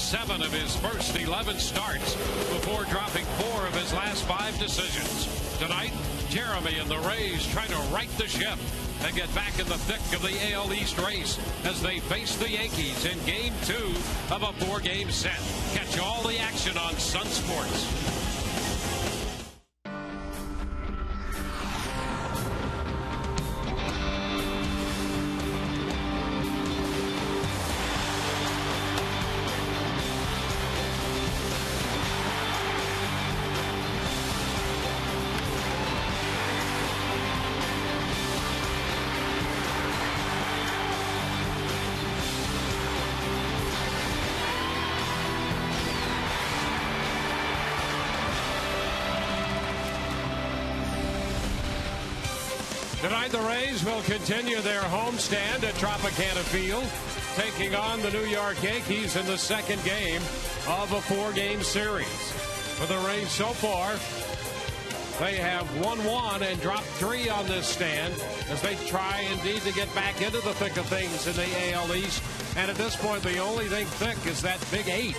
7 of his first 11 starts before dropping 4 of his last 5 decisions. Tonight, Jeremy and the Rays trying to right the ship and get back in the thick of the AL East race as they face the Yankees in Game 2 of a 4-game set. Catch all the action on Sun Sports. Tonight, the Rays will continue their homestand at Tropicana Field, taking on the New York Yankees in the second game of a 4-game series. For the Rays so far, they have won 1 and dropped 3 on this stand as they try indeed to get back into the thick of things in the AL East. And at this point, the only thing thick is that big 8.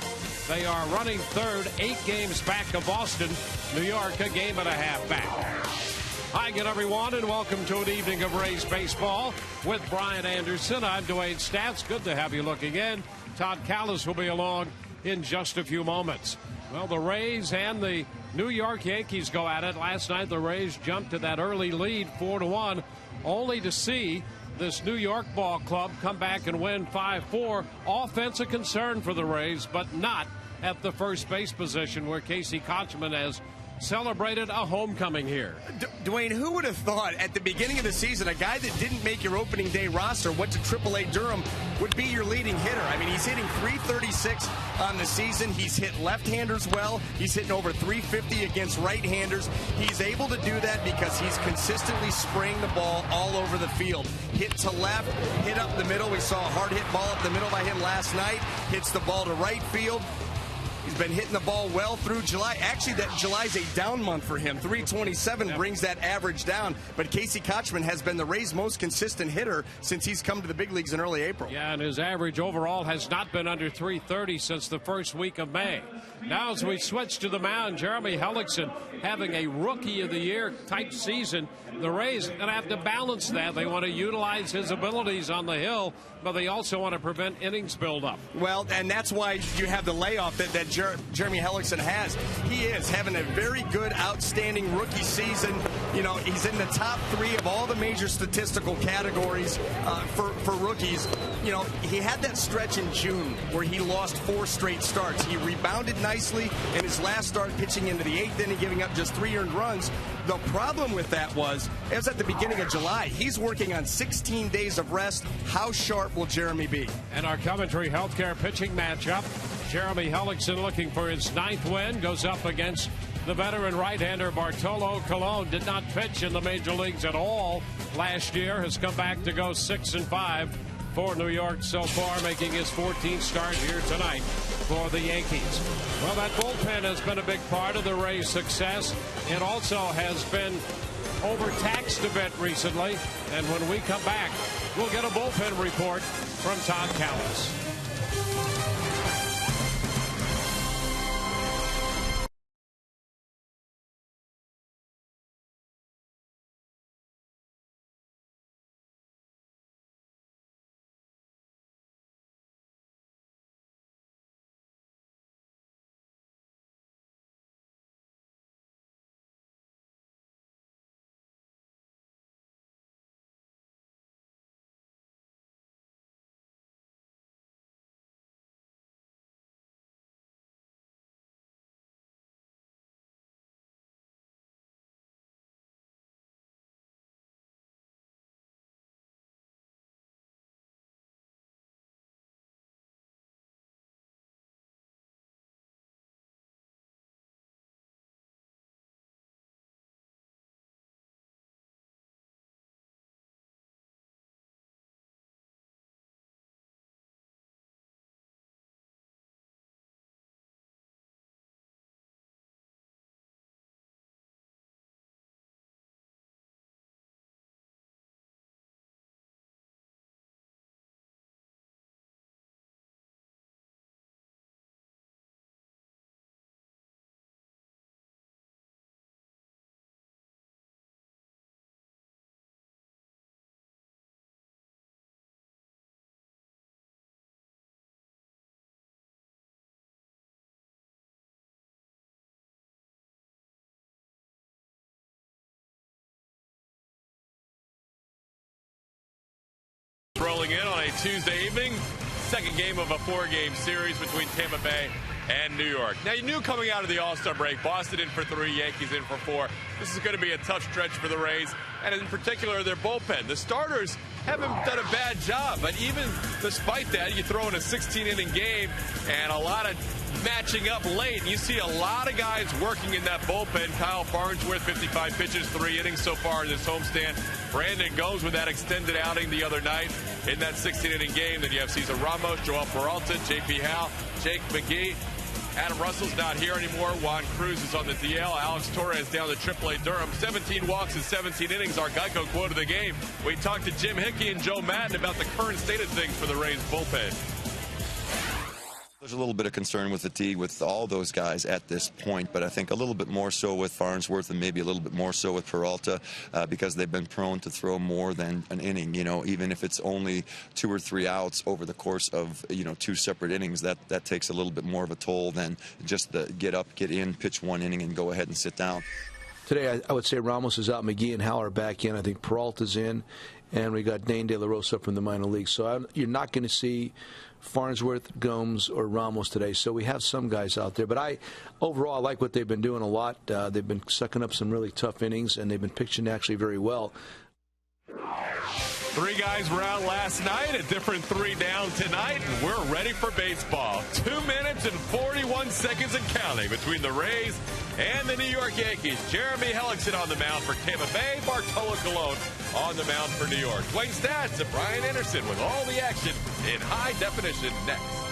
They are running third, 8 games back of Boston. New York, a game and a half back. Hi again, everyone, and welcome to an evening of Rays baseball with Brian Anderson. I'm Dwayne Stats. Good to have you looking in. Todd Callis will be along in just a few moments. Well, the Rays and the New York Yankees go at it. Last night, the Rays jumped to that early lead, 4-1, only to see this New York ball club come back and win 5-4. Offense a concern for the Rays, but not at the first base position where Casey Kotchman has celebrated a homecoming here. Dwayne, who would have thought at the beginning of the season a guy that didn't make your opening day roster, went to AAA Durham, would be your leading hitter? I mean, he's hitting .336 on the season. He's hit left-handers well. He's hitting over .350 against right-handers. He's able to do that because he's consistently spraying the ball all over the field. Hit to left, hit up the middle. We saw a hard hit ball up the middle by him last night. Hits the ball to right field. He's been hitting the ball well through July. Actually, that July's a down month for him. .327 brings that average down. But Casey Kotchman has been the Rays' most consistent hitter since he's come to the big leagues in early April. Yeah, and his average overall has not been under .330 since the first week of May. Now, as we switch to the mound, Jeremy Hellickson having a Rookie of the Year type season. The Rays are going to have to balance that. They want to utilize his abilities on the hill, but they also want to prevent innings buildup. Well, and that's why you have the layoff that Jeremy Hellickson has. He is having a very good, outstanding rookie season. You know, he's in the top 3 of all the major statistical categories for rookies. You know, he had that stretch in June where he lost 4 straight starts. He rebounded nicely in his last start, pitching into the 8th inning, giving up just 3 earned runs. The problem with that was, it was at the beginning of July. He's working on 16 days of rest. How sharp will Jeremy be? And our Coventry Healthcare pitching matchup, Jeremy Hellickson looking for his 9th win, goes up against the veteran right-hander Bartolo Colon. Did not pitch in the major leagues at all last year. Has come back to go 6-5 for New York so far, making his 14th start here tonight for the Yankees. Well, that bullpen has been a big part of the Rays' success. It also has been overtaxed a bit recently. And when we come back, we'll get a bullpen report from Todd Callis. rolling in on a Tuesday evening. Second game of a 4-game series between Tampa Bay and New York. Now, you knew coming out of the All-Star break, Boston in for 3, Yankees in for 4. This is going to be a tough stretch for the Rays, and in particular, their bullpen. The starters haven't done a bad job, but even despite that, you throw in a 16-inning game and a lot of matching up late. You see a lot of guys working in that bullpen. Kyle Farnsworth, 55 pitches, 3 innings so far in this homestand. Brandon Gomes with that extended outing the other night in that 16-inning game. Then you have Cesar Ramos, Joel Peralta, J.P. Howell, Jake McGee. Adam Russell's not here anymore. Juan Cruz is on the DL. Alex Torres down to AAA Durham. 17 walks in 17 innings, our Geico quote of the game. We talked to Jim Hickey and Joe Madden about the current state of things for the Rays bullpen. There's a little bit of concern with fatigue with all those guys at this point, but I think a little bit more so with Farnsworth and maybe a little bit more so with Peralta because they've been prone to throw more than an inning. You know, even if it's only 2 or 3 outs over the course of 2 separate innings, that takes a little bit more of a toll than just the get up, get in, pitch 1 inning, and go ahead and sit down. Today, I would say Ramos is out, McGee and Howell are back in. I think Peralta's in, and we got Dane De La Rosa from the minor leagues. So you're not going to see Farnsworth, Gomes, or Ramos today. So we have some guys out there. But overall, I like what they've been doing a lot. They've been sucking up some really tough innings, and they've been pitching actually very well. 3 guys were out last night, a different 3 down tonight, and we're ready for baseball. 2 minutes and 41 seconds and counting between the Rays and the New York Yankees. Jeremy Hellickson on the mound for Tampa Bay, Bartolo Colon on the mound for New York. Dwayne Stats and Brian Anderson with all the action in high definition next.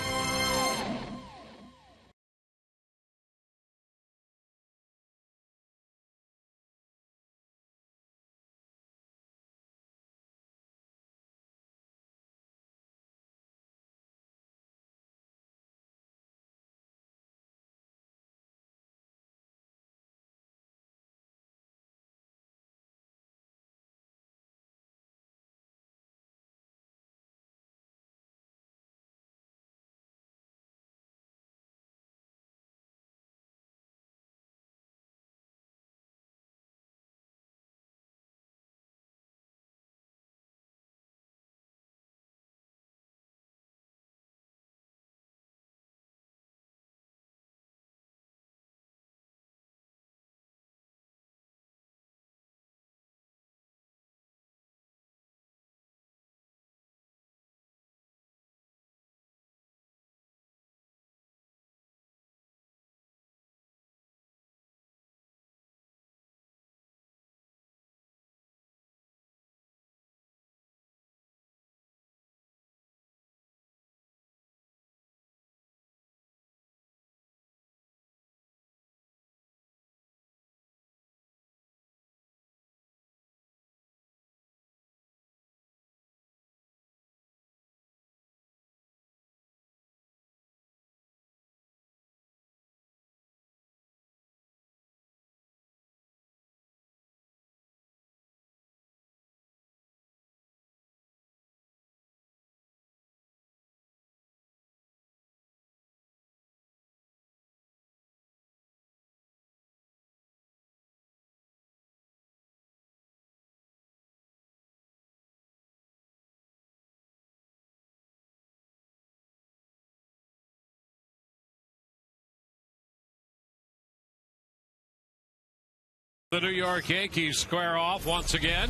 The New York Yankees square off once again.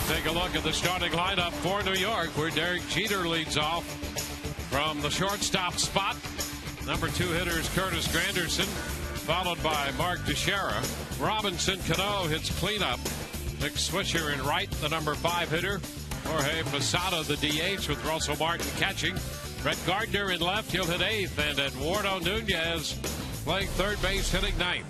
Take a look at the starting lineup for New York, where Derek Jeter leads off from the shortstop spot. Number 2 hitter is Curtis Granderson, followed by Mark Teixeira. Robinson Cano hits cleanup. Nick Swisher in right, the number 5 hitter. Jorge Posada, the DH, with Russell Martin catching. Brett Gardner in left, he'll hit 8th, and Eduardo Nunez playing third base, hitting 9th.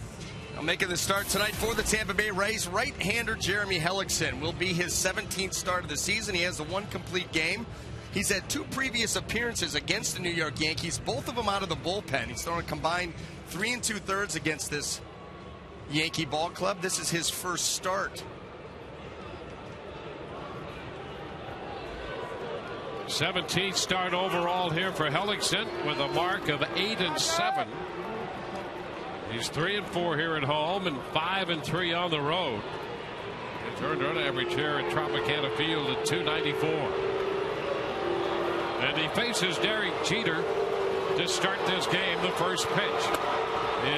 Making the start tonight for the Tampa Bay Rays, right-hander Jeremy Hellickson will be his 17th start of the season. He has the 1 complete game. He's had 2 previous appearances against the New York Yankees, both of them out of the bullpen. He's thrown a combined 3 2/3 against this Yankee ball club. This is his first start. 17th start overall here for Hellickson with a mark of 8-7. He's 3-4 here at home and 5-3 on the road. His earned run average here at Tropicana Field at .294. And he faces Derek Jeter to start this game. The first pitch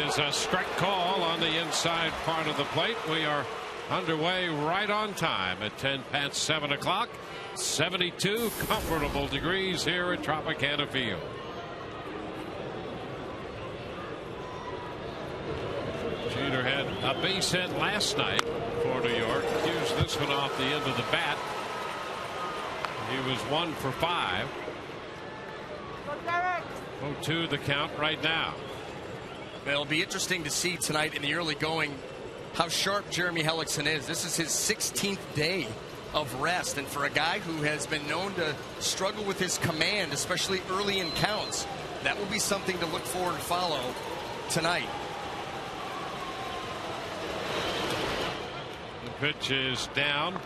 is a strike call on the inside part of the plate. We are underway right on time at 10 past 7 o'clock. 72 comfortable degrees here at Tropicana Field. Jeter had a base hit last night for New York. Used this one off the end of the bat. He was 1 for 5. 0-2 the count right now. It'll be interesting to see tonight in the early going how sharp Jeremy Hellickson is. This is his 16th day of rest, and for a guy who has been known to struggle with his command, especially early in counts, that will be something to look forward to follow tonight. The pitch is down.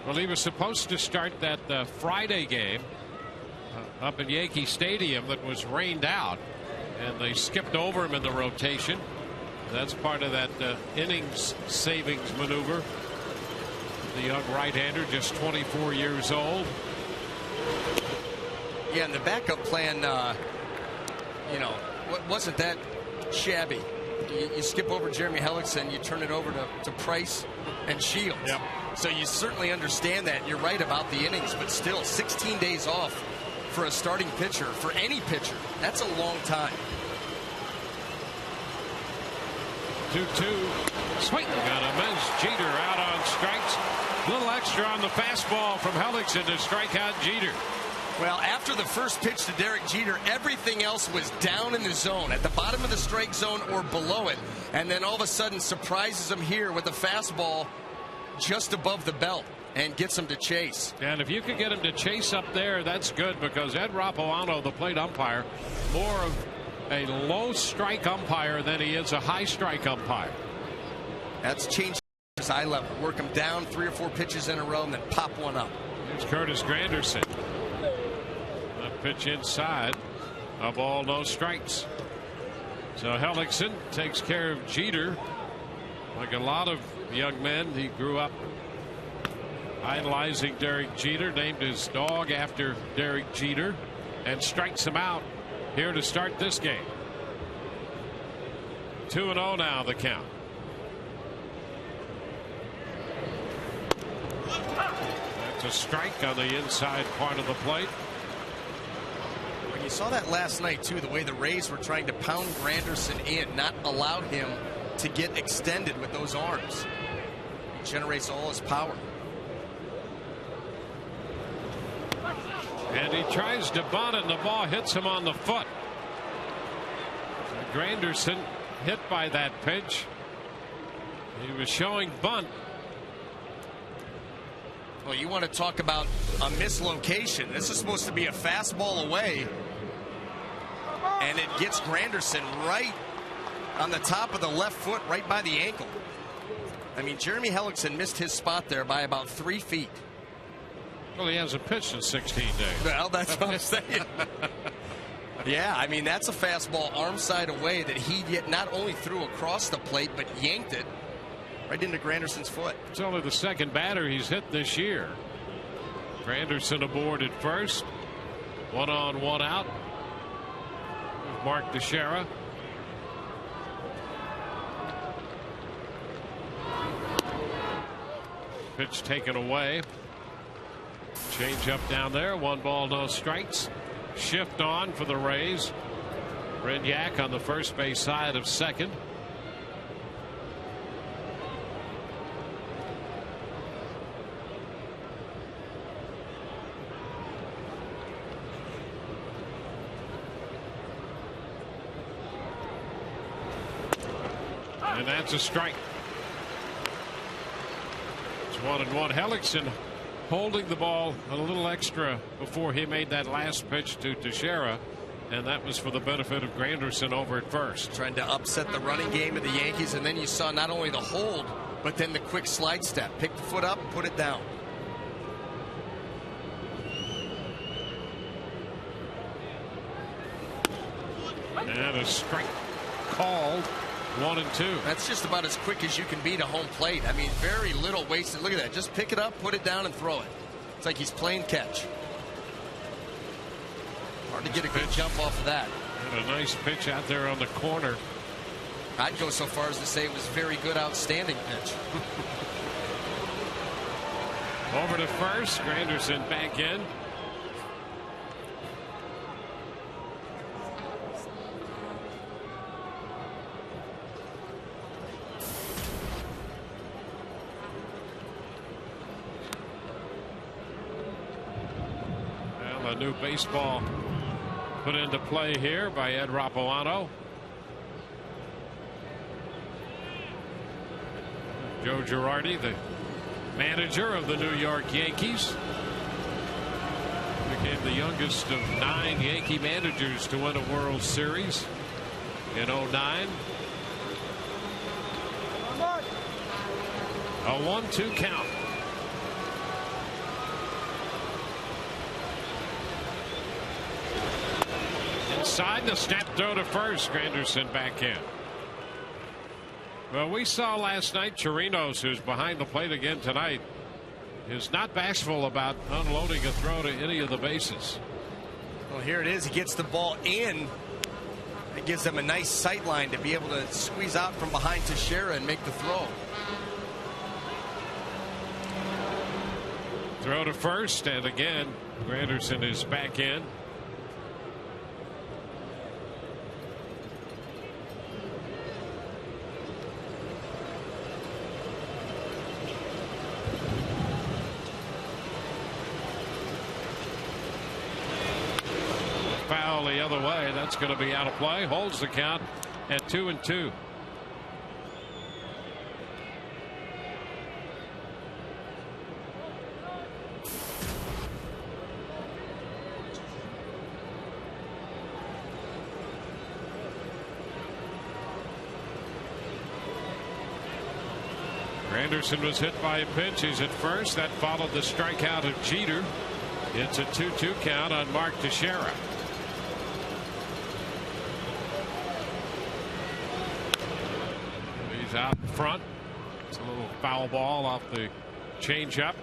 Well, he was supposed to start that Friday game up in Yankee Stadium that was rained out, and they skipped over him in the rotation. That's part of that innings savings maneuver. The young right-hander, just 24 years old. Yeah, and the backup plan, wasn't that shabby. You skip over Jeremy Hellickson, you turn it over to Price and Shields. Yep. So you certainly understand that. You're right about the innings, but still 16 days off for a starting pitcher, for any pitcher, that's a long time. 2-2. Swing got a miss. Jeter out on strikes. A little extra on the fastball from Hellickson to strike out Jeter. Well, after the first pitch to Derek Jeter, everything else was down in the zone, at the bottom of the strike zone or below it. And then all of a sudden surprises him here with a fastball just above the belt and gets him to chase. And if you could get him to chase up there, that's good, because Ed Rapuano, the plate umpire, more of a low strike umpire than he is a high strike umpire. That's changed his eye level. Work him down 3 or 4 pitches in a row and then pop one up. Here's Curtis Granderson. A pitch inside. A ball, no strikes. So Hellickson takes care of Jeter. Like a lot of young men, he grew up idolizing Derek Jeter, named his dog after Derek Jeter, and strikes him out here to start this game. 2-0 now the count. That's a strike on the inside part of the plate. When you saw that last night too, the way the Rays were trying to pound Granderson in, not allow him to get extended with those arms. He generates all his power. And he tries to bunt, and the ball hits him on the foot. So Granderson hit by that pitch. He was showing bunt. Well, you want to talk about a mislocation. This is supposed to be a fastball away, and it gets Granderson right on the top of the left foot, right by the ankle. I mean, Jeremy Hellickson missed his spot there by about 3 feet. Well, he hasn't pitched in 16 days. Well, that's what I'm saying. Yeah, I mean, that's a fastball arm side away that he not only threw across the plate, but yanked it right into Granderson's foot. It's only the second batter he's hit this year. Granderson aboard at first. 1 on, 1 out. Mark Teixeira. Pitch taken away. Change up down there. 1 ball, no strikes. Shift on for the Rays. Redyak on the first base side of second. And that's a strike. It's 1-1. Hellickson holding the ball a little extra before he made that last pitch to Teixeira, and that was for the benefit of Granderson over at first. Trying to upset the running game of the Yankees, and then you saw not only the hold, but then the quick slide step. Pick the foot up, put it down. And a strike called. 1-2. That's just about as quick as you can be to home plate. I mean, very little wasted. Look at that. Just pick it up, put it down, and throw it. It's like he's playing catch. Hard to get a good jump off of that. And a nice pitch out there on the corner. I'd go so far as to say it was very good, outstanding pitch. Over to first. Granderson back in. Well, a new baseball put into play here by Ed Rapalano. Joe Girardi, the manager of the New York Yankees, became the youngest of 9 Yankee managers to win a World Series in 2009. A 1-2 count. Inside, the snap throw to first. Granderson back in. Well, we saw last night Chirinos, who's behind the plate again tonight, is not bashful about unloading a throw to any of the bases. Well, here it is. He gets the ball in. It gives them a nice sight line to be able to squeeze out from behind Teixeira and make the throw. Throw to first, and again, Granderson is back in. Foul the other way. That's going to be out of play. Holds the count at 2-2. Granderson was hit by a pitch. He's at first. That followed the strikeout of Jeter. It's a 2-2 count on Mark Teixeira. He's out in front. It's a little foul ball off the changeup.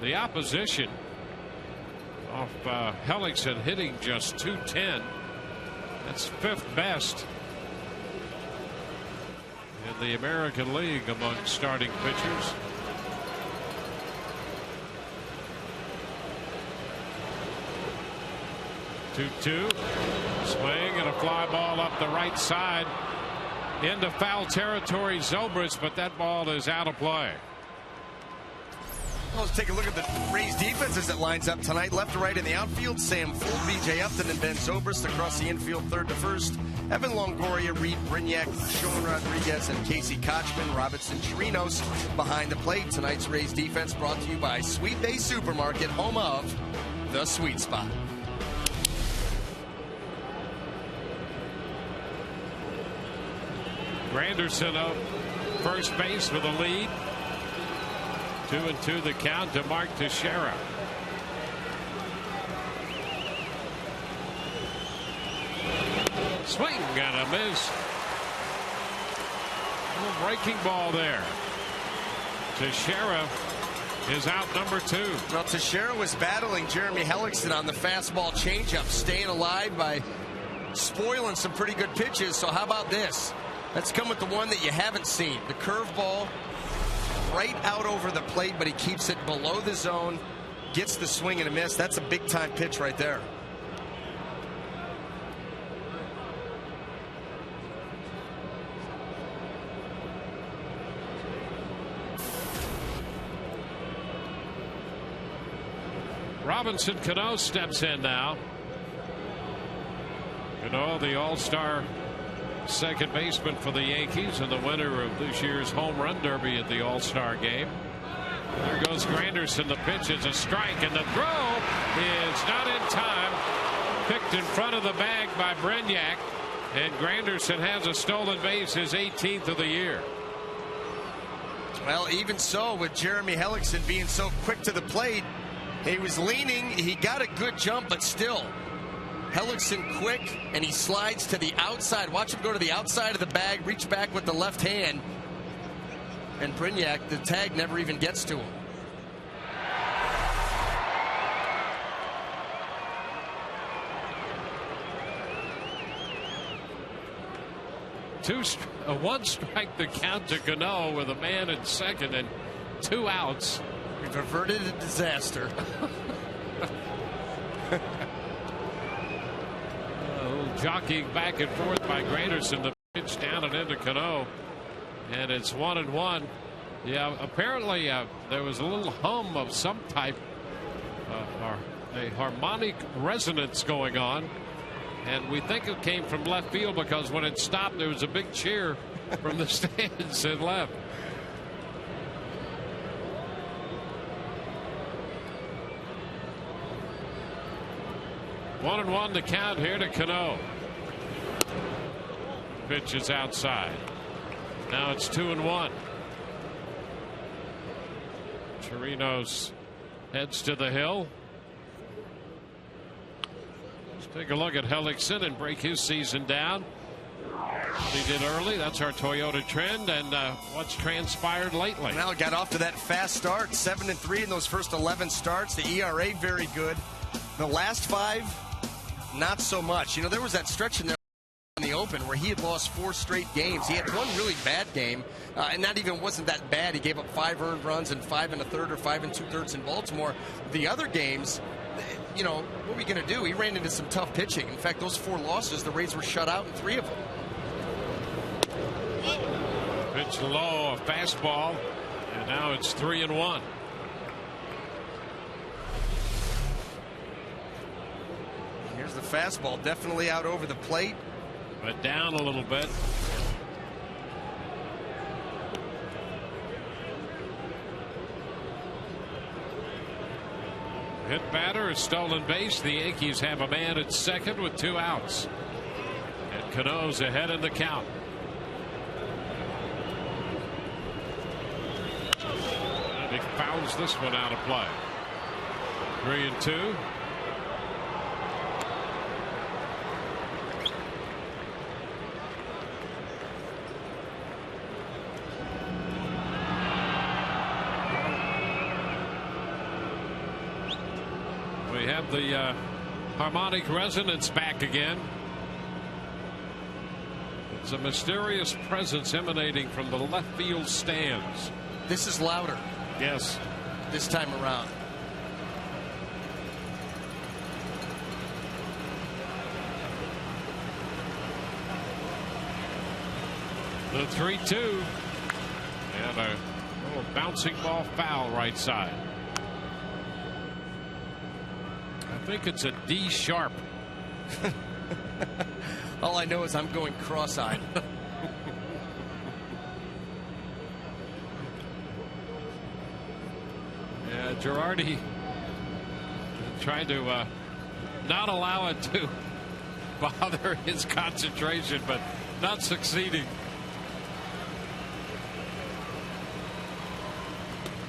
The opposition off Hellickson hitting just .210. That's 5th best in the American League among starting pitchers. Two swing and a fly ball up the right side into foul territory. Zobrist, but that ball is out of play. Well, let's take a look at the Rays defense as it lines up tonight. Left to right in the outfield, Sam Full, B.J. Upton, and Ben Zobrist. Across the infield, third to first, Evan Longoria, Reed Brignac, Sean Rodriguez, and Casey Kochman. Robinson Chirinos behind the plate. Tonight's Rays defense brought to you by Sweet Bay Supermarket, home of the Sweet Spot. Granderson up first base with a lead. 2-2 the count to Mark Teixeira. Swing and a miss. A little breaking ball there. Teixeira is out number 2. Well, Teixeira was battling Jeremy Hellickson on the fastball changeup, staying alive by spoiling some pretty good pitches. So how about this? Let's come with the one that you haven't seen. The curveball right out over the plate, but he keeps it below the zone, gets the swing and a miss. That's a big time pitch right there. Robinson Cano steps in now. Cano, the all-star second baseman for the Yankees and the winner of this year's home run derby at the All-Star game. There goes Granderson. The pitch is a strike, and the throw is not in time. Picked in front of the bag by Brignac, and Granderson has a stolen base, his 18th of the year. Well, even so, with Jeremy Hellickson being so quick to the plate, he was leaning, he got a good jump, but still, Hellickson quick, and he slides to the outside. Watch him go to the outside of the bag, reach back with the left hand, And Brignac, the tag never even gets to him. One strike to count to Cano with a man at second and 2 outs. We've averted a disaster. Jockeying back and forth by Granderson. The pitch down and into Cano. And it's 1-1. Yeah, apparently there was a little hum of some type, or a harmonic resonance going on. And we think it came from left field because when it stopped, there was a big cheer from the stands in left. One and one to count here to Cano. Pitch is outside. Now it's 2-1. Chirinos heads to the hill. Let's take a look at Hellickson and break his season down. He did early. That's our Toyota trend, and what's transpired lately. Well, got off to that fast start, 7-3 in those first 11 starts. The ERA very good. The last 5, not so much. You know, there was that stretch in there in the open where he had lost 4 straight games. He had one really bad game, and that even wasn't that bad. He gave up 5 earned runs and 5 1/3 or 5 2/3 in Baltimore. The other games, you know, what are we going to do? He ran into some tough pitching. In fact, those 4 losses, the Rays were shut out in 3 of them. Pitch low, a fastball, and now it's 3-1. Here's the fastball, definitely out over the plate. But down a little bit. Hit batter, a stolen base. The Yankees have a man at second with 2 outs. And Cano's ahead in the count. And he fouls this one out of play. 3-2. We have the harmonic resonance back again. It's a mysterious presence emanating from the left field stands. This is louder. Yes. This time around. The 3-2. And a little bouncing ball foul right side. I think it's a D sharp. All I know is I'm going cross-eyed. Yeah, Girardi trying to not allow it to bother his concentration, but not succeeding.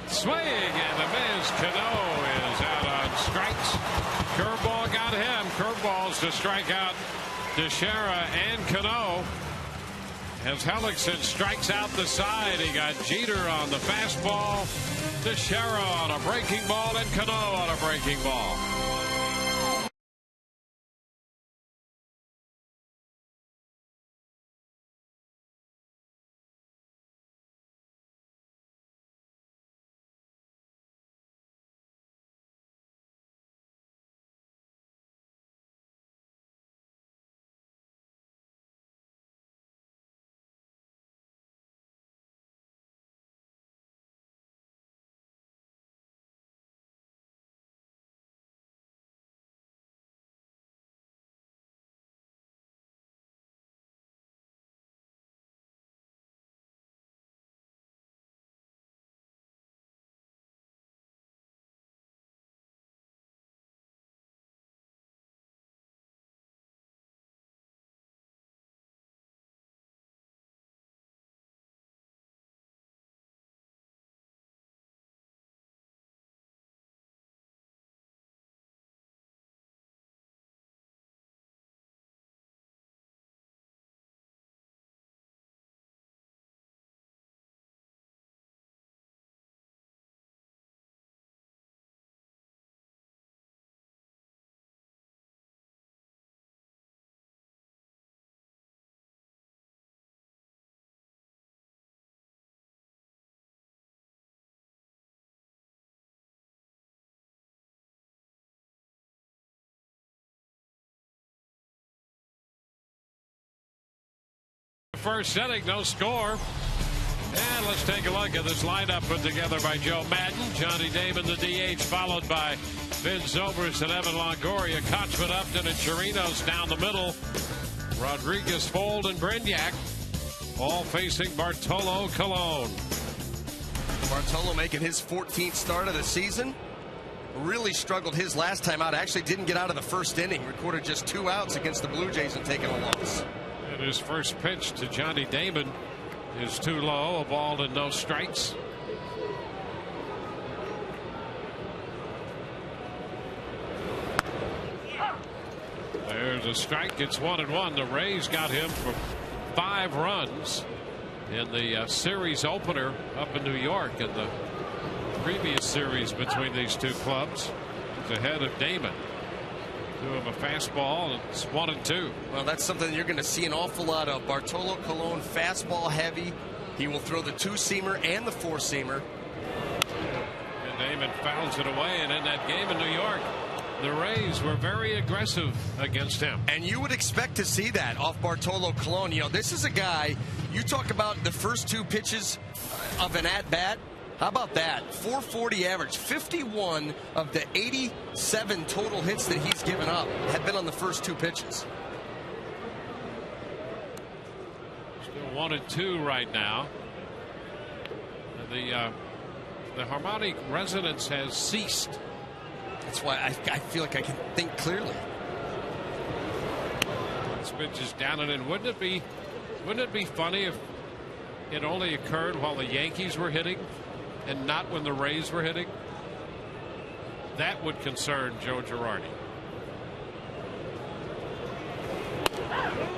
Swing and a miss. Cano is out on strikes. Curveball got him. Curveballs to strike out Teixeira and Cano. As Hellickson strikes out the side, he got Jeter on the fastball, Teixeira on a breaking ball, and Cano on a breaking ball. first inning, no score. And let's take a look at this lineup put together by Joe Madden. Johnny Damon, the DH, followed by Vince Zobrist and Evan Longoria. Kochman, Upton, and Chirinos down the middle. Rodriguez, Fold, and Brignac all facing Bartolo Colon. Bartolo making his 14th start of the season. Really struggled his last time out. Actually didn't get out of the first inning. Recorded just 2 outs against the Blue Jays and taking a loss. And his first pitch to Johnny Damon is too low. A ball and no strikes. There's a strike. It's 1-1. The Rays got him for 5 runs in the series opener up in New York. In the previous series between these two clubs, he's ahead of Damon. Two of a fastball, and it's 1-2. Well, that's something you're going to see an awful lot of. Bartolo Colon, fastball heavy. He will throw the 2-seamer and the 4-seamer. And Damon fouls it away. And in that game in New York, the Rays were very aggressive against him. And you would expect to see that off Bartolo Colon. You know, this is a guy, you talk about the first 2 pitches of an at-bat. How about that? 440 average. 51 of the 87 total hits that he's given up have been on the first 2 pitches. Still 1-2 right now. And the harmonic resonance has ceased. That's why I feel like I can think clearly. This pitch is down and in. Wouldn't it be funny if it only occurred while the Yankees were hitting and not when the Rays were hitting? That would concern Joe Girardi.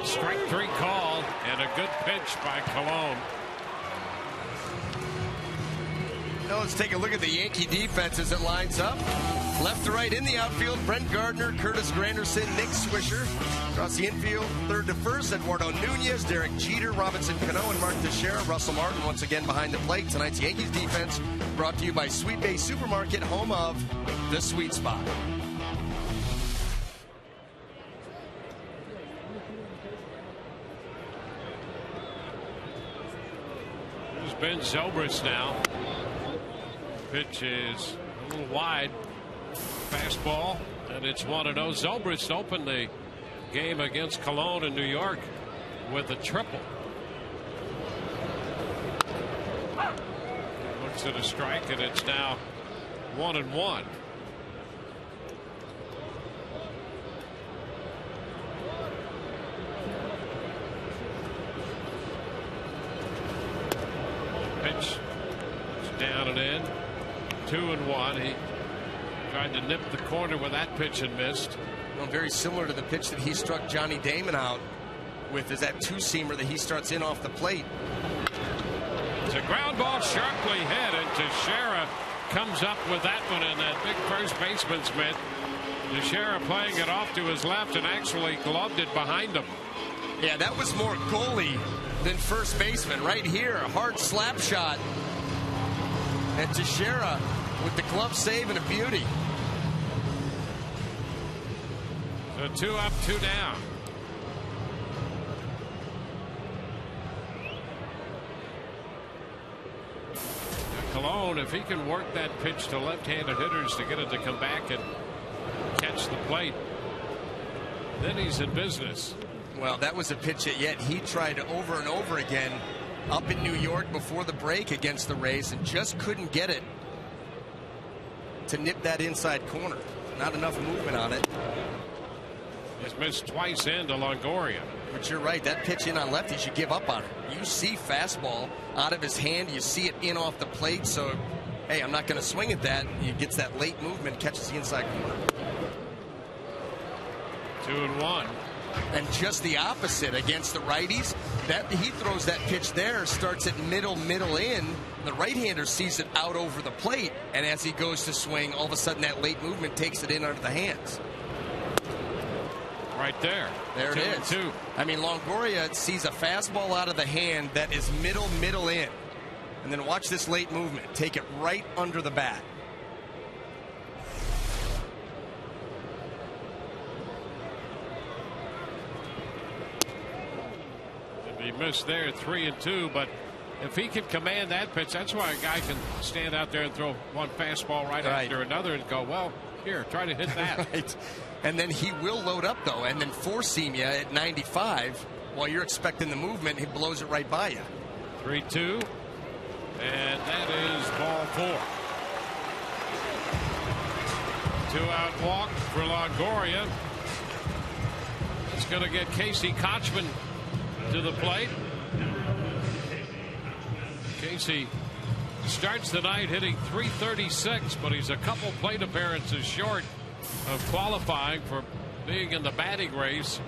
Strike 3 call and a good pitch by Colon. Now let's take a look at the Yankee defense as it lines up. Left to right in the outfield, Brent Gardner, Curtis Granderson, Nick Swisher. Across the infield, third to first, Eduardo Nunez, Derek Jeter, Robinson Cano, and Mark Teixeira. Russell Martin once again behind the plate. Tonight's Yankees defense brought to you by Sweet Bay Supermarket, home of the Sweet Spot. There's Ben Zobrist now. Pitch is a little wide. Fastball, and it's 1-0. Zobrist opened the game against Cologne in New York with a triple. Looks at a strike, and it's now 1-1. Pitch is down and in. 2-1. He tried to nip the corner with that pitch and missed. Well, very similar to the pitch that he struck Johnny Damon out with, is that 2-seamer that he starts in off the plate. It's a ground ball sharply hit, and Teixeira comes up with that one in that big first baseman's mitt. Teixeira playing it off to his left and actually gloved it behind him. Yeah, that was more goalie than first baseman. Right here, a hard slap shot. And Teixeira with the glove save and a beauty. So 2 up, 2 down. Now Colon, if he can work that pitch to left-handed hitters to get it to come back and catch the plate, then he's in business. Well, that was a pitch that yet he tried over and over again up in New York before the break against the Rays and just couldn't get it to nip that inside corner. Not enough movement on it. He's missed twice into Longoria. But you're right, that pitch in on left, he should give up on it. You see fastball out of his hand, you see it in off the plate, so hey, I'm not going to swing at that. He gets that late movement, catches the inside corner. 2-1. And just the opposite against the righties. That he throws that pitch there, starts at middle in. The right-hander sees it out over the plate, and as he goes to swing, all of a sudden that late movement takes it in under the hands. Right there. There it is. 2-2. I mean, Longoria sees a fastball out of the hand that is middle in. And then watch this late movement. Take it right under the bat. It'd be missed there, 3-2. But if he can command that pitch, that's why a guy can stand out there and throw one fastball right after another and go, well, here, try to hit that. Right. And then he will load up, though, and then four-seam you at 95 while you're expecting the movement. He blows it right by you. 3-2. And that is ball 4. 2-out walk for Longoria. It's going to get Casey Kochman to the plate. Casey starts the night hitting .336, but he's a couple plate appearances short of qualifying for being in the batting race.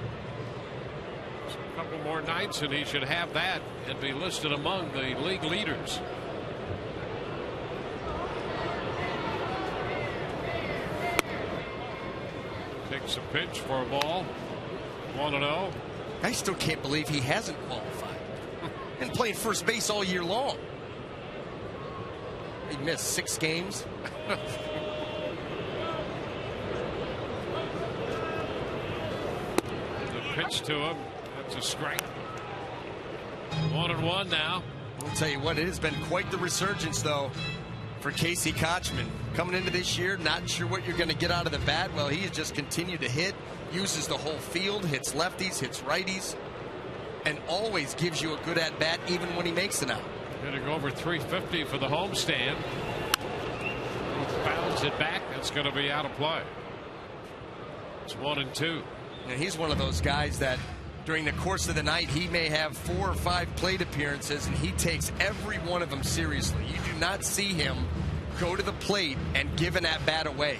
So a couple more nights and he should have that and be listed among the league leaders. Takes a pitch for a ball. 1-0. I still can't believe he hasn't qualified. Been playing first base all year long. He missed 6 games. The pitch to him. That's a strike. 1-1 now. I'll tell you what, it has been quite the resurgence, though, for Casey Kochman. Coming into this year, not sure what you're going to get out of the bat. Well, he has just continued to hit, uses the whole field, hits lefties, hits righties, and always gives you a good at-bat even when he makes an out. Hitting over .350 for the homestand. Bounds it back. That's going to be out of play. It's 1-2. And he's one of those guys that during the course of the night, he may have 4 or 5 plate appearances, and he takes every one of them seriously. You do not see him go to the plate and give an at-bat away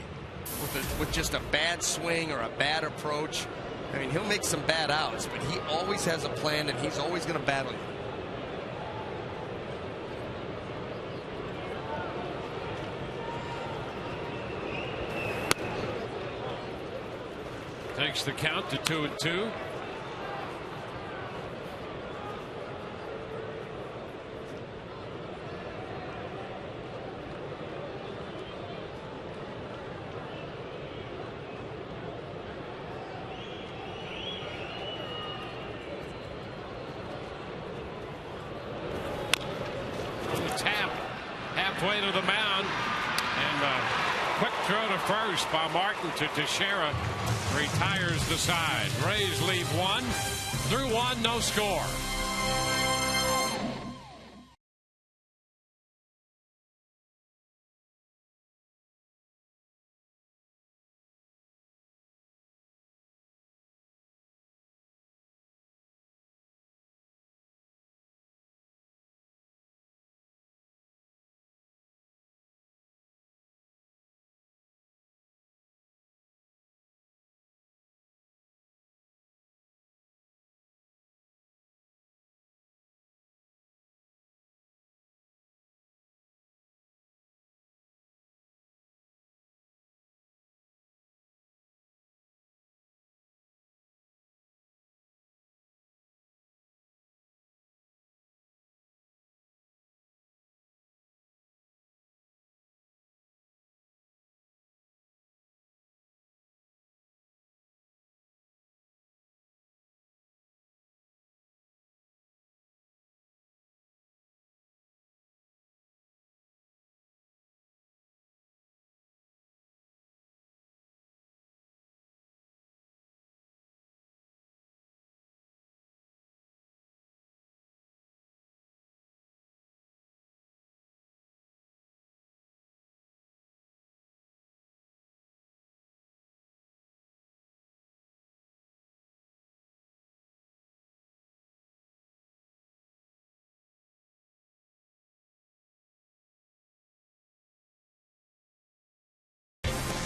with just a bad swing or a bad approach. I mean, he'll make some bad outs, but he always has a plan, and he's always going to battle you. Takes the count to 2-2. Tap halfway to the mound, and quick throw to first by Martin to Teixeira. Retires the side. Rays lead 1 through 1, no score.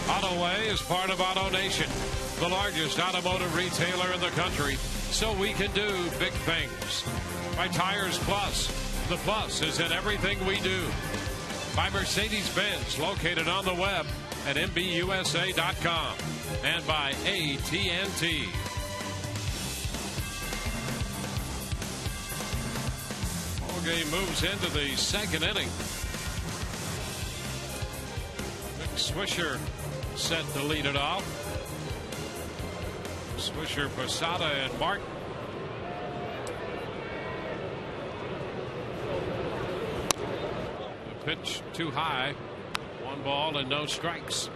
AutoWay is part of AutoNation, the largest automotive retailer in the country, so we can do big things. By Tires Plus, the plus is in everything we do. By Mercedes-Benz, located on the web at MBUSA.com. And by AT&T. Ball game moves into the second inning. Mick Swisher set to lead it off. Swisher, Posada, and Martin. pitch too high. 1 ball and no strikes.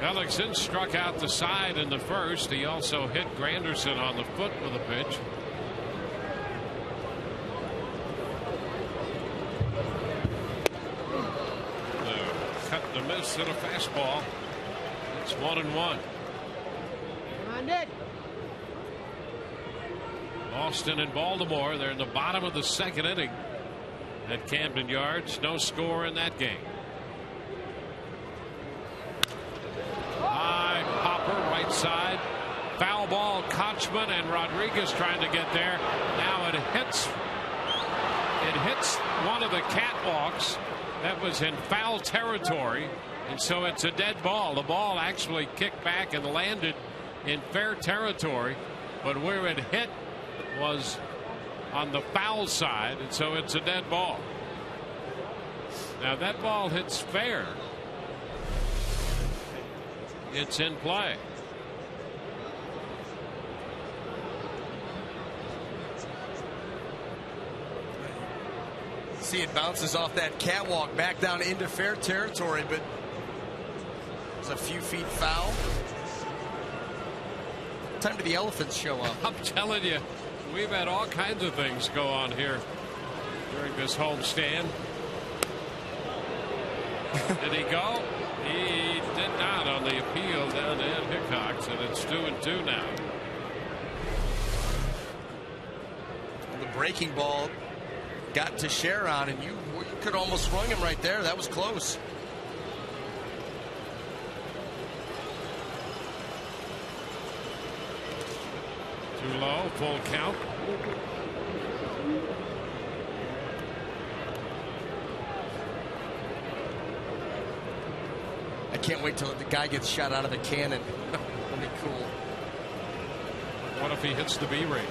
Ellickson struck out the side in the first. He also hit Granderson on the foot with a pitch. Cut to miss and a fastball. It's 1-1. Come on, Nick. Austin and Baltimore. They're in the bottom of the 2nd inning at Camden Yards. No score in that game. High popper right side. Foul ball. Kochman and Rodriguez trying to get there. Now it hits. It hits one of the catwalks. That was in foul territory, and so it's a dead ball. The ball actually kicked back and landed in fair territory, but where it hit was on the foul side, and so it's a dead ball. Now that ball hits fair. It's in play. See, it bounces off that catwalk back down into fair territory, but it's a few feet foul. What time do the elephants show up? I'm telling you, we've had all kinds of things go on here during this homestand. Did he go? He did not on the appeal down to Ed Hickox, and it's 2-2 now. The breaking ball got to Sharon, and you could almost rung him right there. That was close. Too low, full count. I can't wait till the guy gets shot out of the cannon. That'll be cool. What if he hits the B ring?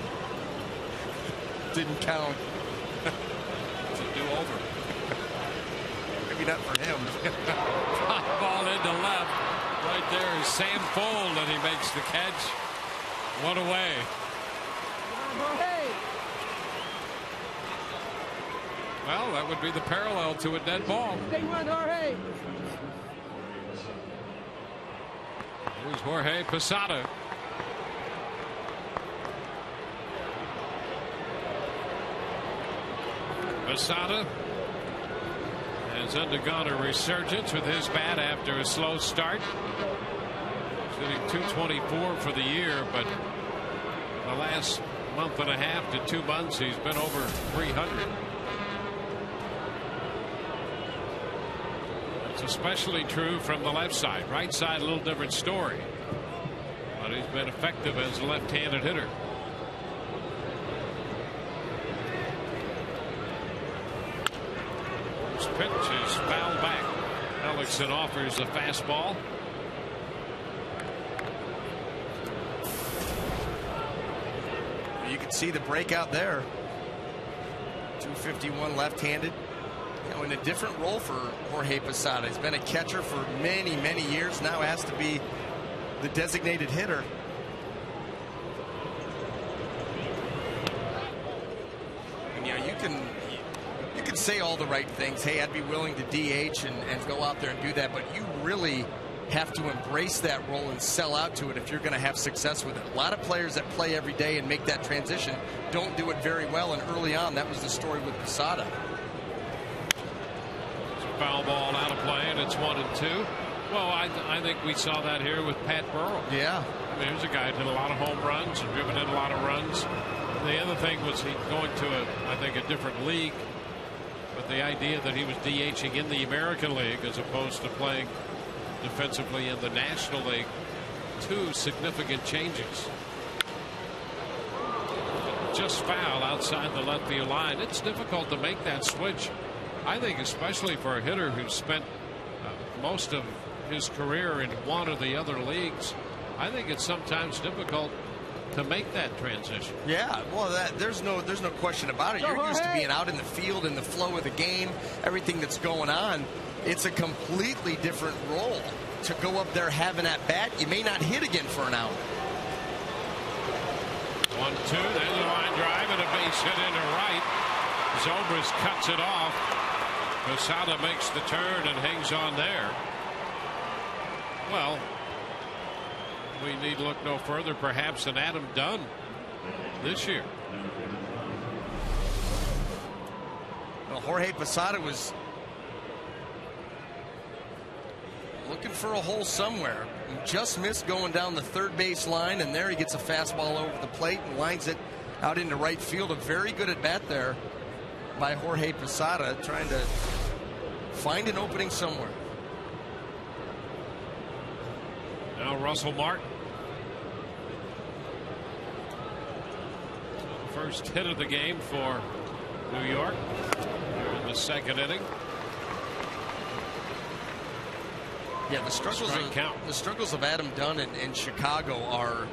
Didn't count. It's a do-over. Maybe not for him. Hot ball into left. Right there is Sam Fold, and he makes the catch. One away. Well, that would be the parallel to a dead ball. Stay one, Jorge. Here's Jorge Posada. Posada has undergone a resurgence with his bat after a slow start. Hitting .224 for the year, but the last month and a half to 2 months he's been over 300. It's especially true from the left side. Right side, a little different story, but he's been effective as a left-handed hitter. This pitch is fouled back. Ellickson offers a fastball. You can see the breakout there. 251 left-handed. You know, in a different role for Jorge Posada. He's been a catcher for many, many years. Now has to be the designated hitter. And you know, you can say all the right things. Hey, I'd be willing to DH and go out there and do that, but you really have to embrace that role and sell out to it if you're going to have success with it. A lot of players that play every day and make that transition don't do it very well, and early on that was the story with Posada. Foul ball out of play, and it's 1-2. Well, I think we saw that here with Pat Burrell. Yeah. I mean, here's a guy who hit a lot of home runs and driven in a lot of runs. The other thing was he going to I think a different league, but the idea that he was DHing in the American League as opposed to playing defensively in the National League, 2 significant changes. Just foul outside the left field line. It's difficult to make that switch. I think especially for a hitter who spent most of his career in one or the other leagues, I think it's sometimes difficult to make that transition. Yeah, well, there's no question about it. You're used to being out in the field, in the flow of the game, everything that's going on. It's a completely different role. to go up there having at bat, you may not hit again for an hour. 1-2, there's a line drive and a base hit into right. Zobrist cuts it off. Posada makes the turn and hangs on there. Well, we need look no further perhaps than Adam Dunn this year. Well, Jorge Posada was looking for a hole somewhere. He just missed going down the third base line, and there he gets a fastball over the plate and lines it out into right field. A very good at bat there by Jorge Posada, trying to find an opening somewhere. Now Russell Martin. First hit of the game for New York in the second inning. Yeah, the struggles of Adam Dunn in Chicago are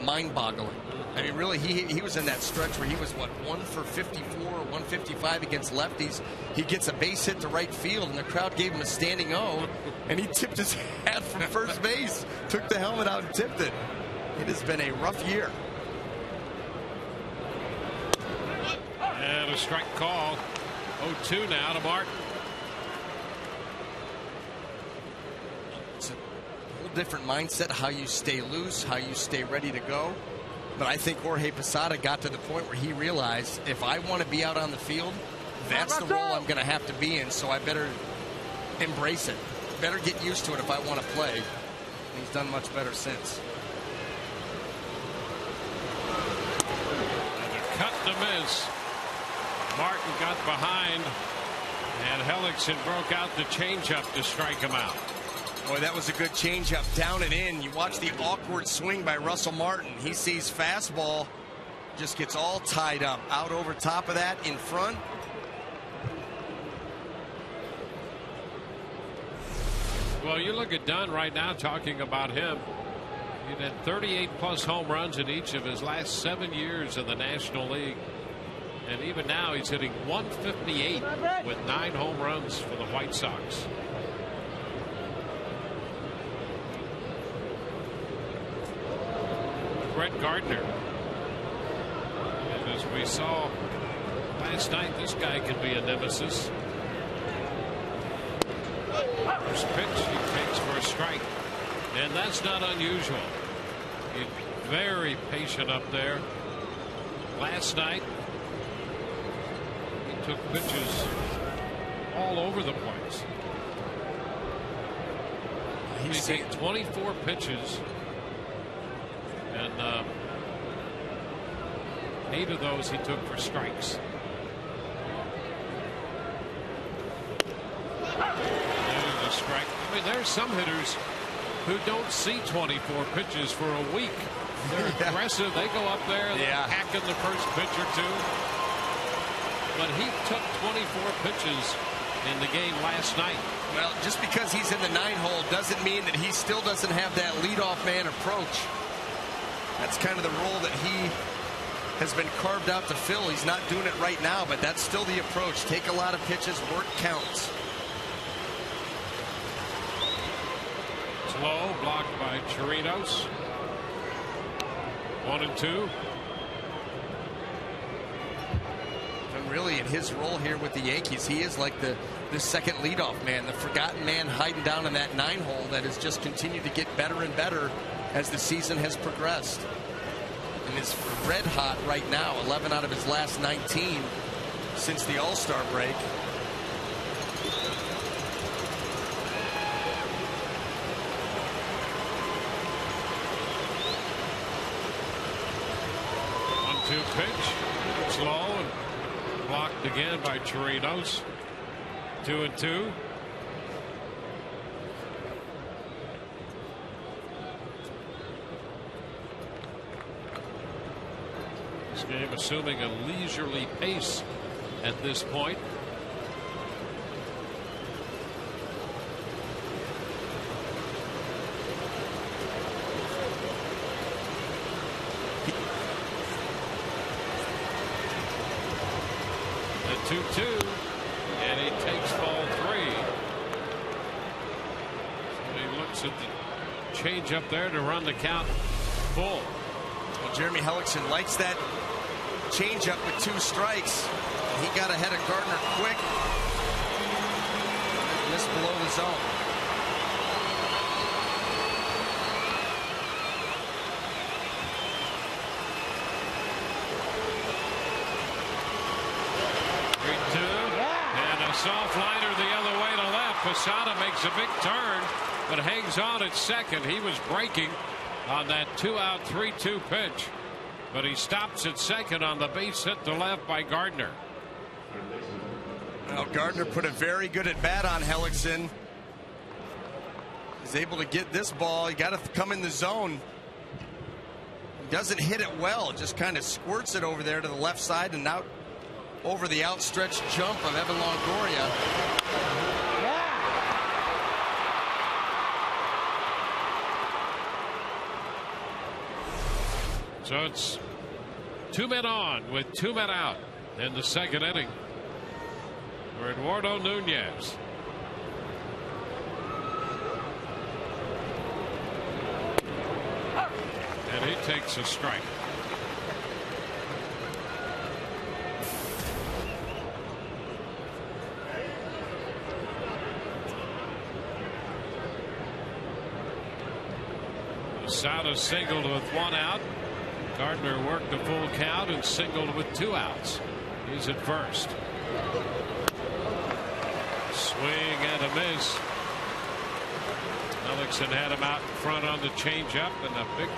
mind-boggling. I mean, really, he was in that stretch where he was, what, 1 for 54 or 155 against lefties. He gets a base hit to right field, and the crowd gave him a standing O, and he tipped his hat from first base, took the helmet out and tipped it. It has been a rough year. And a strike call. 0-2 now to Martin. It's a whole different mindset, how you stay loose, how you stay ready to go. But I think Jorge Posada got to the point where he realized, if I want to be out on the field, that's the role I'm going to have to be in, so I better embrace it. Better get used to it if I want to play. And he's done much better since. And a cut to miss. Martin got behind, and Hellickson broke out the changeup to strike him out. Boy, that was a good changeup, down and in. You watch the awkward swing by Russell Martin. He sees fastball, just gets all tied up. Out over top of that, in front. Well, you look at Dunn right now, talking about him. He had 38-plus home runs in each of his last 7 years in the National League. And even now, he's hitting 158 with 9 home runs for the White Sox. Brett Gardner. And as we saw last night, this guy can be a nemesis. First pitch he takes for a strike. And that's not unusual. He's very patient up there. Last night, he took pitches all over the place. He took 24 pitches. And 8 of those he took for strikes. There's a strike. I mean, there's some hitters who don't see 24 pitches for a week. They're aggressive. They go up there and hack in the first pitch or two. But he took 24 pitches in the game last night. Well, just because he's in the 9-hole doesn't mean that he still doesn't have that leadoff man approach. That's kind of the role that he has been carved out to fill. He's not doing it right now, but that's still the approach. Take a lot of pitches, work counts. Slow, blocked by Chirinos. 1-2. And really, in his role here with the Yankees, he is like the second leadoff man, the forgotten man hiding down in that 9-hole that has just continued to get better and better as the season has progressed. And is red hot right now, 11 out of his last 19 since the All-Star break. One-two pitch, slow and blocked again by Chirinos. 2-2. This game assuming a leisurely pace at this point. The 2-2, and he takes ball 3. So he looks looks at the change up there to run the count full. Well, Jeremy Hellickson likes that changeup with 2 strikes. He got ahead of Gardner quick. Missed below the zone. And a soft liner the other way to left. Posada makes a big turn, but hangs on at second. He was breaking on that 2-out 3-2 pitch, but he stops at second on the base hit to left by Gardner. Well, Gardner put a very good at bat on Hellickson. He's able to get this ball. He got to come in the zone. Doesn't hit it well. Just kind of squirts it over there to the left side and out over the outstretched jump of Evan Longoria. So it's 2 men on with 2 men out in the second inning for Eduardo Nunez. And he takes a strike. Posada singled with 1 out. Gardner worked a full count and singled with 2 outs. He's at first. Swing and a miss. Hellickson had him out in front on the changeup, and a big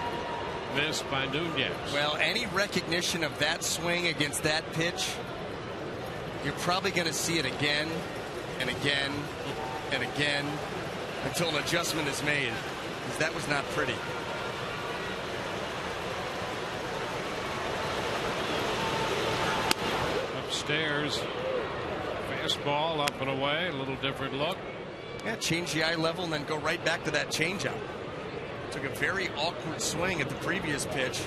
miss by Nunez. Well, any recognition of that swing against that pitch, you're probably going to see it again and again and again until an adjustment is made, because that was not pretty. Upstairs, fastball up and away, a little different look. Yeah, change the eye level and then go right back to that changeup. Took a very awkward swing at the previous pitch,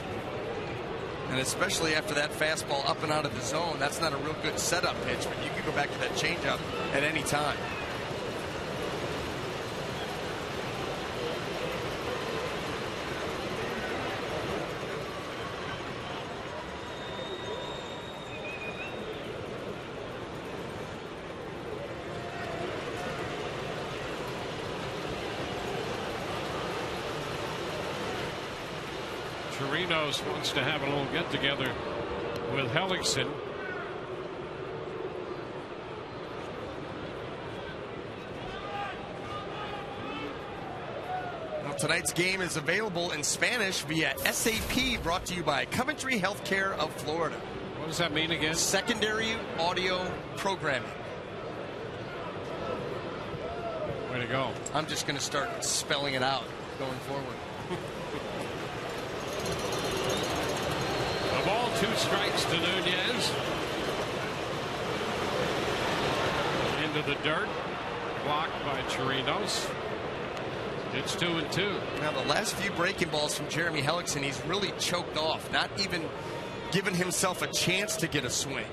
and especially after that fastball up and out of the zone, that's not a real good setup pitch, but you can go back to that changeup at any time. Chirinos wants to have a little get together with Hellickson. Well, tonight's game is available in Spanish via SAP, brought to you by Coventry Healthcare of Florida. What does that mean again? Secondary audio programming. Way to go. I'm just going to start spelling it out going forward. A ball, 2 strikes to Nunez. Into the dirt. Blocked by Chirinos. It's 2-2. Now, the last few breaking balls from Jeremy Hellickson, he's really choked off, not even giving himself a chance to get a swing.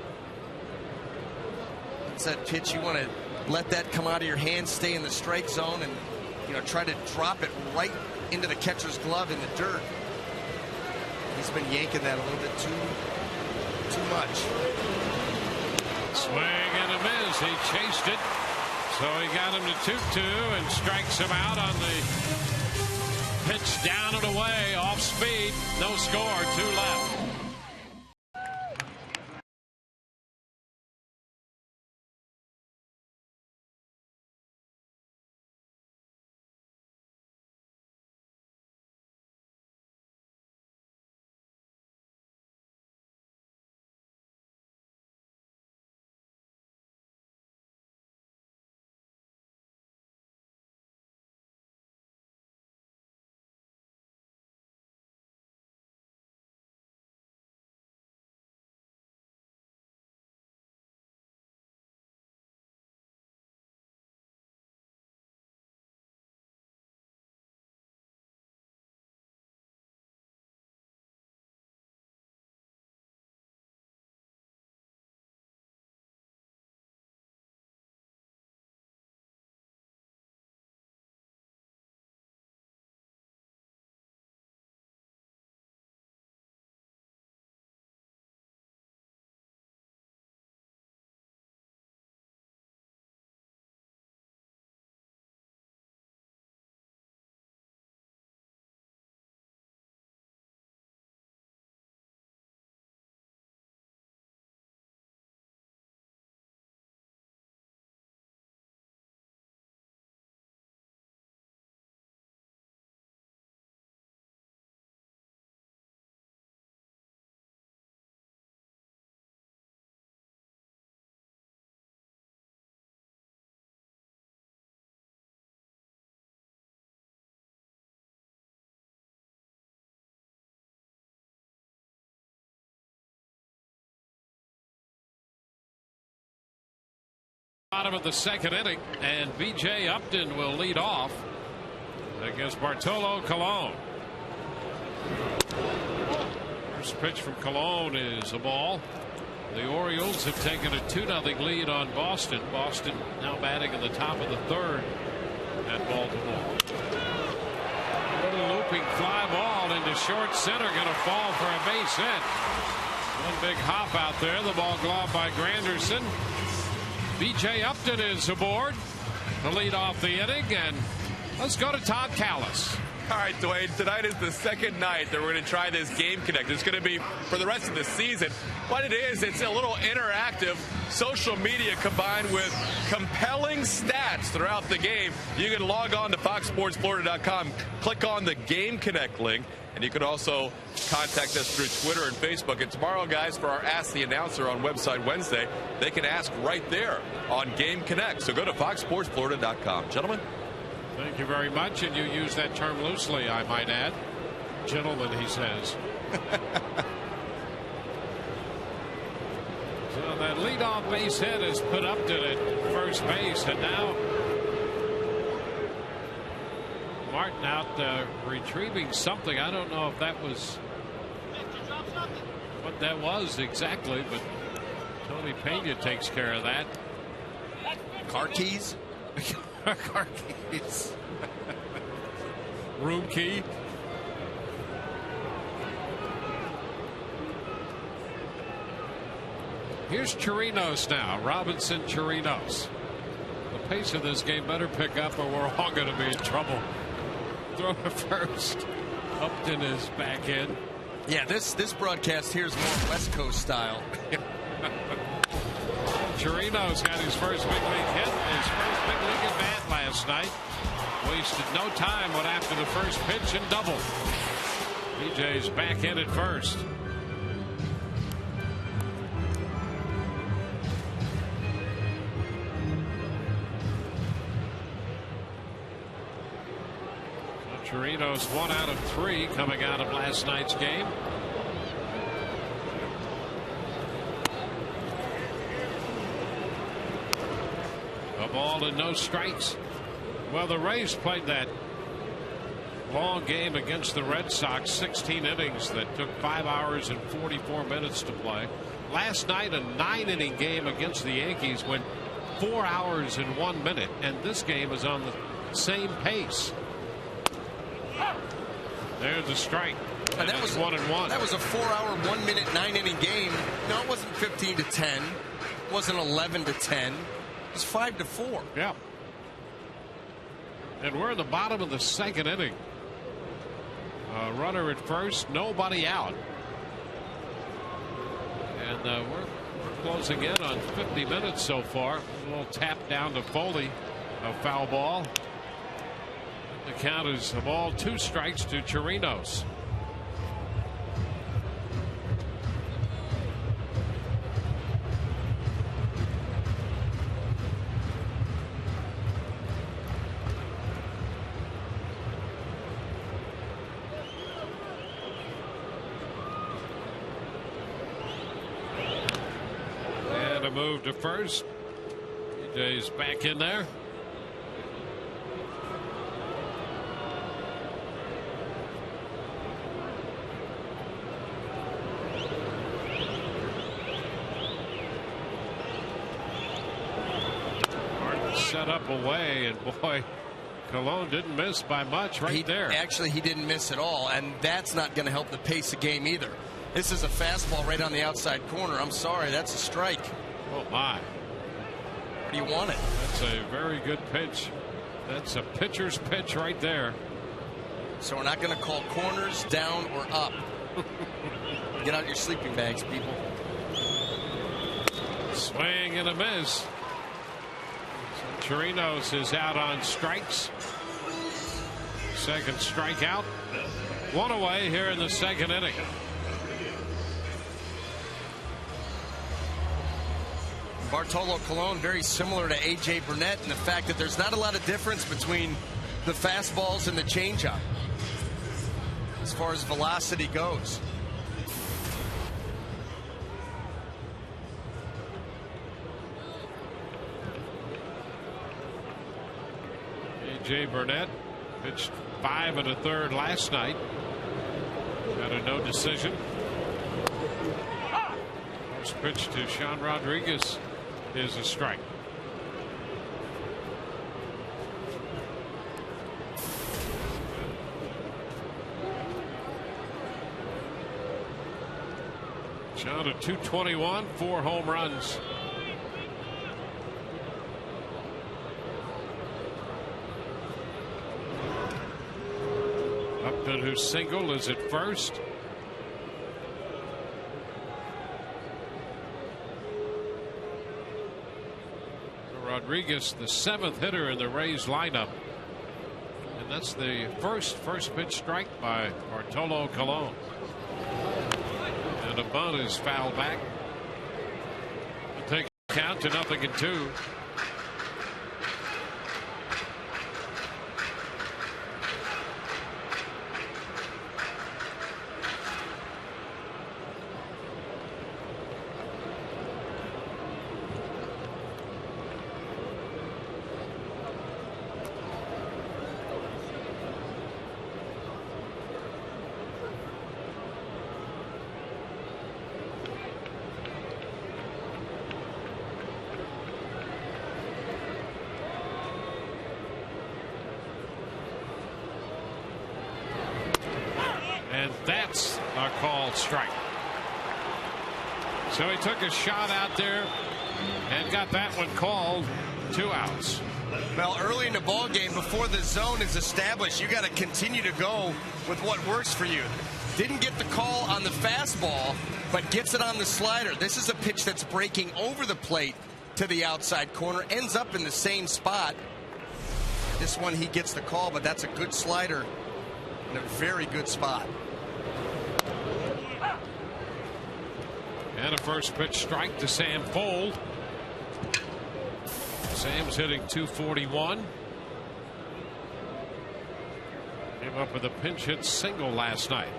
It's that pitch you want to let that come out of your hand, stay in the strike zone, and try to drop it right into the catcher's glove in the dirt. He's been yanking that a little bit too much. Swing and a miss. He chased it. So he got him to 2-2 and strikes him out on the pitch down and away off speed. No score, 2 left. Bottom of the second inning, and B.J. Upton will lead off against Bartolo Colon. First pitch from Colon is a ball. The Orioles have taken a 2-0 lead on Boston. Boston now batting in the top of the third at Baltimore. Little looping fly ball into short center, going to fall for a base hit. One big hop out there. The ball gloved by Granderson. B.J. Upton is aboard to lead off the inning, and let's go to Todd Callis. All right, Dwayne, tonight is the second night that we're going to try this Game Connect. It's going to be for the rest of the season. What it is, it's a little interactive social media combined with compelling stats throughout the game. You can log on to foxsportsflorida.com, click on the Game Connect link, and you can also contact us through Twitter and Facebook. And tomorrow, guys, for our Ask the Announcer on website Wednesday, they can ask right there on Game Connect. So go to foxsportsflorida.com. Gentlemen. Thank you very much, and you use that term loosely, I might add. Gentlemen, he says. So that leadoff base hit is put up to the first base, and now Martin out retrieving something. I don't know if that was what that was exactly, but Tony Pena takes care of that. Car keys? Car keys. Room key. Here's Chirinos now. Robinson Chirinos. The pace of this game better pick up or we're all going to be in trouble. Throw to first. Upton is back in. Yeah, this broadcast here is more West Coast style. Chirinos got his first big league hit, his first big league at bat last night. Wasted no time, went after the first pitch and doubled. BJ's back in at first. Chirinos 1 out of 3 coming out of last night's game. A ball and no strikes. Well, the Rays played that long game against the Red Sox, 16 innings that took 5 hours and 44 minutes to play. Last night, a 9-inning game against the Yankees went 4 hours and 1 minute, and this game is on the same pace. There's a strike. And that was 1-1. That was a 4-hour, 1 minute, 9-inning game. No, it wasn't 15-10. It wasn't 11-10. It was 5-4. Yeah. And we're in the bottom of the second inning. Runner at first, nobody out. And we're closing in on 50 minutes so far. A little tap down to Foley, a foul ball. The count is a ball, 2 strikes to Chirinos. And a move to first. DJ's back in there. Set up away, and boy, Colon didn't miss by much there. Actually, he didn't miss at all, and that's not going to help the pace of game either. This is a fastball right on the outside corner. I'm sorry, that's a strike. Oh my. What do you want it? That's a very good pitch. That's a pitcher's pitch right there. So we're not going to call corners, down, or up. Get out your sleeping bags, people. Swing and a miss. Chirinos is out on strikes. Second strikeout. 1 away here in the second inning. Bartolo Colon very similar to A.J. Burnett in the fact that there's not a lot of difference between the fastballs and the changeup as far as velocity goes. A.J. Burnett pitched 5 1/3 last night. Got a no decision. First pitch to Sean Rodriguez is a strike. Sean at 221, 4 home runs. Upton, whose single is at first. Rodriguez, the 7th hitter in the Rays lineup, and that's the first pitch strike by Bartolo Colon. And a bunt is fouled back. We'll take a count to 0-2. And that's a called strike. So he took a shot out there and got that one called. 2 outs. Well, early in the ball game, before the zone is established, you got to continue to go with what works for you. Didn't get the call on the fastball, but gets it on the slider. This is a pitch that's breaking over the plate to the outside corner, ends up in the same spot. This one he gets the call, but that's a good slider in a very good spot. And a first pitch strike to Sam Fold. Sam's hitting .241. Came up with a pinch hit single last night.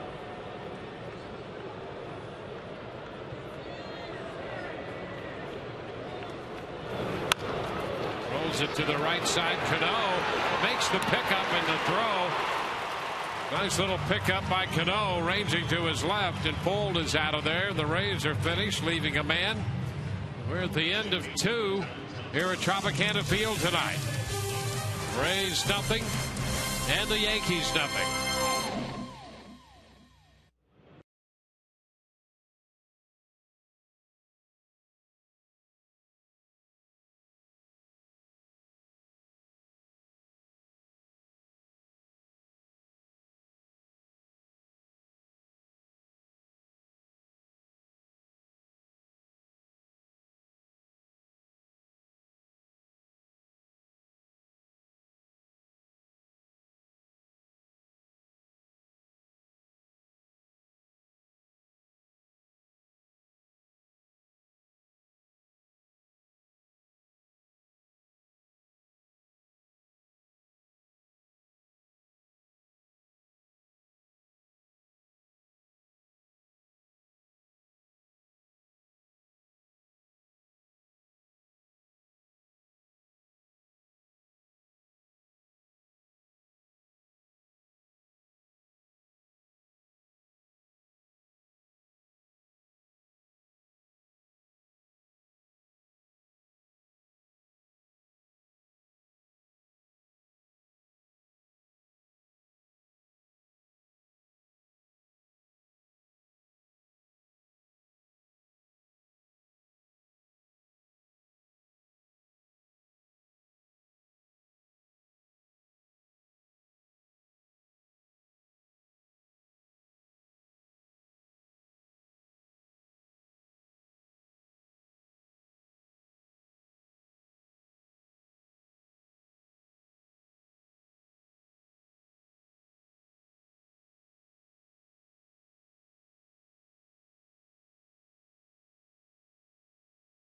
Rolls it to the right side. Cano makes the pickup and the throw. Nice little pickup by Cano, ranging to his left, and Fold is out of there. The Rays are finished, leaving a man. We're at the end of 2 here at Tropicana Field tonight. Rays nothing, and the Yankees nothing.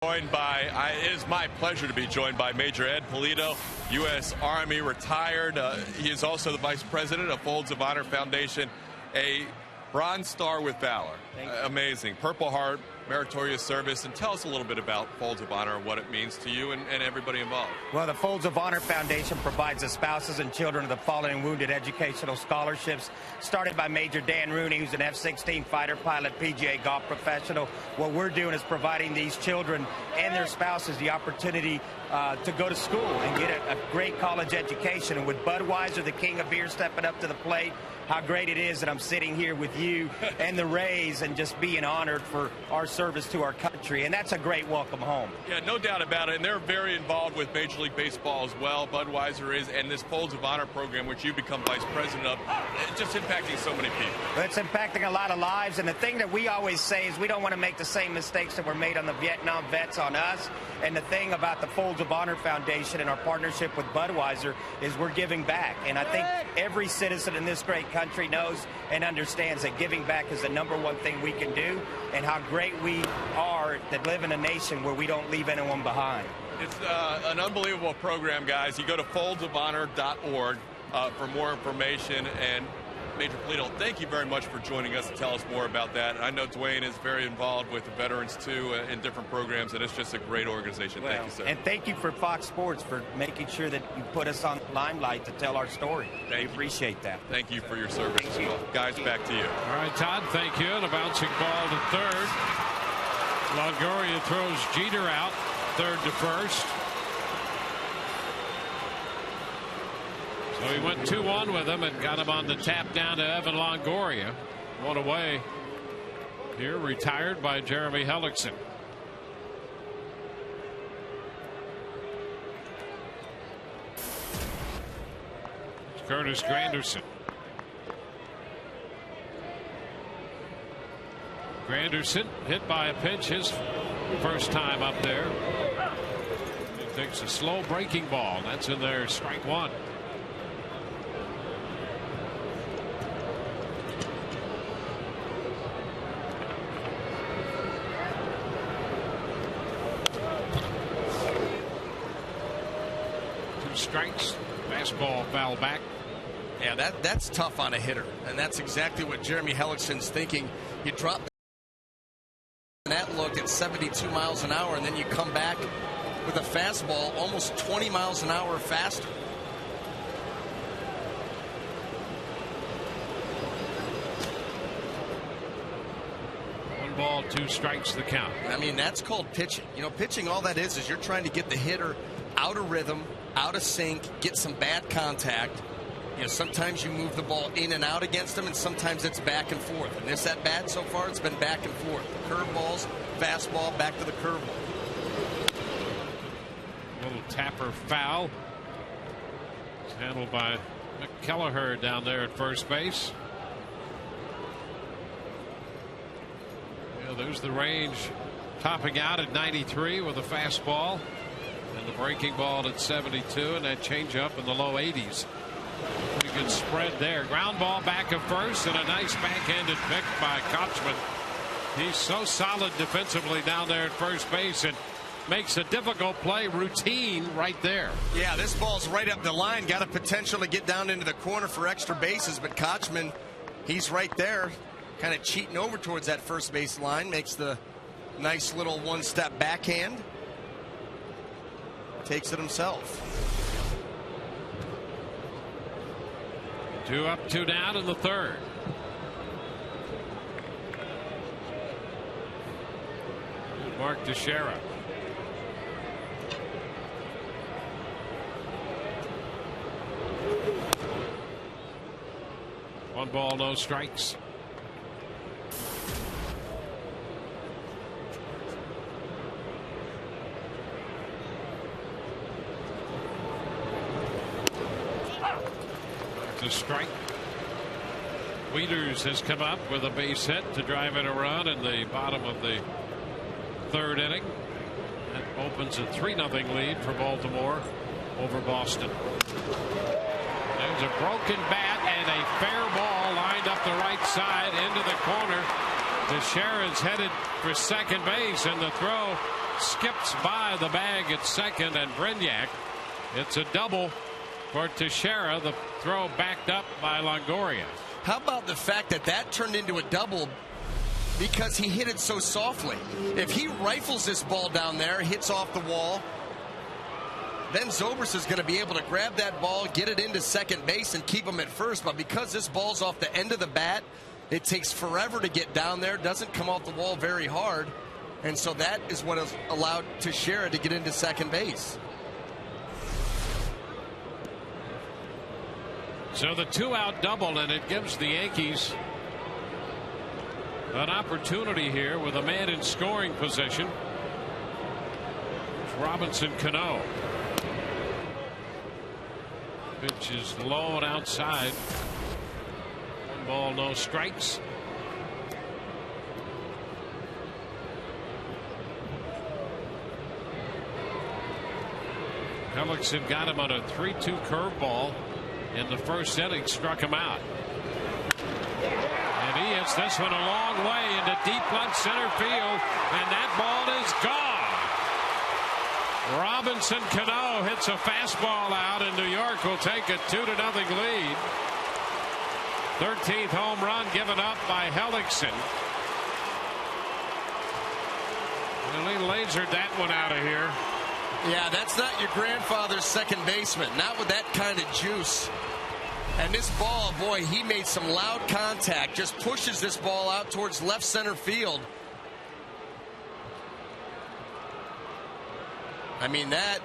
Joined by, it is my pleasure to be joined by Major Ed Polito, U.S. Army retired. He is also the Vice President of Folds of Honor Foundation, a Bronze Star with Valor. Amazing. Purple Heart, meritorious service. And tell us a little bit about Folds of Honor, what it means to you and everybody involved. Well, the Folds of Honor Foundation provides the spouses and children of the fallen and wounded educational scholarships started by Major Dan Rooney, who's an F-16 fighter pilot, PGA golf professional. What we're doing is providing these children and their spouses the opportunity to go to school and get a great college education. And with Budweiser, the king of beer, stepping up to the plate, how great it is that I'm sitting here with you and the Rays and just being honored for our service to our country. And that's a great welcome home. Yeah, no doubt about it. And they're very involved with Major League Baseball as well. Budweiser is, and this Folds of Honor program, which you become vice president of, it's just impacting so many people. It's impacting a lot of lives. And the thing that we always say is we don't want to make the same mistakes that were made on the Vietnam vets on us. And the thing about the Folds of Honor Foundation and our partnership with Budweiser is we're giving back. And I think every citizen in this great country knows and understands that giving back is the #1 thing we can do, and how great we are that live in a nation where we don't leave anyone behind. It's an unbelievable program, guys. You go to foldsofhonor.org for more information. And Major Polito, thank you very much for joining us to tell us more about that. I know Dwayne is very involved with the veterans, too, in different programs, and it's just a great organization. Well, thank you, sir. And thank you for Fox Sports for making sure that you put us on limelight to tell our story. We appreciate that. Thank you for your service as well. Guys, back to you. All right, Todd, thank you. And a bouncing ball to third. Longoria throws Jeter out, third to first. So he went 2-1 with him and got him on the tap down to Evan Longoria. One away here, retired by Jeremy Hellickson. It's Curtis Granderson. Granderson hit by a pitch his first time up there. He takes a slow breaking ball. That's in there, strike one. Strikes. Fastball foul back. Yeah, that's tough on a hitter, and that's exactly what Jeremy Hellickson's thinking. You drop that look at 72 miles an hour, and then you come back with a fastball almost 20 miles an hour faster. One ball, 2 strikes, the count. I mean, that's called pitching. You know, pitching, all that is you're trying to get the hitter out of rhythm, out of sync, get some bad contact. You know, sometimes you move the ball in and out against them, and sometimes it's back and forth. And this at bat so far, it's been back and forth. Curveballs, fastball, back to the curveball. Little tapper foul. It's handled by McKelleher down there at first base. Yeah, there's the range, topping out at 93 with a fastball. And the breaking ball at 72, and that changeup in the low 80s. Pretty good spread there. Ground ball back at first, and a nice backhanded pick by Kochman. He's so solid defensively down there at first base and makes a difficult play routine right there. Yeah, this ball's right up the line. Got a potential to get down into the corner for extra bases, but Kochman, he's right there, kind of cheating over towards that first base line. Makes the nice little one-step backhand. Takes it himself. 2 up, 2 down in the third. Mark Teixeira. One ball, no strikes. A strike. Wieters has come up with a base hit to drive in a run in the bottom of the third inning. That opens a 3-0 lead for Baltimore over Boston. There's a broken bat and a fair ball lined up the right side into the corner. Teixeira's headed for second base, and the throw skips by the bag at second, and Brignac. It's a double for Teixeira. The throw backed up by Longoria. How about the fact that that turned into a double because he hit it so softly? If he rifles this ball down there, hits off the wall, then Zobrist is going to be able to grab that ball, get it into second base, and keep him at first. But because this ball's off the end of the bat, it takes forever to get down there, doesn't come off the wall very hard, and so that is what has allowed Teixeira to get into second base. So the 2-out double, and it gives the Yankees an opportunity here with a man in scoring position. It's Robinson Cano. Pitch is low and outside. 1 ball, no strikes. Hellickson got him on a 3-2 curveball in the first inning, struck him out. And he hits this one a long way into deep left center field, and that ball is gone. Robinson Cano hits a fastball out, and New York will take a 2-0 lead. 13th home run given up by Hellickson. And he lasered that one out of here. Yeah, that's not your grandfather's second baseman, not with that kind of juice. And this ball, boy, he made some loud contact, just pushes this ball out towards left center field. I mean, that,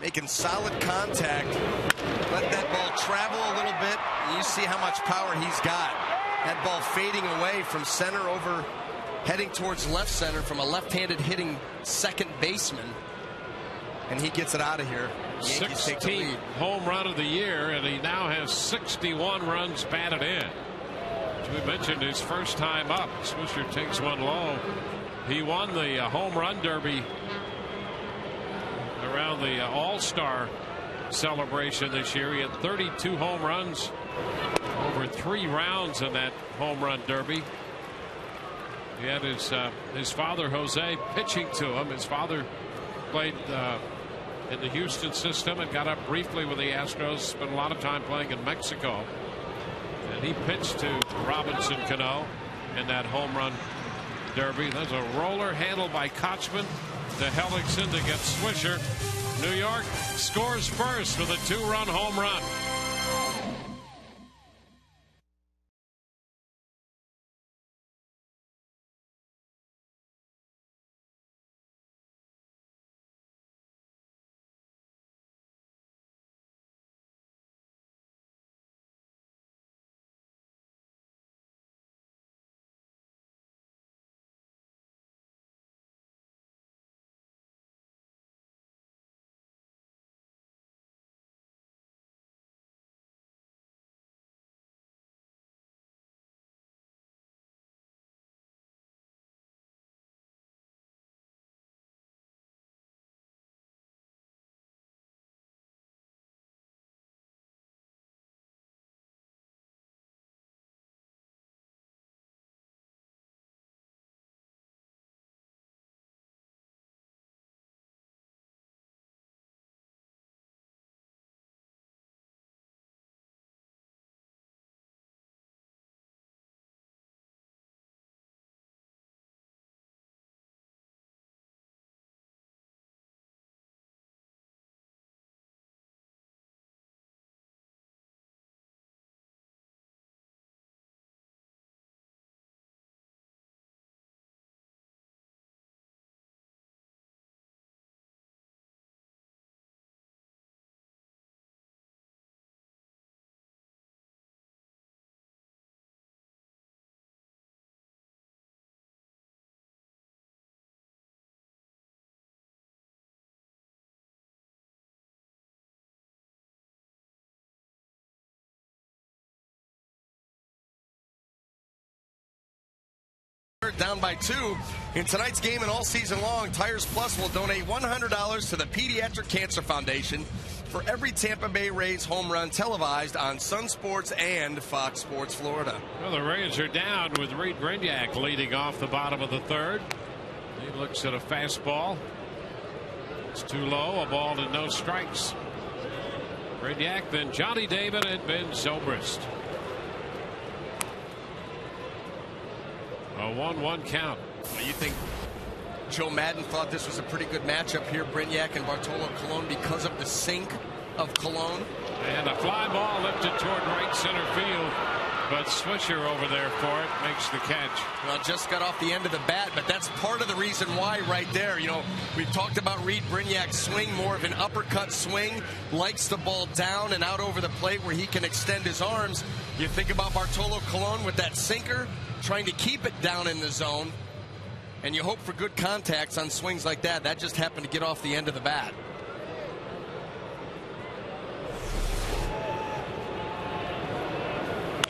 making solid contact, let that ball travel a little bit, and you see how much power he's got. That ball fading away from center over, heading towards left center from a left-handed hitting second baseman, and he gets it out of here. 16th home run of the year, and he now has 61 runs batted in. As we mentioned, his first time up. Swisher takes one low. He won the home run derby around the All-Star celebration this year. He had 32 home runs over 3 rounds in that home run derby. He had his father Jose pitching to him. His father played in the Houston system and got up briefly with the Astros. Spent a lot of time playing in Mexico, and he pitched to Robinson Cano in that home run derby. There's a roller handled by Kochman to Hellickson to get Swisher. New York scores first with a 2-run home run. Down by 2 in tonight's game, and all season long, Tires Plus will donate $100 to the Pediatric Cancer Foundation for every Tampa Bay Rays home run televised on Sun Sports and Fox Sports Florida. Well, the Rays are down with Reed Brignac leading off the bottom of the 3rd. He looks at a fastball. It's too low, a ball and no strikes. Brignac, then Johnny Damon, and Ben Zobrist. A 1-1 count. You think Joe Madden thought this was a pretty good matchup here, Brignac and Bartolo Colon, because of the sink of Colon? And a fly ball lifted toward right center field, but Swisher over there for it makes the catch. Well, just got off the end of the bat, but that's part of the reason why right there. You know, we've talked about Reed Brignac's swing, more of an uppercut swing, likes the ball down and out over the plate where he can extend his arms. You think about Bartolo Colon with that sinker, trying to keep it down in the zone, and you hope for good contacts on swings like that. That just happened to get off the end of the bat.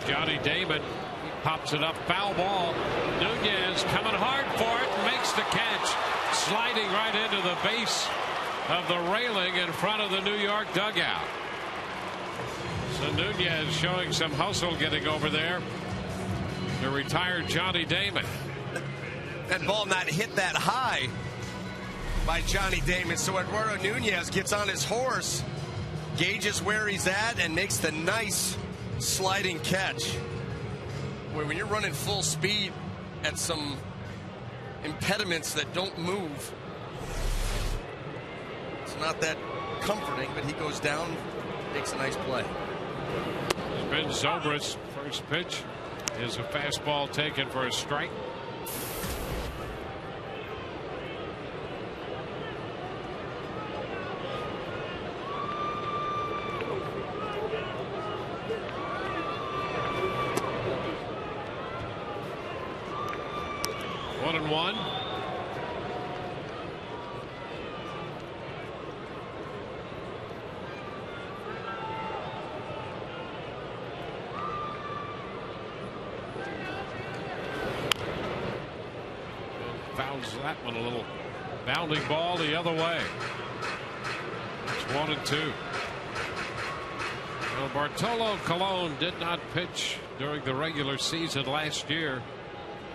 Johnny Damon pops it up, foul ball. Nunez coming hard for it, makes the catch, sliding right into the base of the railing in front of the New York dugout. So Nunez showing some hustle getting over there to retire Johnny Damon. That ball not hit that high by Johnny Damon, so Eduardo Nunez gets on his horse, gauges where he's at, and makes the nice sliding catch. Boy, when you're running full speed at some impediments that don't move, it's not that comforting, but he goes down, makes a nice play. Ben Zobrist, first pitch is a fastball taken for a strike. One and one. Fouls that one, a little bounding ball the other way. It's 1-2. Well, Bartolo Colon did not pitch during the regular season last year.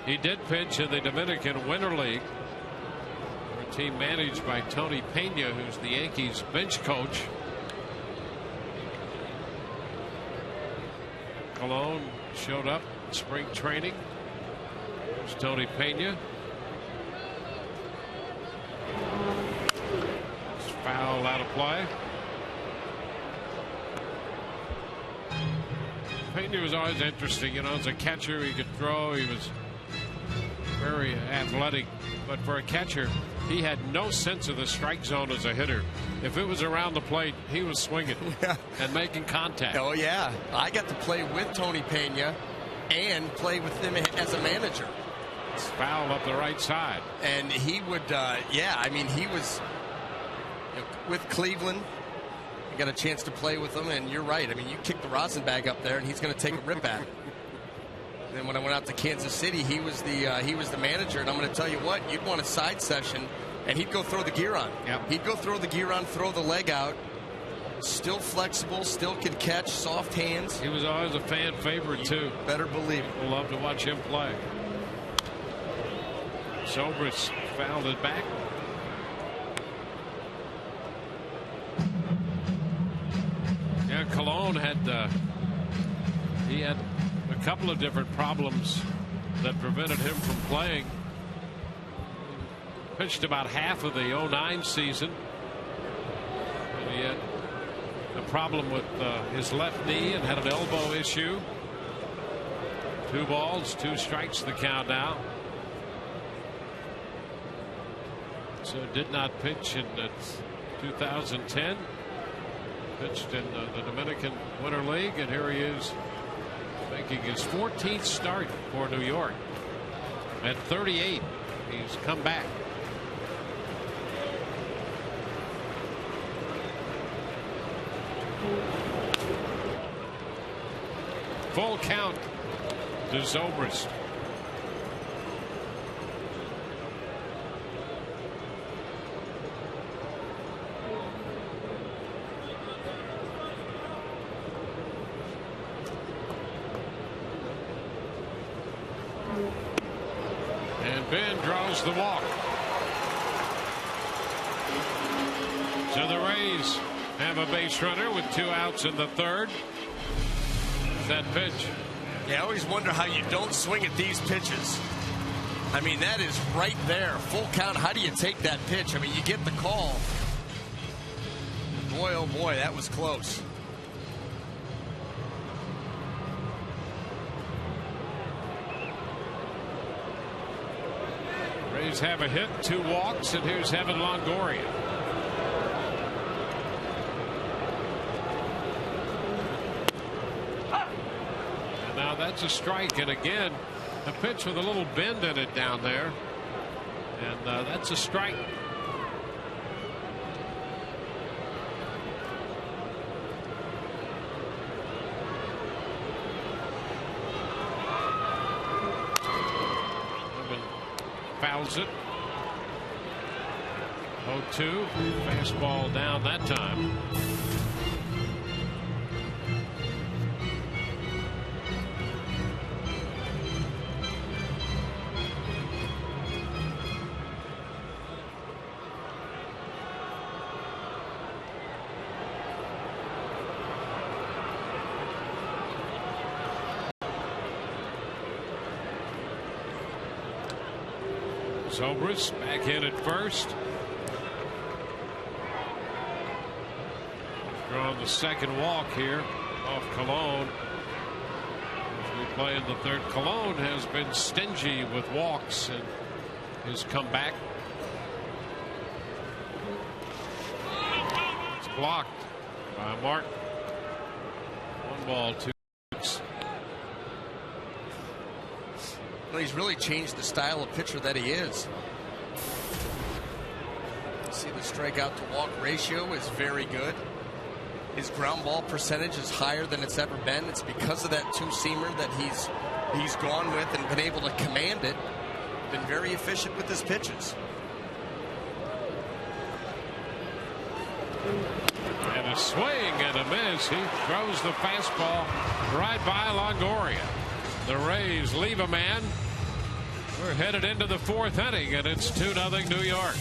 He did pitch in the Dominican Winter League, a team managed by Tony Pena, who's the Yankees bench coach. Colon showed up in spring training. There's Tony Pena. It's foul out of play. Pena was always interesting, you know, as a catcher. He could throw. He was very athletic, but for a catcher, he had no sense of the strike zone as a hitter. If it was around the plate, he was swinging and making contact. Oh yeah, I got to play with Tony Pena and play with him as a manager. It's foul up the right side, and he would, yeah, I mean, he was, you know, with Cleveland. I got a chance to play with him, and you're right. I mean, you kick the rosin bag up there, and he's going to take a rip at it. Then when I went out to Kansas City, he was the manager, and I'm going to tell you what, you'd want a side session, and he'd go throw the gear on. Yep. He'd go throw the gear on, throw the leg out. Still flexible, still can catch, soft hands. He was always a fan favorite too. Better believe it. People love to watch him play. Zobrist fouled it back. Yeah, Colon had he had a couple of different problems that prevented him from playing. Pitched about half of the 09 season, and he had a problem with his left knee and had an elbow issue. 2 balls, 2 strikes the count now. So did not pitch in 2010. Pitched in the Dominican Winter League, and here he is making his 14th start for New York. At 38, he's come back. Full count to Zobrist. And Ben draws the walk. So the Rays have a base runner with 2 outs in the third. That pitch. Yeah, I always wonder how you don't swing at these pitches. I mean, that is right there. Full count. How do you take that pitch? I mean, you get the call. Boy, oh boy, that was close. Rays have a hit, 2 walks, and here's Evan Longoria. And now that's a strike, and again, a pitch with a little bend in it down there, and that's a strike. Fouls it. 0-2. Fastball down that time. Zobrist back in at first. Drawn the second walk here off Colon. As we play in the third, Colon has been stingy with walks and his comeback. It's blocked by Martin. 1 ball, 2 strikes. Well, he's really changed the style of pitcher that he is. You see the strikeout to walk ratio is very good. His ground ball percentage is higher than it's ever been. It's because of that 2-seamer that he's gone with and been able to command it. Been very efficient with his pitches. And a swing and a miss. He throws the fastball right by Longoria. The Rays leave a man. We're headed into the 4th inning, and it's 2-0 New York.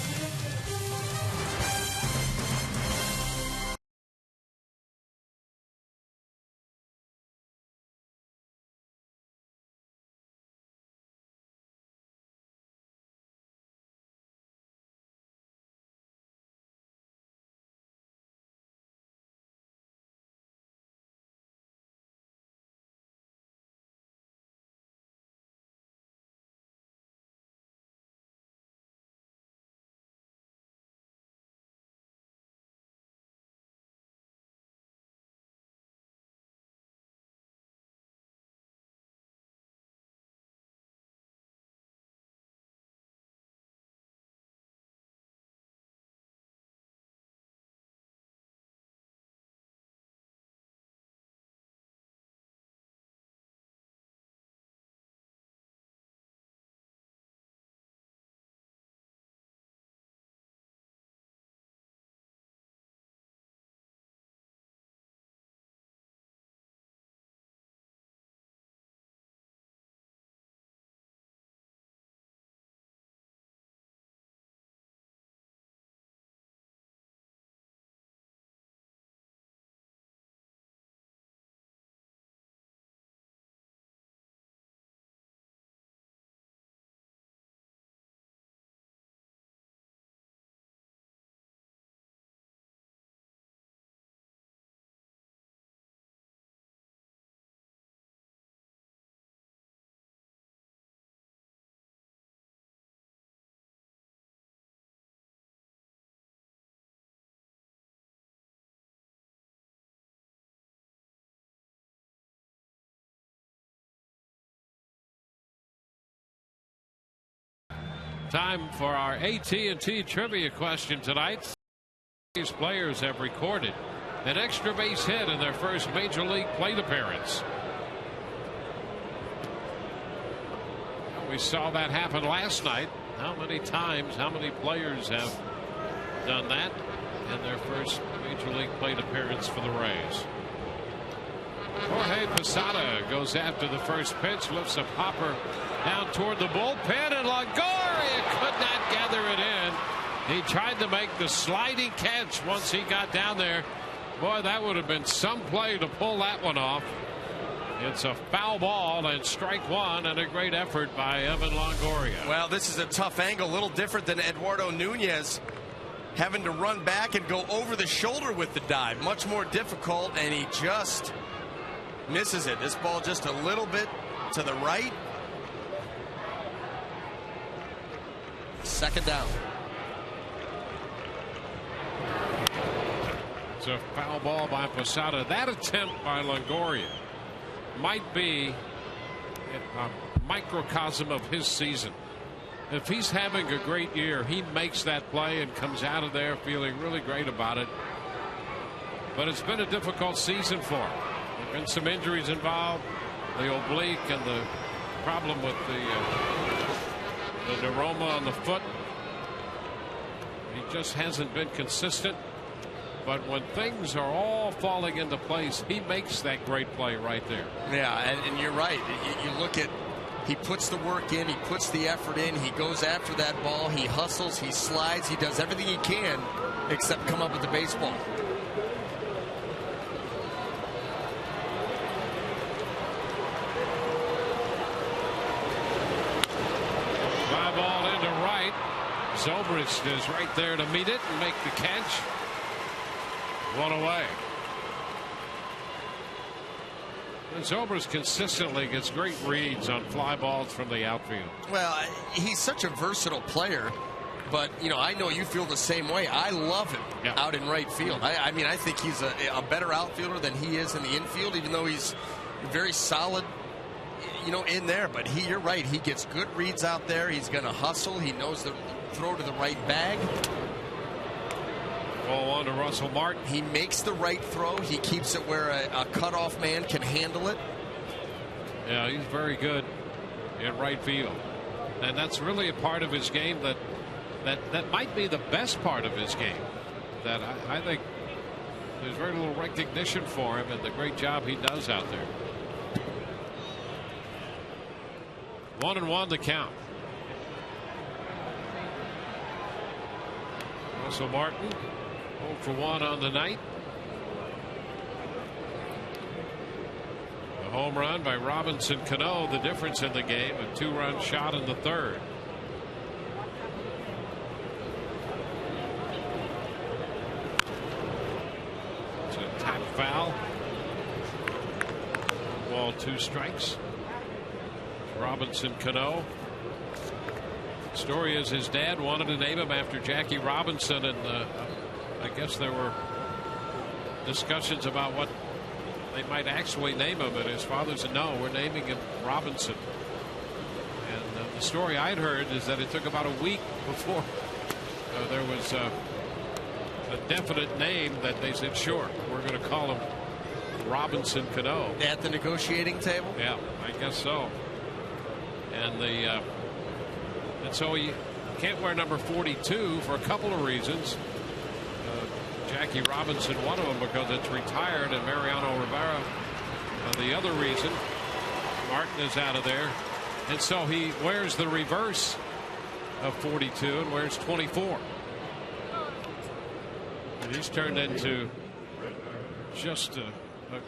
Time for our AT&T trivia question tonight. These players have recorded an extra base hit in their first major league plate appearance. We saw that happen last night. How many times, how many players have done that in their first major league plate appearance for the Rays? Jorge Posada goes after the first pitch, lifts a popper down toward the bullpen, and Longoria could not gather it in. He tried to make the sliding catch once he got down there Boy, that would have been some play to pull that one off. It's a foul ball and strike one, and a great effort by Evan Longoria. Well, this is a tough angle, a little different than Eduardo Nunez having to run back and go over the shoulder with the dive. Much more difficult, and he just misses it. This ball just a little bit to the right. Second down. It's a foul ball by Posada. That attempt by Longoria might be a microcosm of his season. If he's having a great year, he makes that play and comes out of there feeling really great about it. But it's been a difficult season for him. There have been some injuries involved, the oblique and the problem with the neuroma on the foot. He just hasn't been consistent. But when things are all falling into place, he makes that great play right there. Yeah, and you're right. You look at, he puts the work in, he puts the effort in, he goes after that ball, he hustles, he slides, he does everything he can except come up with the baseball. Fly ball into right. Zobrist is right there to meet it and make the catch. One away. And Zobrist consistently gets great reads on fly balls from the outfield. Well, he's such a versatile player, but you know, I know you feel the same way. I love him out in right field. I mean, I think he's a better outfielder than he is in the infield, even though he's very solid, you know, in there. But you're right, he gets good reads out there. He's going to hustle. He knows to throw to the right bag. Ball on to Russell Martin. He makes the right throw. He keeps it where a cutoff man can handle it. Yeah, he's very good in right field, and that's really a part of his game that might be the best part of his game. That I think there's very little recognition for him and the great job he does out there. 1-1 the count. Russell Martin 0 for 1 on the night. A home run by Robinson Cano, the difference in the game. A 2-run shot in the third. It's a tap foul. Ball 2 strikes. Robinson Cano. Story is his dad wanted to name him after Jackie Robinson, and I guess there were discussions about what they might actually name him, and his father said, no, we're naming him Robinson. And the story I'd heard is that it took about a week before there was a definite name that they said, sure, we're going to call him Robinson Cano. At the negotiating table? Yeah, I guess so. And so he can't wear number 42 for a couple of reasons. Jackie Robinson, one of them, because it's retired, and Mariano Rivera, the other reason. Martin is out of there, and so he wears the reverse of 42 and wears 24. And he's turned into just a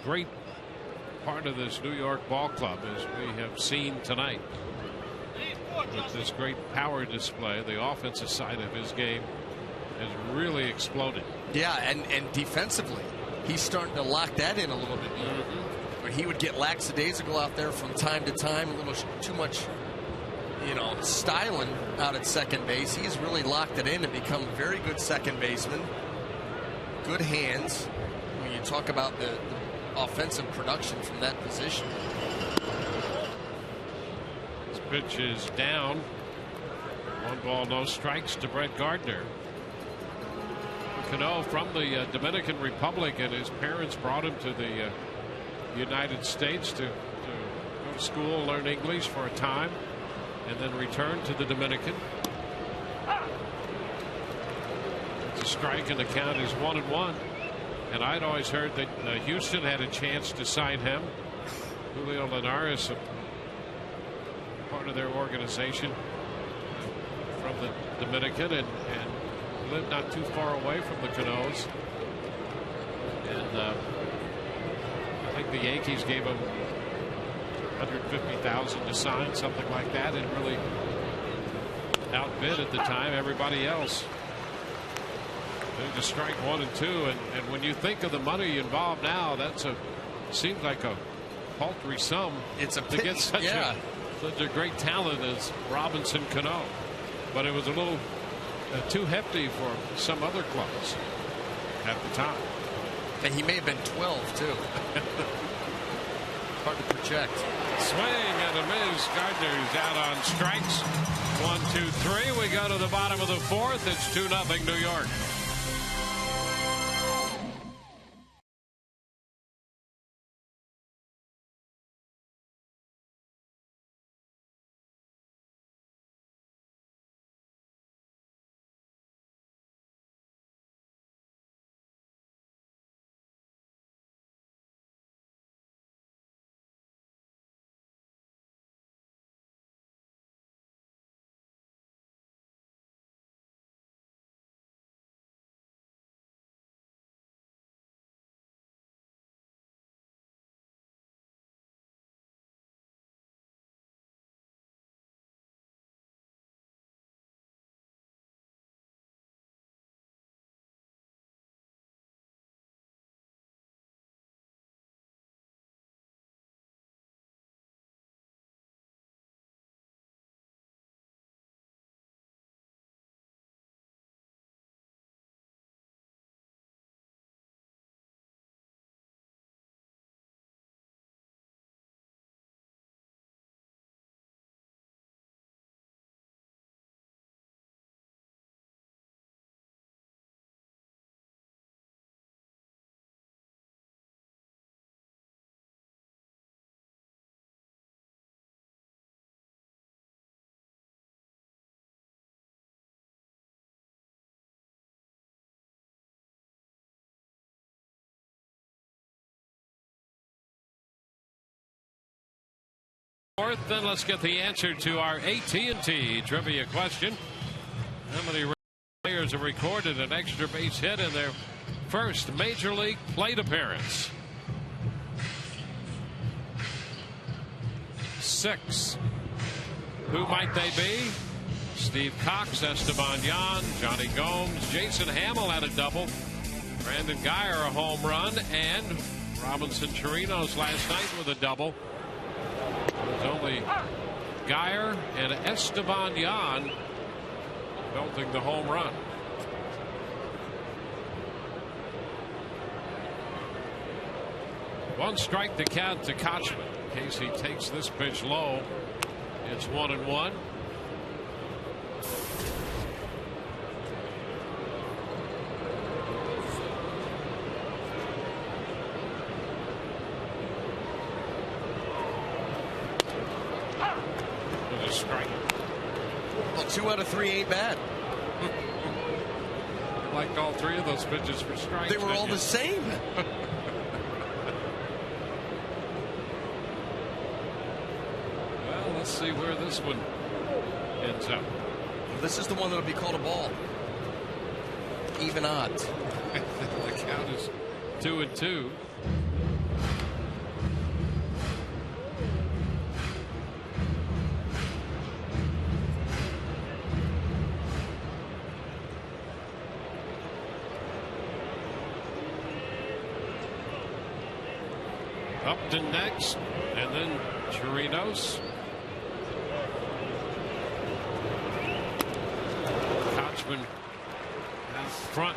great part of this New York ball club, as we have seen tonight. With this great power display, the offensive side of his game has really exploded. Yeah, and defensively, he's starting to lock that in a little bit more. Where he would get lackadaisical out there from time to time, a little too much, you know, styling out at second base. He's really locked it in and become a very good second baseman. Good hands. When you talk about the offensive production from that position. Pitch is down. 1 ball, no strikes to Brett Gardner. Cano from the Dominican Republic, and his parents brought him to the United States to go to school, learn English for a time, and then return to the Dominican. It's a strike, and the count is 1-1. And I'd always heard that Houston had a chance to sign him. Julio Linares, part of their organization from the Dominican, and lived not too far away from the Canos. And I think the Yankees gave him $150,000 to sign, something like that, and really outbid at the time everybody else. To strike 1 and 2, and when you think of the money involved now, seems like a paltry sum. It's a to get such a great talent as Robinson Cano, but it was a little too hefty for some other clubs at the time. And he may have been 12 too. Hard to project. Swing and a miss. Gardner's out on strikes. 1, 2, 3. We go to the bottom of the fourth. It's 2-0 New York. Then let's get the answer to our AT&T trivia question. How many players have recorded an extra base hit in their first major league plate appearance? 6. Who might they be? Steve Cox, Esteban Yan, Johnny Gomes, Jason Hamill had a double, Brandon Guyer a home run, and Robinson Chirinos last night with a double. It was only Guyer and Esteban Yan belting the home run. One strike to count to Kochman. In case he takes this pitch low, it's 1-1. Strike. Well, 2 out of 3 ain't bad. Like all 3 of those pitches for strikes. They were all the same. Well, let's see where this one ends up. This is the one that'll be called a ball. Even odds. The count is 2-2. Upton next, and then Chirinos. Kochman out front,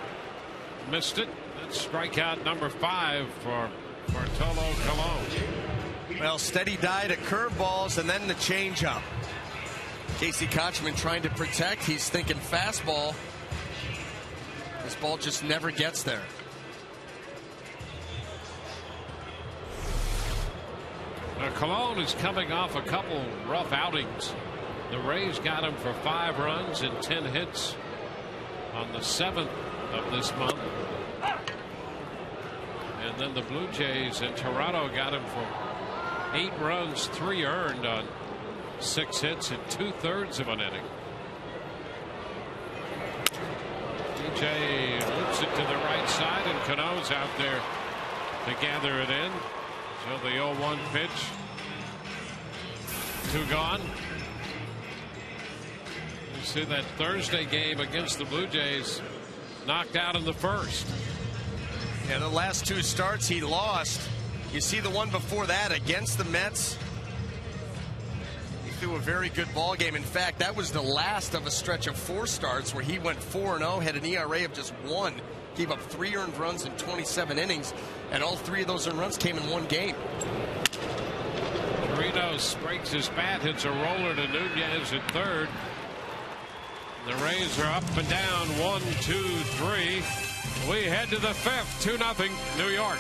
missed it. That's strikeout number 5 for Bartolo Colon. Well, steady diet of curveballs and then the changeup. Casey Kochman trying to protect. He's thinking fastball. This ball just never gets there. Colon is coming off a couple rough outings. The Rays got him for 5 runs and 10 hits on the 7th of this month. And then the Blue Jays in Toronto got him for 8 runs, 3 earned on 6 hits in 2/3 of an inning. DJ loops it to the right side, and Cano's out there to gather it in. So the 0-1 pitch. 2 gone. You see that Thursday game against the Blue Jays knocked out in the first. Yeah, the last 2 starts he lost. You see the one before that against the Mets. He threw a very good ball game. In fact, that was the last of a stretch of 4 starts where he went 4-0, had an ERA of just 1, gave up 3 earned runs in 27 innings, and all 3 of those earned runs came in 1 game. Rinos breaks his bat, hits a roller to Nunez at third. The Rays are up and down 1, 2, 3. We head to the 5th, 2-0 New York.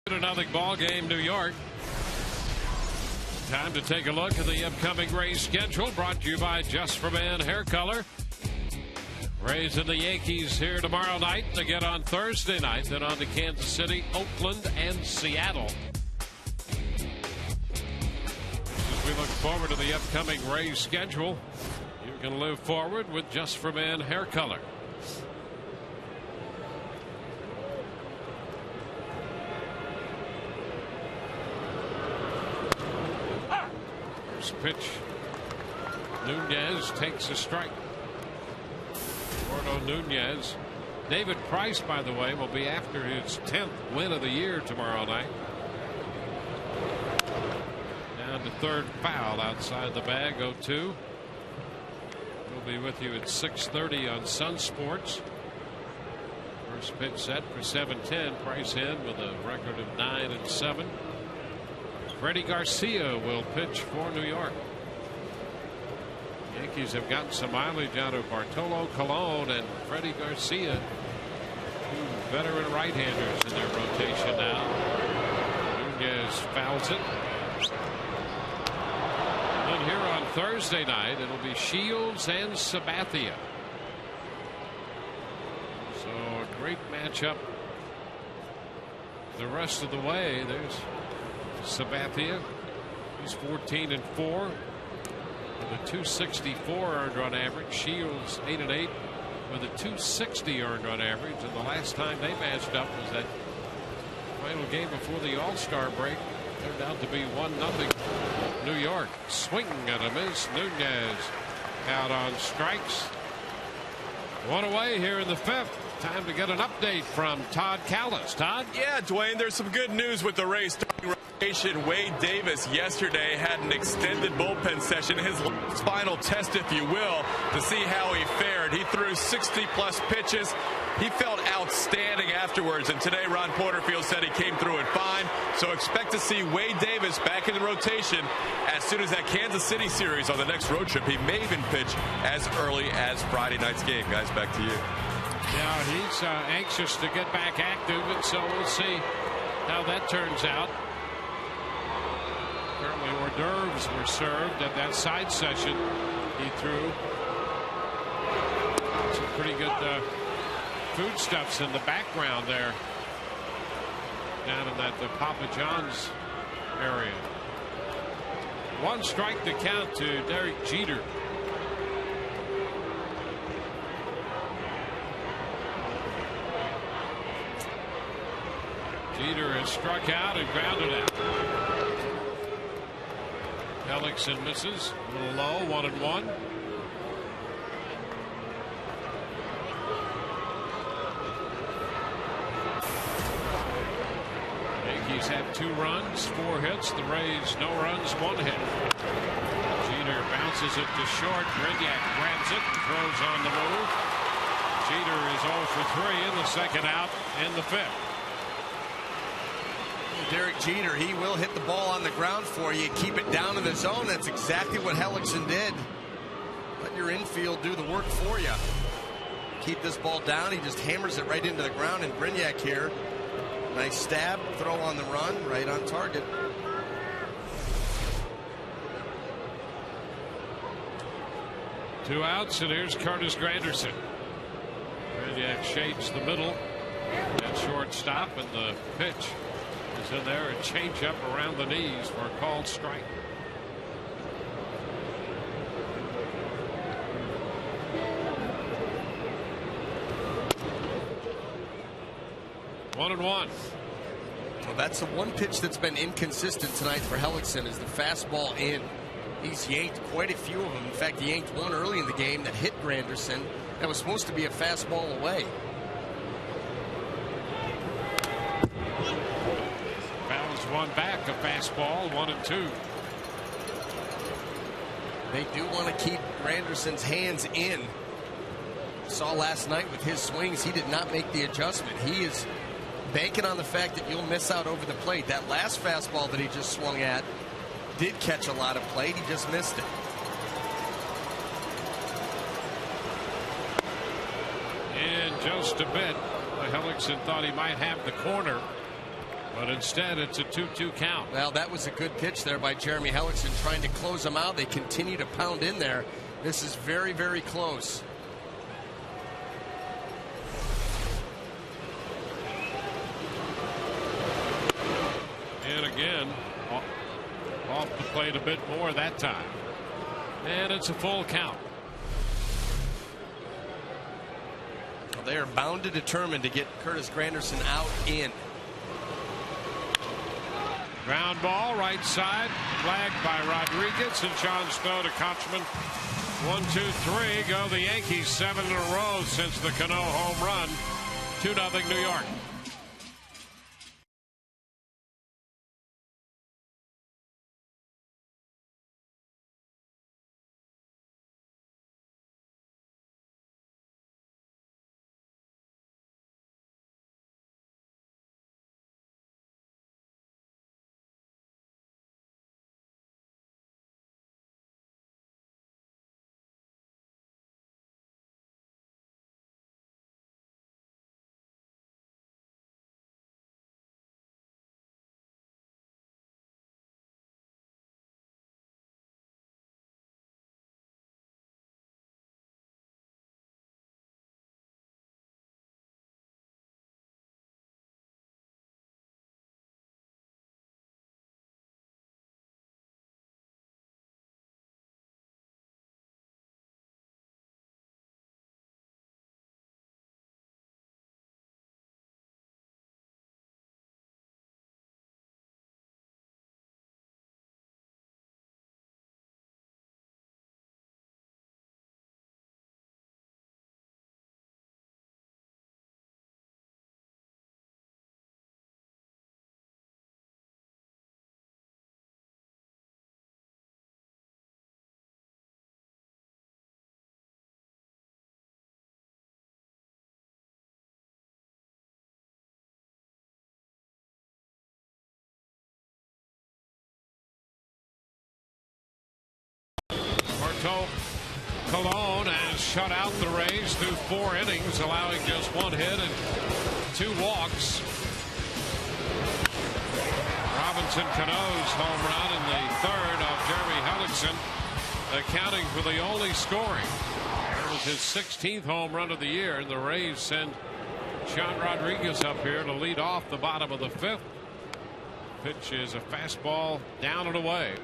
Another ball game, New York. Time to take a look at the upcoming Rays schedule, brought to you by Just for Man Hair Color. Rays and the Yankees here tomorrow night, again on Thursday night, then on to Kansas City, Oakland, and Seattle. As we look forward to the upcoming Rays schedule, you can live forward with Just for Man Hair Color. Pitch. Nunez takes a strike. Gordo Nunez. David Price, by the way, will be after his 10th win of the year tomorrow night. Down to third, foul outside the bag, 0-2. We'll be with you at 6:30 on Sun Sports. First pitch set for 7:10. Price in with a record of 9-7. Freddie Garcia will pitch for New York. Yankees have gotten some mileage out of Bartolo Colon and Freddie Garcia, 2 veteran right-handers in their rotation now. Nunez fouls it. And here on Thursday night, it'll be Shields and Sabathia. So a great matchup the rest of the way. There's Sabathia. He's 14-4 with a 264 earned run average. Shields 8-8 with a 260 earned run average. And the last time they matched up was that final game before the All-Star break. Turned out to be 1-0 New York. Swing and a miss. Nunez out on strikes. 1 away here in the 5th. Time to get an update from Todd Callis. Todd? Yeah, Dwayne, there's some good news with the Rays starting rotation. Wade Davis yesterday had an extended bullpen session, his final test, if you will, to see how he fared. He threw 60-plus pitches. He felt outstanding afterwards, and today Ron Porterfield said he came through it fine. So expect to see Wade Davis back in the rotation as soon as that Kansas City series on the next road trip. He may even pitch as early as Friday night's game. Guys, back to you. Yeah, he's anxious to get back active, and so we'll see how that turns out. Apparently hors d'oeuvres were served at that side session he threw. Some pretty good foodstuffs in the background there, down in that the Papa John's area. One strike to count to Derek Jeter. Jeter has struck out and grounded out. Hellickson misses. A little low, 1-1. Yankees have 2 runs, 4 hits. The Rays, no runs, 1 hit. Jeter bounces it to short. Brignac grabs it and throws on the move. Jeter is 0 for 3 in the second out in the 5th. Derek Jeter, he will hit the ball on the ground for you. Keep it down in the zone. That's exactly what Hellickson did. Let your infield do the work for you. Keep this ball down. He just hammers it right into the ground. And Brignac here, nice stab, throw on the run, right on target. Two outs, and here's Curtis Granderson. Brignac shades the middle at shortstop, and the pitch is in there. A changeup around the knees for a called strike. One and one. Well, that's the one pitch that's been inconsistent tonight for Hellickson, is the fastball in. He's yanked quite a few of them. In fact, he yanked one early in the game that hit Granderson. That was supposed to be a fastball away. Bounds one back, a fastball, 1-2. They do want to keep Granderson's hands in. Saw last night with his swings, he did not make the adjustment. He is banking on the fact that you'll miss out over the plate. That last fastball that he just swung at did catch a lot of plate. He just missed it. In just a bit, Hellickson thought he might have the corner, but instead it's a 2-2 count. Well, that was a good pitch there by Jeremy Hellickson, trying to close him out. They continue to pound in there. This is very, very close. And again, off the plate a bit more that time. And it's a full count. Well, they are bound to determine to get Curtis Granderson out in. Ground ball, right side, flagged by Rodriguez, and John Snow to Kochman. 1-2-3, go the Yankees, 7 in a row since the Cano home run. 2-0 New York. Roberto Colon has shut out the Rays through 4 innings, allowing just 1 hit and 2 walks. Robinson Cano's home run in the 3rd of Jeremy Hellickson, accounting for the only scoring. That was his 16th home run of the year, and the Rays send Sean Rodriguez up here to lead off the bottom of the 5th. Pitch is a fastball down and away.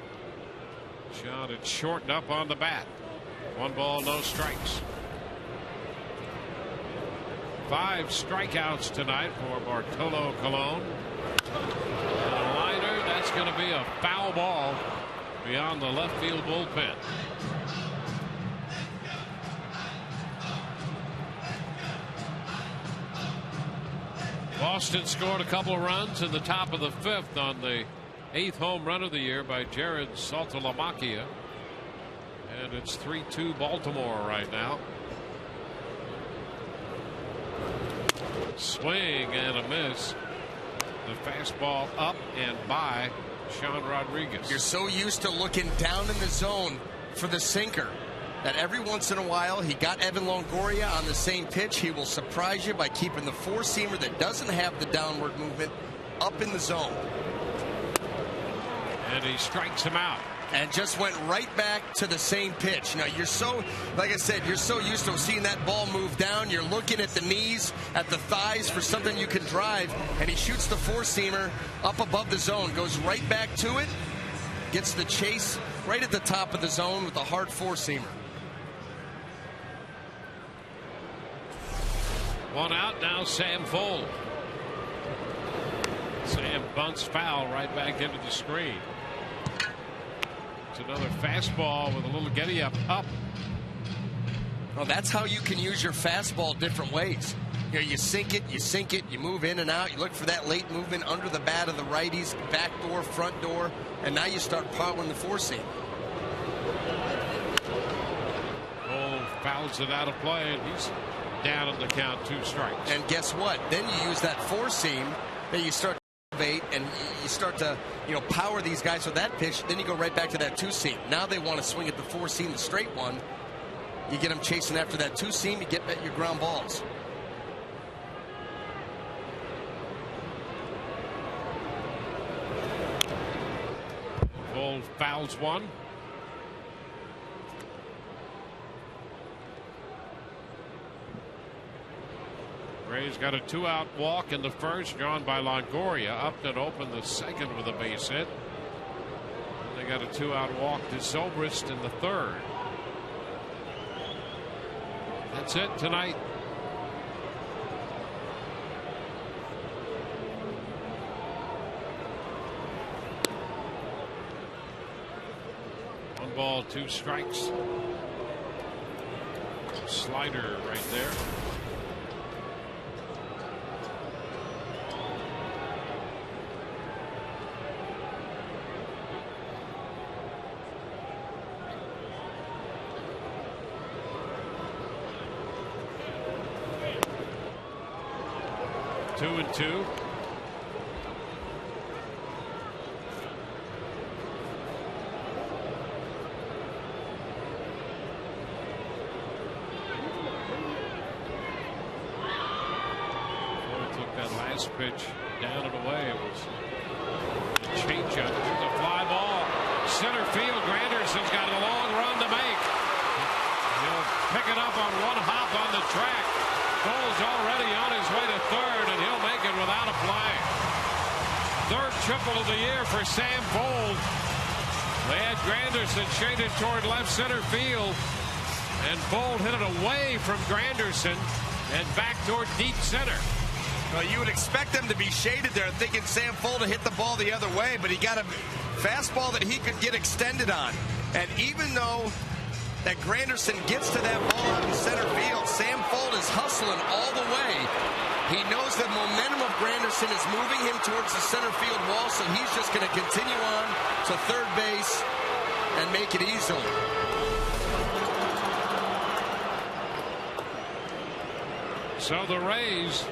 Sean had shortened up on the bat. 1 ball, no strikes. 5 strikeouts tonight for Bartolo Colon. And a liner, that's going to be a foul ball beyond the left field bullpen. Boston scored a couple of runs in the top of the 5th on the 8th home run of the year by Jared Saltalamacchia. And it's 3-2 Baltimore right now. Swing and a miss. The fastball up and by Sean Rodriguez. You're so used to looking down in the zone for the sinker that every once in a while he got Evan Longoria on the same pitch. He will surprise you by keeping the 4-seamer that doesn't have the downward movement up in the zone. And he strikes him out. And just went right back to the same pitch. You know, you're so, like I said, you're so used to seeing that ball move down. You're looking at the knees, at the thighs for something you can drive. And he shoots the 4-seamer up above the zone, goes right back to it, gets the chase right at the top of the zone with a hard 4-seamer. 1 out, now Sam Fuld. Sam bunts foul right back into the screen. It's another fastball with a little getty up. Well, that's how you can use your fastball different ways. You know, you sink it, you move in and out, you look for that late movement under the bat of the righties, back door, front door, and now you start powering the 4-seam. Oh, fouls it out of play, and he's down on the count, 2 strikes. And guess what? Then you use that 4-seam, then you start and you start to, you know, power these guys with that pitch. Then you go right back to that 2-seam. Now they want to swing at the 4-seam, the straight one. You get them chasing after that 2-seam, you get at your ground balls. Fuld fouls 1. Rays got a 2-out walk in the 1st, drawn by Longoria. Upton opened the 2nd with a base hit. And they got a 2-out walk to Zobrist in the 3rd. That's it tonight. One ball, 2 strikes. Slider right there. Two and 2. Took that last pitch down and away. It was a changeup. It's a fly ball. Center field. Granderson's got a long run to make. He'll pick it up on 1 hop on the track. Cole's already on his way to 3rd, and he'll make it without a play. 3rd triple of the year for Sam Fuld. They had Granderson shaded toward left center field, and Fuld hit it away from Granderson and back toward deep center. Well, you would expect them to be shaded there, thinking Sam Fuld to hit the ball the other way, but he got a fastball that he could get extended on. And even though that Granderson gets to that ball out in center field, Sam Fuld is hustling all the way. He knows the momentum of Granderson is moving him towards the center field wall, so he's just going to continue on to 3rd base and make it easily. So the Rays,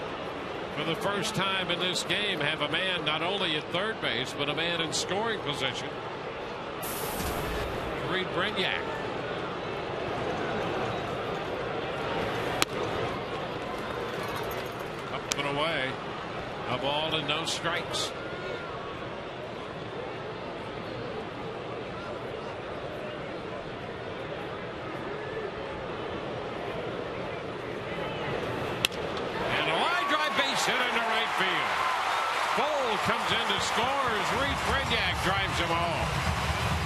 for the first time in this game, have a man not only at 3rd base, but a man in scoring position. Reed Brignac. away. A ball and no strikes. And a line drive base hit into right field. Bowl comes in to scores. Reed Brignac drives him home.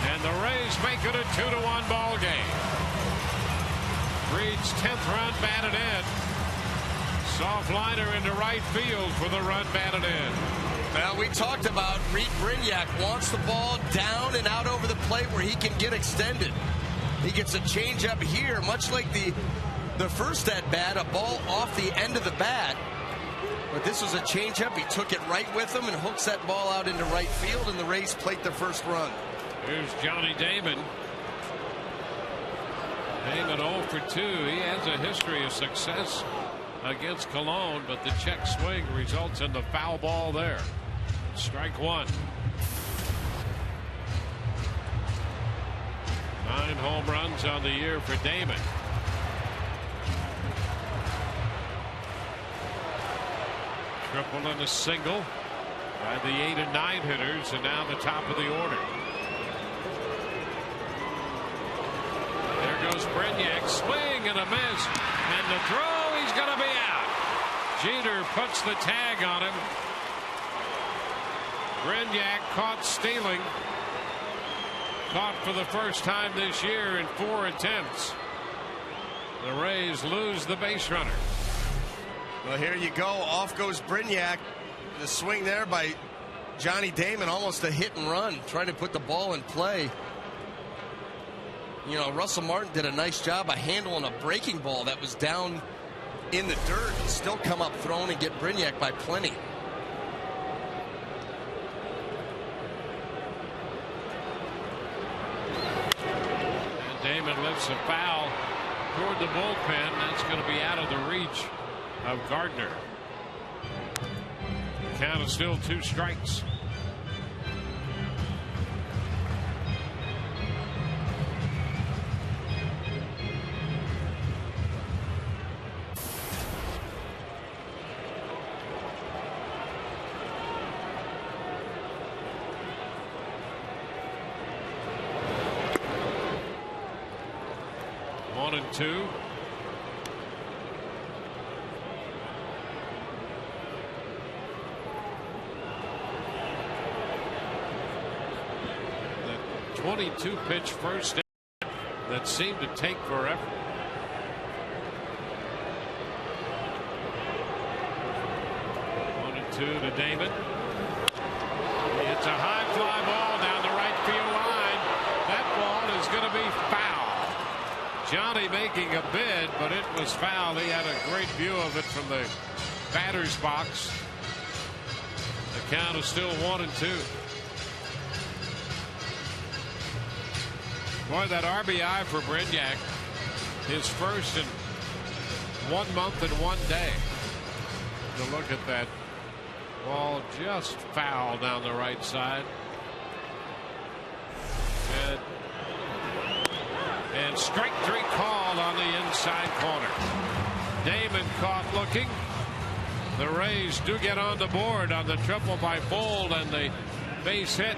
And the Rays make it a 2-1 ball game. Reed's 10th run batted in. Soft liner into right field for the run batted in. Well, we talked about Reed Brignac wants the ball down and out over the plate where he can get extended. He gets a changeup here, much like the first at bat, a ball off the end of the bat. But this was a changeup. He took it right with him and hooks that ball out into right field, and the Rays plate their first run. Here's Johnny Damon. Damon 0 for 2. He has a history of success against Cologne, but the check swing results in the foul ball there. Strike one. 9 home runs on the year for Damon. Triple and a single by the 8 and 9 hitters, and now the top of the order. There goes Brignac, swing and a miss, and the throw, he's going to be out. Jeter puts the tag on him. Brignac caught stealing. Caught for the first time this year in 4 attempts. The Rays lose the base runner. Well, here you go. Off goes Brignac. The swing there by Johnny Damon, almost a hit and run, trying to put the ball in play. You know, Russell Martin did a nice job of handling a breaking ball that was down in the dirt and still come up throwing and get Brignac by plenty. And Damon lifts a foul toward the bullpen. That's going to be out of the reach of Gardner. The count is still 2 strikes. One and two. The 22 pitch first that seemed to take forever. One and two to Damon. It's a high fly ball down the right field line. That ball is going to be foul. Johnny making a bid, but it was foul. He had a great view of it from the batter's box. The count is still 1 and 2. Boy, that RBI for Brignac, his first in 1 month and 1 day. To look at that ball, just foul down the right side. And strike 3 called on the inside corner. Damon caught looking. The Rays do get on the board on the triple by Bold and the base hit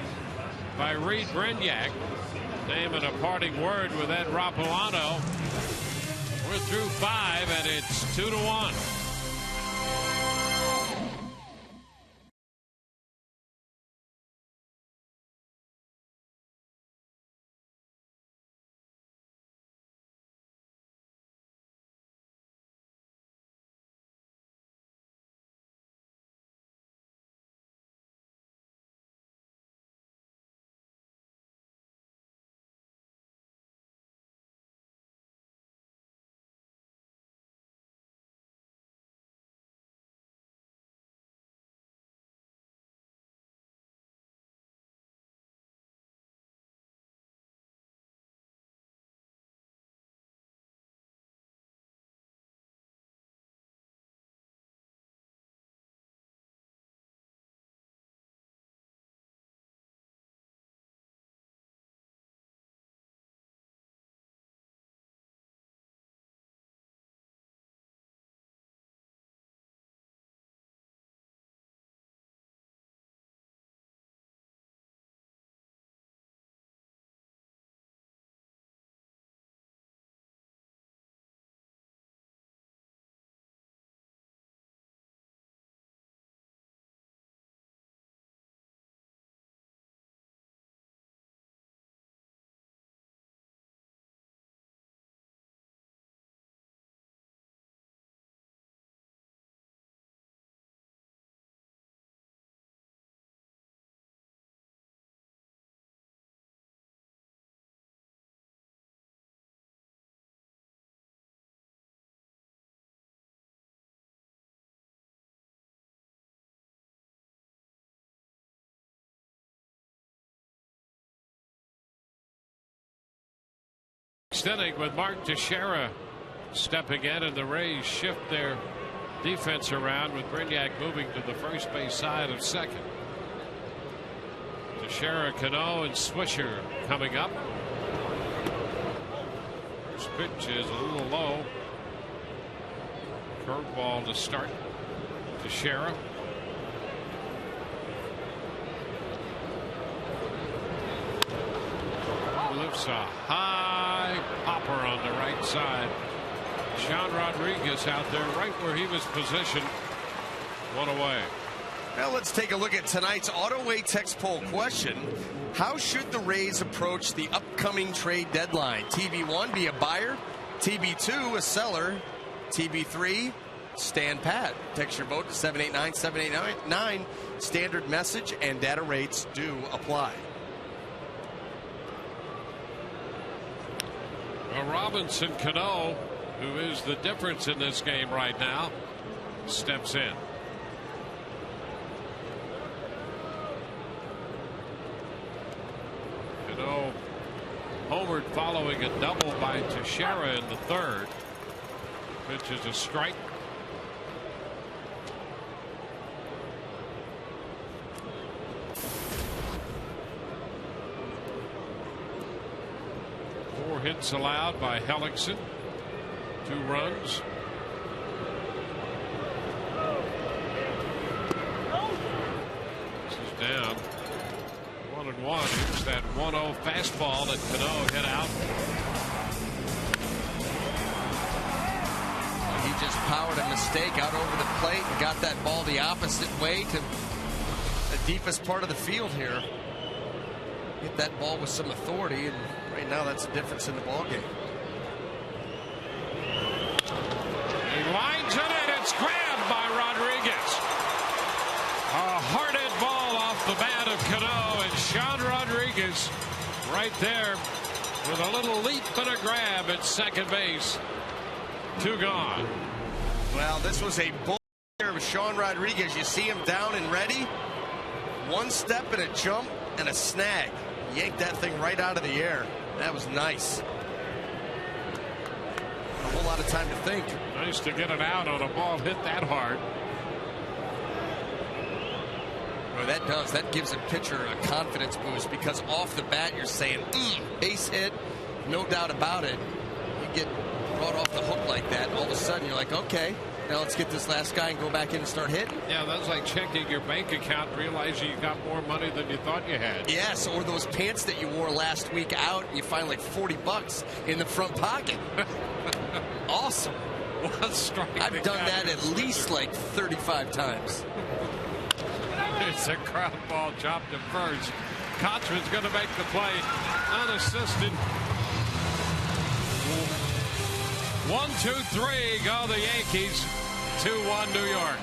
by Reed Brignac. Damon a parting word with Ed Rapolano. We're through 5 and it's 2-1. sixth inning with Mark Teixeira stepping in, and the Rays shift their defense around with Brignac moving to the first base side of second. Teixeira, Cano, and Swisher coming up. First pitch is a little low. Curveball to start. Teixeira. Lifts a high popper on the right side. Sean Rodriguez out there right where he was positioned. One away. Now let's take a look at tonight's AutoWay text poll question. How should the Rays approach the upcoming trade deadline? TB1, be a buyer. TB2, a seller. TB3, stand pat. Text your vote to 789-7899. Standard message and data rates do apply. Well, Robinson Cano, who is the difference in this game right now, steps in. Cano homered following a double by Teixeira in the third. Pitch is a strike. Four hits allowed by Hellickson. 2 runs. This is down. 1-1. Here's that 1-0 fastball that Cano hit out. He just powered a mistake out over the plate and got that ball the opposite way to the deepest part of the field here. Hit that ball with some authority, and right now that's the difference in the ball game. He lines it, and it's grabbed by Rodriguez. A hard-hit ball off the bat of Cano, and Sean Rodriguez right there with a little leap and a grab at second base. 2 gone. Well, this was a bull here with Sean Rodriguez. You see him down and ready. 1 step and a jump and a snag. Yanked that thing right out of the air. That was nice. A whole lot of time to think. Nice to get it out on a ball hit that hard. Well, that does. That gives a pitcher a confidence boost, because off the bat you're saying, base hit, no doubt about it. You get brought off the hook like that, all of a sudden you're like, okay, now let's get this last guy and go back in and start hitting. Yeah, that's like checking your bank account, realizing you got more money than you thought you had. Yes, or those pants that you wore last week out, and you find like $40 in the front pocket. Awesome. One strike. I've done that at least like 35 times. It's a ground ball chopped to first. Kochman's going to make the play unassisted. 1, 2, 3 go the Yankees. 2-1 New York.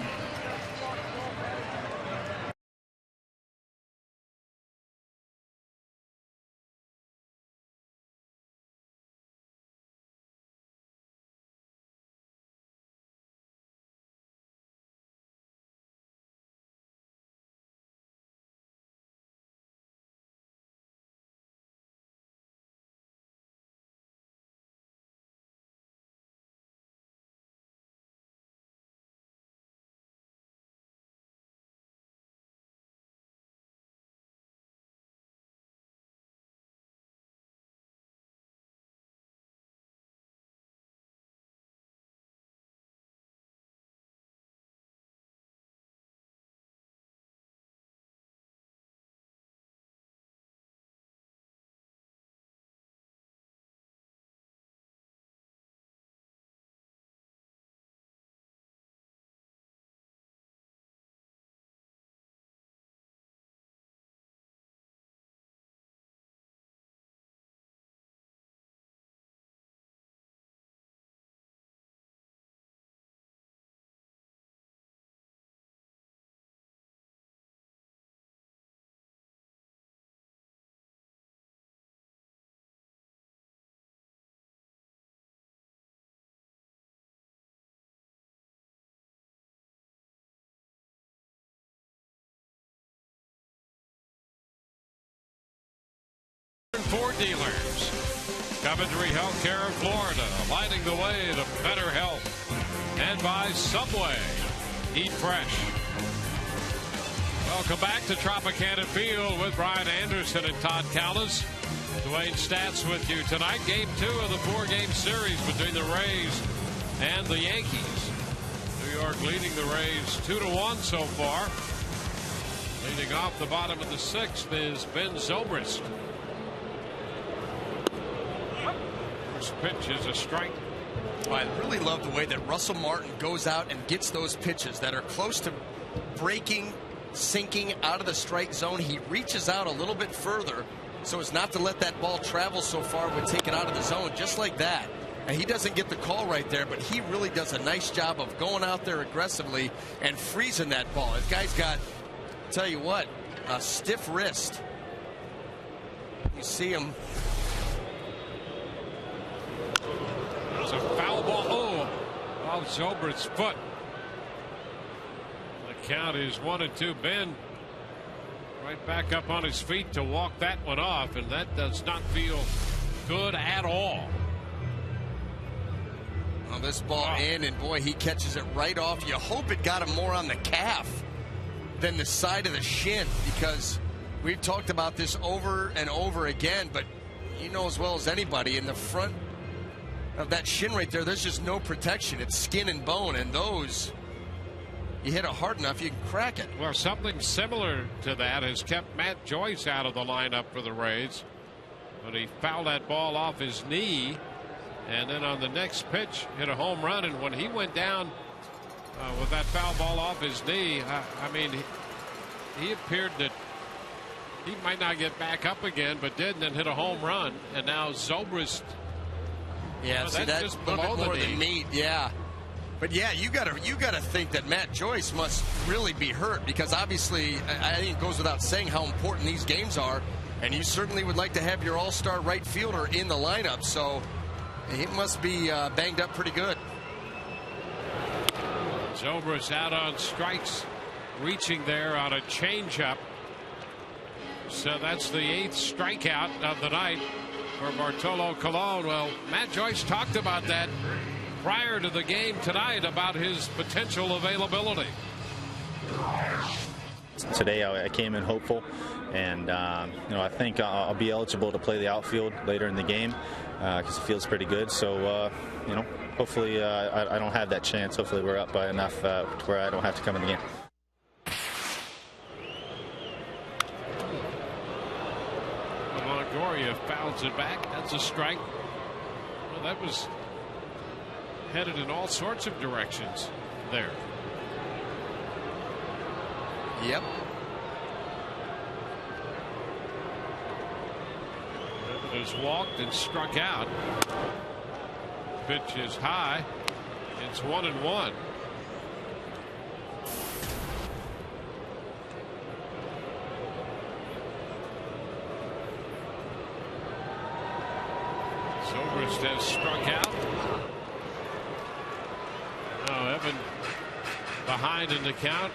Ford dealers. Coventry Healthcare in Florida, lighting the way to better health. And by Subway, eat fresh. Welcome back to Tropicana Field with Brian Anderson and Todd Callis. Dwayne Stats with you tonight. Game 2 of the 4-game series between the Rays and the Yankees. New York leading the Rays 2-1 so far. Leading off the bottom of the 6th is Ben Zobrist. First pitch is a strike. Well, I really love the way that Russell Martin goes out and gets those pitches that are close to breaking, sinking out of the strike zone. He reaches out a little bit further so as not to let that ball travel so far but take it out of the zone just like that. And he doesn't get the call right there, but he really does a nice job of going out there aggressively and freezing that ball. This guy's got, tell you what, a stiff wrist. You see him. There's a foul ball. Oh, off Zobrist's foot. The count is 1-2. Ben right back up on his feet to walk that one off, and that does not feel good at all. Well, this ball in, and boy, he catches it right off. You hope it got him more on the calf than the side of the shin, because we've talked about this over and over again, but you know as well as anybody, in the front of that shin right there, there's just no protection. It's skin and bone, and those, you hit it hard enough, you can crack it. Well, something similar to that has kept Matt Joyce out of the lineup for the Rays, but he fouled that ball off his knee, and then on the next pitch hit a home run. And when he went down with that foul ball off his knee, I mean, he appeared that he might not get back up again, but did, and then hit a home run. And now Zobrist. Yeah, see, that's just below more than meat. Yeah, but yeah, you gotta think that Matt Joyce must really be hurt, because obviously I think it goes without saying how important these games are, and you certainly would like to have your all-star right fielder in the lineup. So he must be banged up pretty good. Zobrist out on strikes, reaching there on a changeup. So that's the 8th strikeout of the night for Bartolo Colon. Well, Matt Joyce talked about that prior to the game tonight, about his potential availability. Today I came in hopeful, and I think I'll be eligible to play the outfield later in the game because it feels pretty good. So hopefully I don't have that chance. Hopefully we're up by enough to where I don't have to come in the game. Longoria fouls it back. That's a strike. Well, that was headed in all sorts of directions there. Yep. Has walked and struck out. Pitch is high. It's 1-1. Zobrist has struck out. Oh, Evan behind in the count.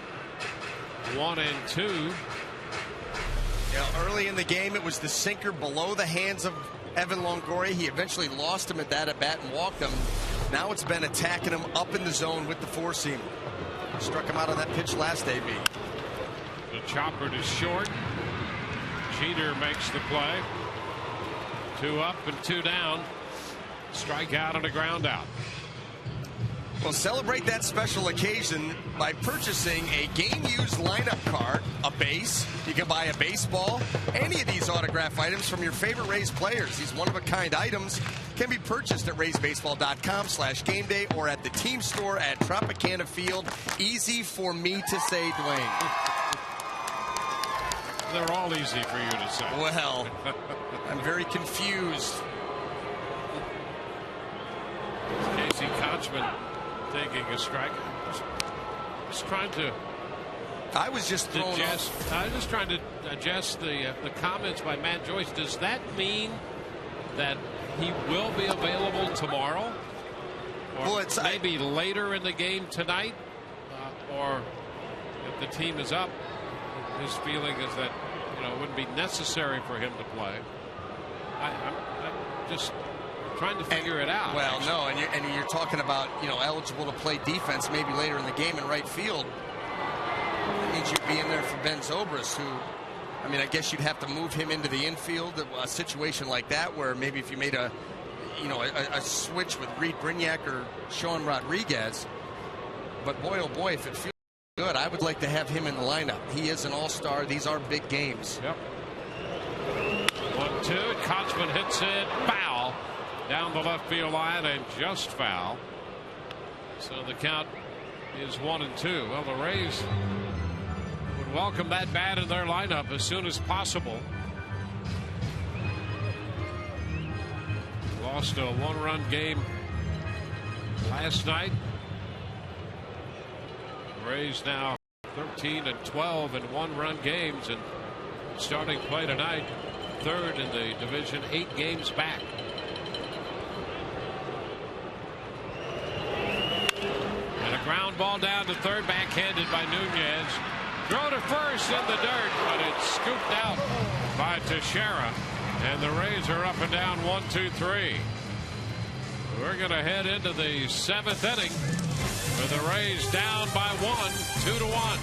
1-2. Yeah, early in the game, it was the sinker below the hands of Evan Longoria. He eventually lost him at that at bat and walked him. Now it's been attacking him up in the zone with the four-seam. Struck him out on that pitch last AB. The chopper to short. Jeter makes the play. 2 up and 2 down. Strikeout and a ground out. Well, celebrate that special occasion by purchasing a game-used lineup card, a base. You can buy a baseball, any of these autograph items from your favorite Rays players. These one-of-a-kind items can be purchased at RaysBaseball.com/gameday or at the team store at Tropicana Field. Easy for me to say, Dwayne. They're all easy for you to say. Well, I'm very confused. Casey Kochman taking a strike. Just trying to. I was just throwing digest. I was just trying to digest the comments by Matt Joyce. Does that mean that he will be available tomorrow, or well, it's maybe later in the game tonight, or if the team is up? His feeling is that it wouldn't be necessary for him to play. I just trying to figure it out. Well, no, and you're talking about, eligible to play defense maybe later in the game in right field. That means you'd be in there for Ben Zobrist, who, I guess you'd have to move him into the infield. A situation like that where maybe if you made a switch with Reed Brignac or Sean Rodriguez. But boy, oh boy, if it feels good, I would like to have him in the lineup. He is an all-star. These are big games. Yep. 1-2. Kochman hits it foul down the left field line and just foul. So the count is 1-2. Well, the Rays would welcome that bat in their lineup as soon as possible. Lost a one-run game last night. Rays now 13-12 in one-run games, and starting play tonight, third in the division, 8 games back. And a ground ball down to third, backhanded by Nunez. Throw to first in the dirt, but it's scooped out by Teixeira. And the Rays are up and down 1-2-3. We're going to head into the 7th inning with the Rays down by 1, 2-1.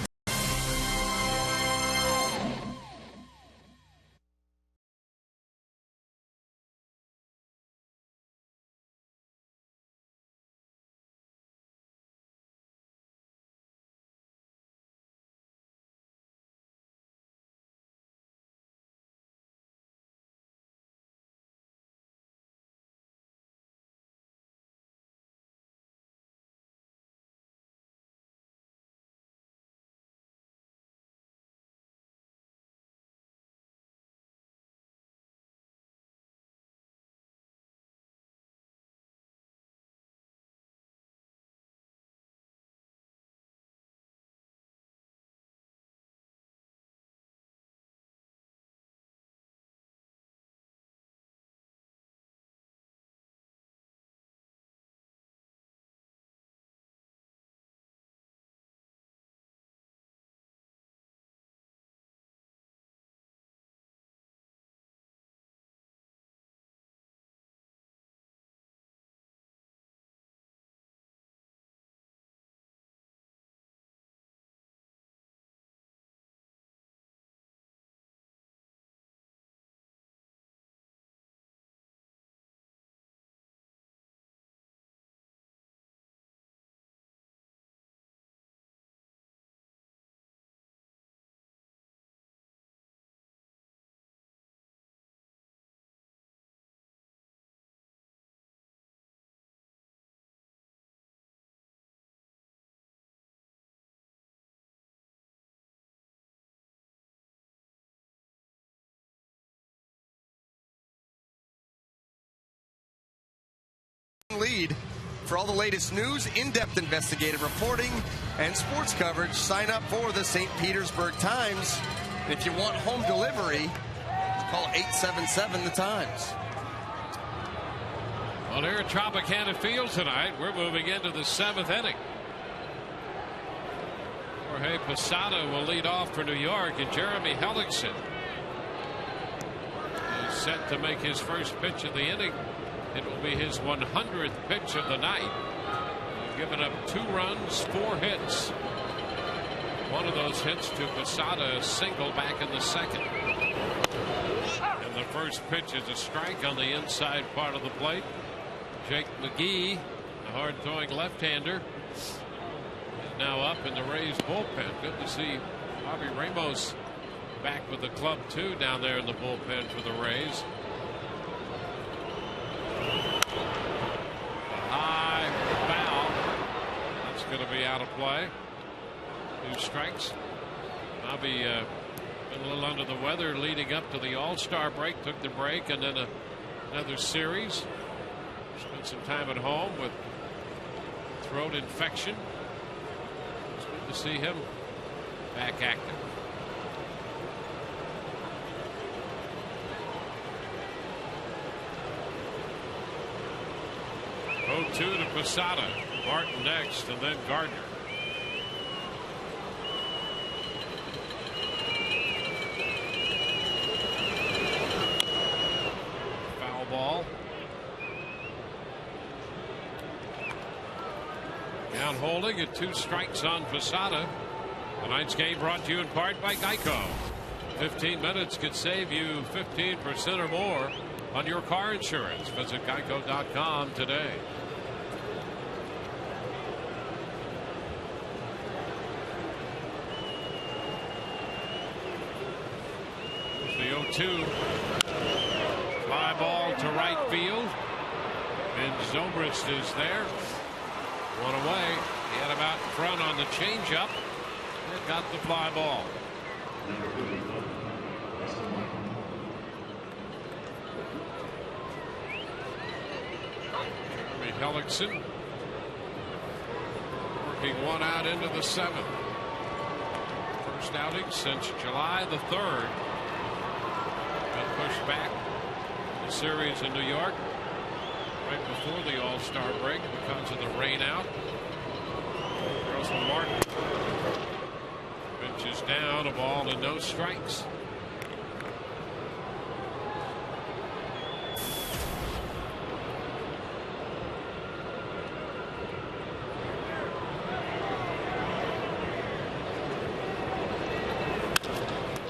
Lead. For all the latest news, in-depth investigative reporting, and sports coverage, sign up for the St. Petersburg Times. And if you want home delivery, call 877 The Times. Well, here at Tropicana Field tonight, we're moving into the 7th inning. Jorge Posada will lead off for New York, and Jeremy Hellickson is set to make his first pitch of the inning. It will be his 100th pitch of the night. He's given up 2 runs, 4 hits. One of those hits to Posada, a single back in the second. And the first pitch is a strike on the inside part of the plate. Jake McGee, the hard-throwing left-hander, is now up in the Rays bullpen. Good to see Bobby Ramos back with the club, too, down there in the bullpen for the Rays. High foul. That's going to be out of play. 2 strikes. Bobby been a little under the weather leading up to the All-Star break. Took the break and then another series. Spent some time at home with throat infection. It's good to see him back active. Oh, 2 to Posada. Martin next, and then Gardner. Foul ball. Down holding at 2 strikes on Posada. Tonight's game brought to you in part by Geico. 15 minutes could save you 15% or more on your car insurance. Visit geico.com today. The 0-2. Fly ball to right field. And Zobrist is there. One away. He had him out in front on the changeup. And got the fly ball. Jeremy Hellickson working one out into the 7th. First outing since July the 3rd. Been pushed back the series in New York right before the All-Star break because of the rain out. Russell Martin pitches down, a ball and no strikes.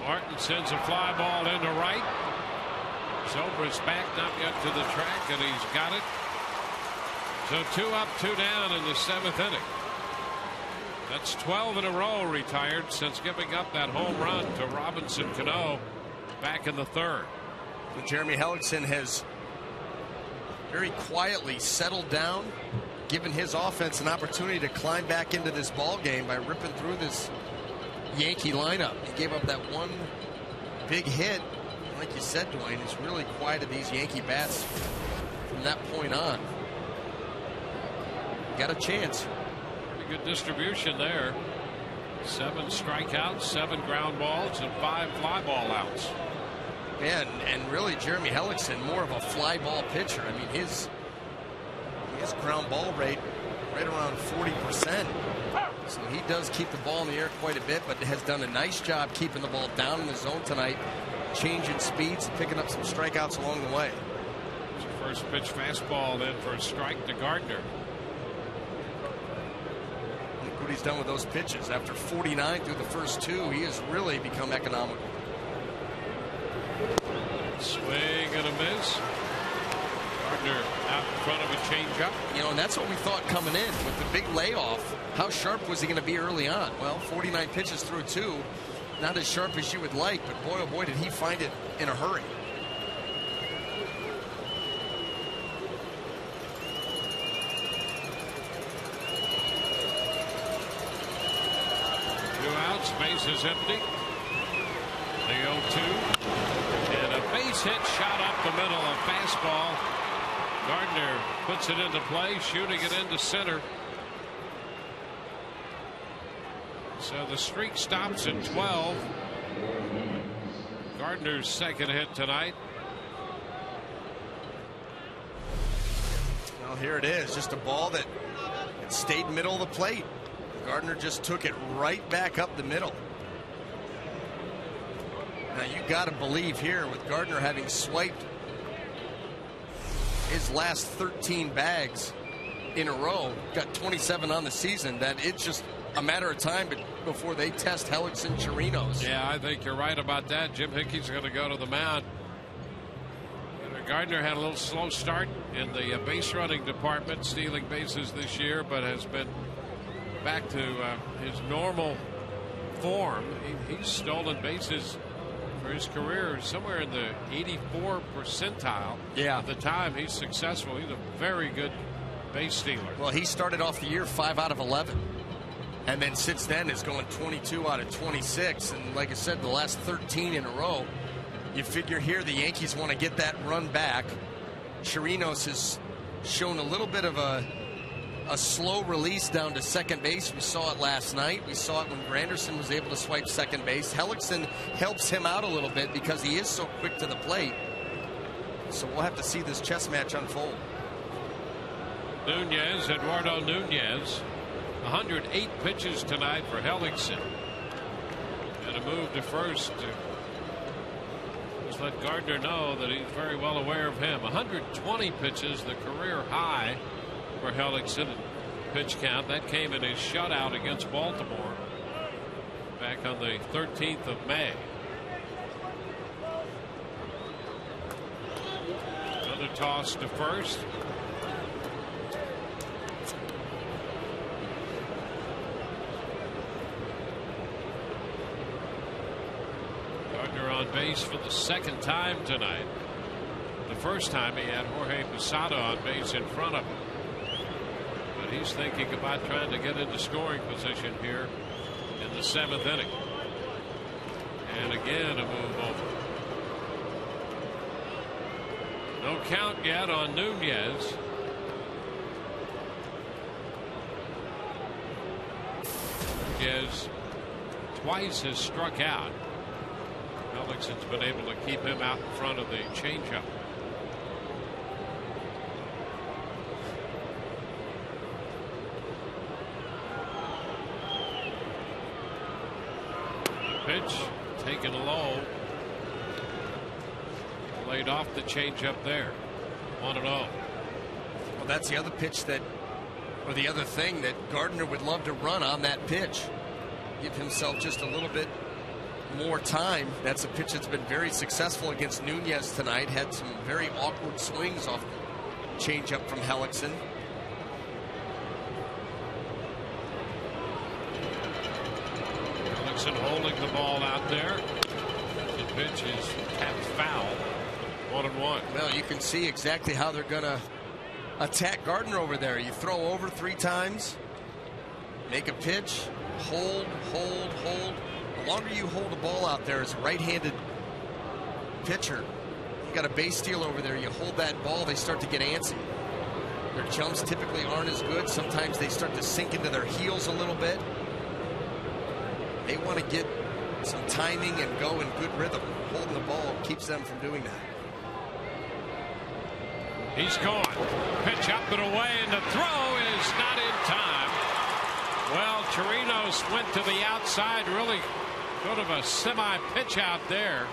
Martin sends a fly ball into right. Zobrist back, not yet to the track, and he's got it. So 2 up, 2 down in the 7th inning. That's 12 in a row retired since giving up that home run to Robinson Cano back in the 3rd. So Jeremy Hellickson has very quietly settled down, given his offense an opportunity to climb back into this ball game by ripping through this Yankee lineup. He gave up that one big hit. Like you said, Dwayne, it's really quieted these Yankee bats from that point on. Got a chance. Pretty good distribution there. 7 strikeouts, 7 ground balls, and 5 fly ball outs. Yeah, and really Jeremy Hellickson more of a fly ball pitcher. I mean, his ground ball rate right around 40%. So he does keep the ball in the air quite a bit, but has done a nice job keeping the ball down in the zone tonight, changing speeds, picking up some strikeouts along the way. First pitch fastball then for a strike to Gardner. Look what he's done with those pitches. After 49 through the first 2, he has really become economical. Swing and a miss. Gardner out in front of a changeup. You know, and that's what we thought coming in with the big layoff. How sharp was he going to be early on? Well, 49 pitches through 2. Not as sharp as you would like, but boy, oh boy, did he find it in a hurry. Two outs, base is empty. The 0-2. And a base hit shot up the middle, a fastball. Gardner puts it into play, shooting it into center. So the streak stops at 12. Gardner's second hit tonight. Well, here it is, just a ball that stayed middle of the plate. Gardner just took it right back up the middle. Now you got to believe here, with Gardner having swiped his last 13 bags in a row, got 27 on the season, that it's just a matter of time before they test Hellickson Chirinos. Yeah, I think you're right about that. Jim Hickey's going to go to the mound. Gardner had a little slow start in the base running department, stealing bases this year, but has been back to his normal form. He's stolen bases for his career somewhere in the 84th percentile. Yeah. At the time he's successful. He's a very good base stealer. Well, he started off the year 5 out of 11. And then since then is going 22 out of 26. And like I said, the last 13 in a row. You figure here the Yankees want to get that run back. Chirinos has shown a little bit of a slow release down to second base. We saw it last night. We saw it when Granderson was able to swipe second base. Hellickson helps him out a little bit because he is so quick to the plate. So we'll have to see this chess match unfold. Nunez, Eduardo Nunez, 108 pitches tonight for Hellickson. And a move to first to just let Gardner know that he's very well aware of him. 120 pitches, the career high for Hellickson. pitch count. That came in his shutout against Baltimore back on the 13th of May. Another toss to first. Gardner on base for the second time tonight. The first time he had Jorge Posada on base in front of him. But he's thinking about trying to get into scoring position here in the 7th inning. And again a move over. No count yet on Nunez. Nunez twice has struck out. Hellickson's been able to keep him out in front of the changeup. Pitch taken low. Laid off the changeup there. 1-0. Well, that's the other pitch that, or the other thing that Gardner would love to run on that pitch. Give himself just a little bit more time. That's a pitch that's been very successful against Nunez tonight. Had some very awkward swings off the changeup from Hellickson. Hellickson holding the ball out there. The pitch is tapped foul. 1-1. Well, you can see exactly how they're going to attack Gardner over there. You throw over 3 times, make a pitch, hold. The longer you hold a ball out there as a right-handed pitcher, you got a base steal over there. You hold that ball, they start to get antsy. Their jumps typically aren't as good. Sometimes they start to sink into their heels a little bit. They want to get some timing and go in good rhythm. Holding the ball keeps them from doing that. He's gone. Pitch up and away, and the throw is not in time. Well, Chirinos went to the outside, really sort of a semi-pitch out there.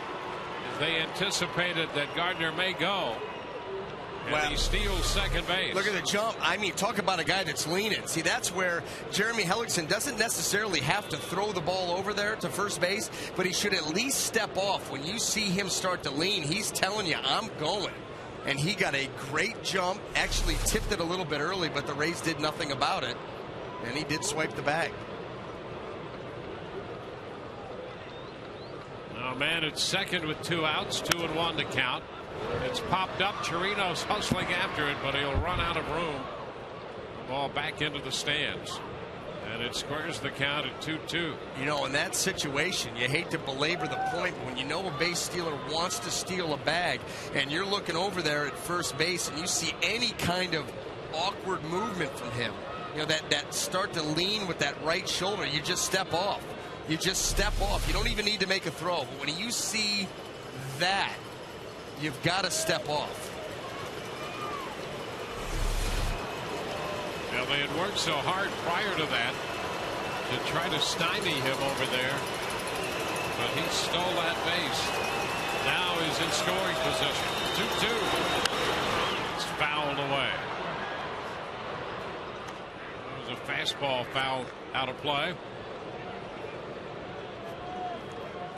They anticipated that Gardner may go. And he steals second base. Look at the jump. I mean, talk about a guy that's leaning. See, that's where Jeremy Hellickson doesn't necessarily have to throw the ball over there to first base, but he should at least step off. When you see him start to lean, he's telling you, I'm going. And he got a great jump. Actually tipped it a little bit early, but the Rays did nothing about it. And he did swipe the bag. Oh, man, it's second with 2 outs, 2-1 to count. It's popped up. Chirinos hustling after it, but he'll run out of room. Ball back into the stands. And it squares the count at 2-2. You know, in that situation, you hate to belabor the point, but when you know a base stealer wants to steal a bag and you're looking over there at first base and you see any kind of awkward movement from him, you know, that start to lean with that right shoulder, you just step off. You just step off. You don't even need to make a throw. But when you see that, you've got to step off. Well, they had worked so hard prior to that to try to stymie him over there. But he stole that base. Now he's in scoring position. 2-2. It's fouled away. It was a fastball foul out of play.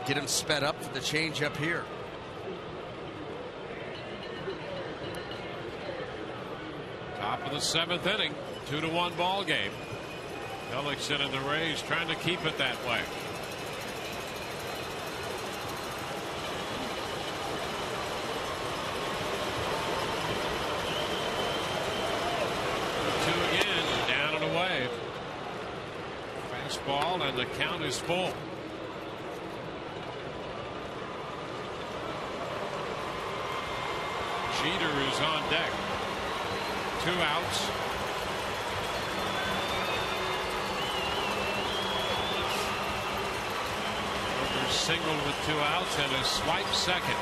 Get him sped up for the changeup here. Top of the 7th inning. 2-1 ball game. Hellickson and the Rays trying to keep it that way. Two again, down and away. Fastball, and the count is full. Jeter is on deck. 2 outs. Over singled with 2 outs and a swipe second.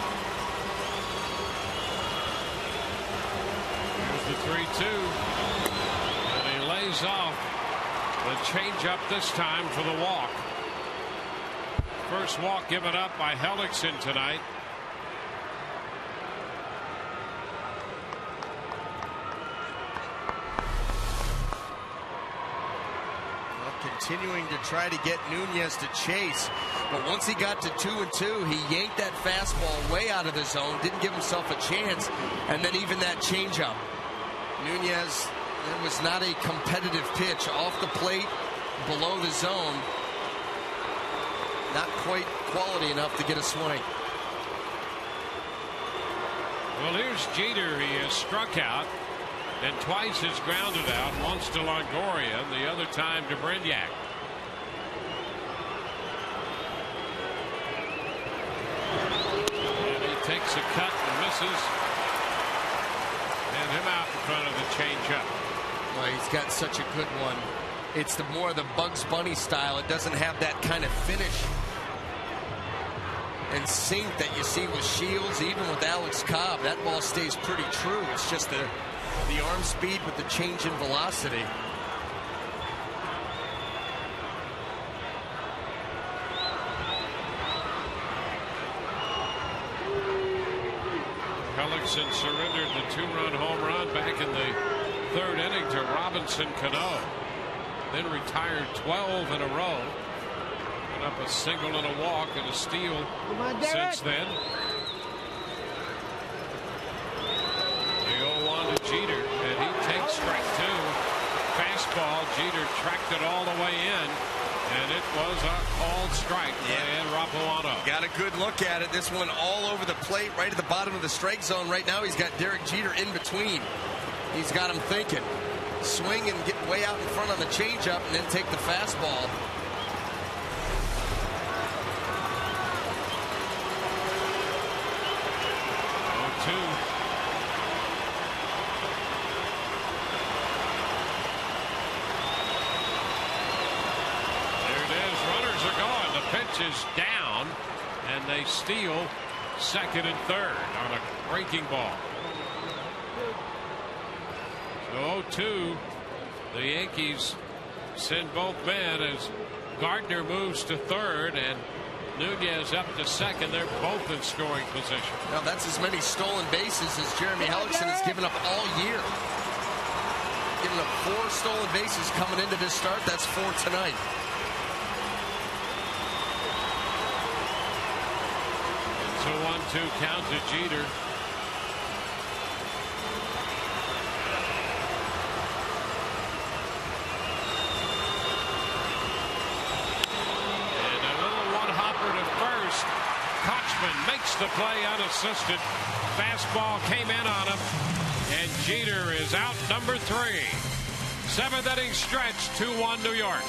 Here's the 3-2. And he lays off the changeup this time for the walk. First walk given up by Hellickson tonight. continuing to try to get Nunez to chase. But once he got to 2-2, he yanked that fastball way out of the zone, didn't give himself a chance, and then even that changeup. Nunez, it was not a competitive pitch off the plate, below the zone. Not quite quality enough to get a swing. Well, here's Jeter. He has struck out and twice has grounded out, once to Longoria, and the other time to Brignac. And he takes a cut and misses. And him out in front of the changeup. Well, he's got such a good one. It's the more the Bugs Bunny style. It doesn't have that kind of finish and sink that you see with Shields, even with Alex Cobb. That ball stays pretty true. It's just the arm speed with the change in velocity. Hellickson surrendered the 2-run home run back in the 3rd inning to Robinson Cano. Then retired 12 in a row. Put up a single and a walk and a steal since then. The 0-1 to Jeter, and he takes strike 2. Fastball, Jeter tracked it all the way in, and it was a called strike by Rapuano. Got a good look at it. This one all over the plate, right at the bottom of the strike zone. Right now he's got Derek Jeter in between. He's got him thinking. Swing and get way out in front on the changeup and then take the fastball. Is down, and they steal 2nd and 3rd on a breaking ball. So 0-2, the Yankees send both men as Gardner moves to 3rd and Nunez up to 2nd. They're both in scoring position. Now that's as many stolen bases as Jeremy Hellickson has given up all year. Given up 4 stolen bases coming into this start. That's 4 tonight. So 1-2 count to Jeter. And a little one-hopper to first. Kochman makes the play unassisted. Fastball came in on him. And Jeter is out number 3. 7th inning stretch, 2-1 New York.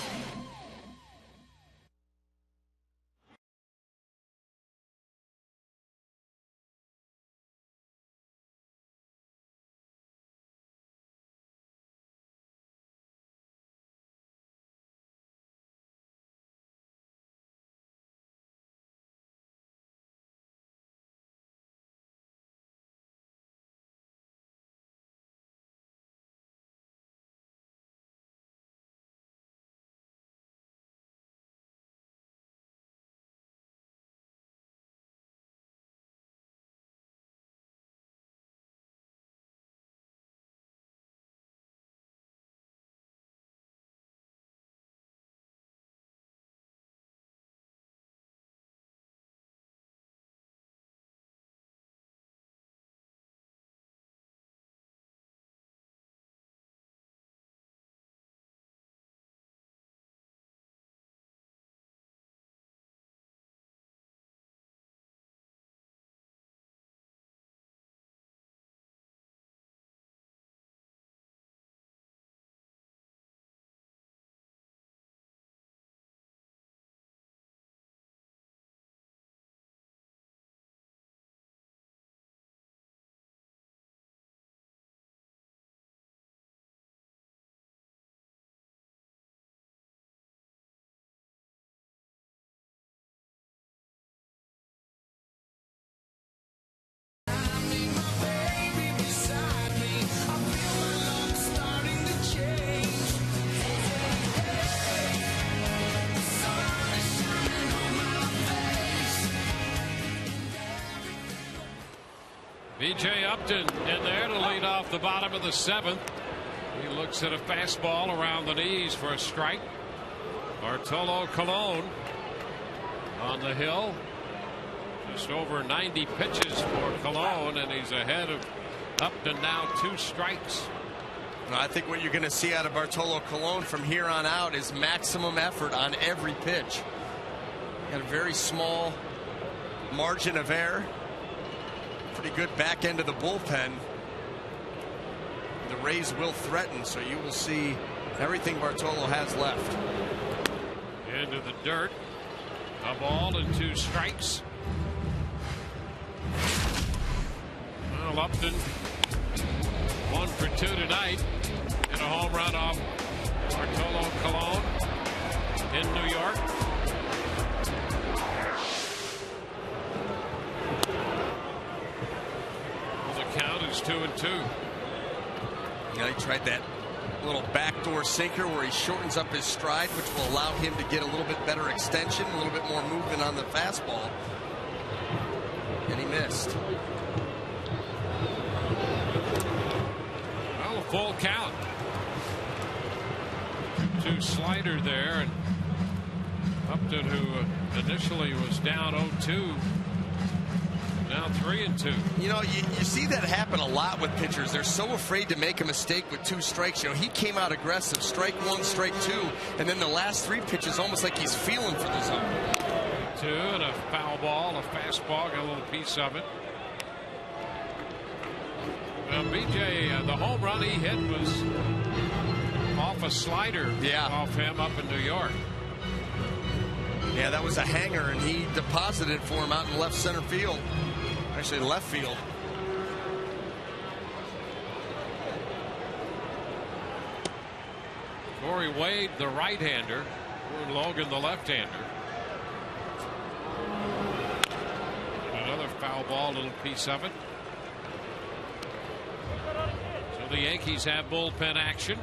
B.J. Upton in there to lead off the bottom of the 7th. He looks at a fastball around the knees for a strike. Bartolo Colon on the hill. Just over 90 pitches for Colon, and he's ahead of Upton now, 2 strikes. I think what you're going to see out of Bartolo Colon from here on out is maximum effort on every pitch. Got a very small margin of error. Pretty good back end of the bullpen. The Rays will threaten, so you will see everything Bartolo has left. Into the dirt. A ball and 2 strikes. Well, Upton 1 for 2 tonight, and a home run off Bartolo Colon in New York. The count is 2-2. He tried that little backdoor sinker where he shortens up his stride, which will allow him to get a little bit better extension, a little bit more movement on the fastball. And he missed. Well, a full count. 2 slider there, and Upton, who initially was down 0-2, now 3-2. You know, you see that happen a lot with pitchers. They're so afraid to make a mistake with 2 strikes. You know, he came out aggressive, strike 1, strike 2, and then the last 3 pitches almost like he's feeling for the zone. 2 and a foul ball, a fastball, got a little piece of it. Well, BJ, the home run he hit was off a slider off him up in New York. Yeah, that was a hanger, and he deposited it for him out in left center field. Actually, left field. Corey Wade, the right-hander. Logan, the left-hander. Another foul ball, little piece of it. So the Yankees have bullpen action.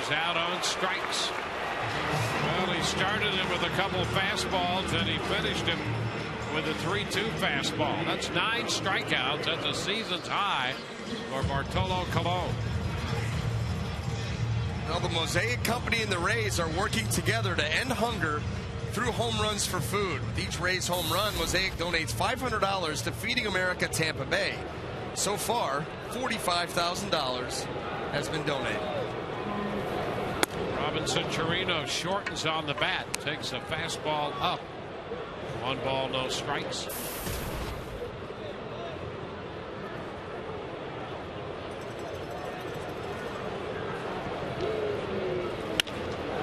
Out on strikes. Well, he started him with a couple of fastballs, and he finished him with a 3-2 fastball. That's 9 strikeouts. That's a season's high for Bartolo Colon. Well, the Mosaic Company and the Rays are working together to end hunger through home runs for food. With each Rays home run, Mosaic donates $500 to Feeding America Tampa Bay. So far, $45,000 has been donated. Robinson Chirino shortens on the bat, takes a fastball up. 1 ball, no strikes.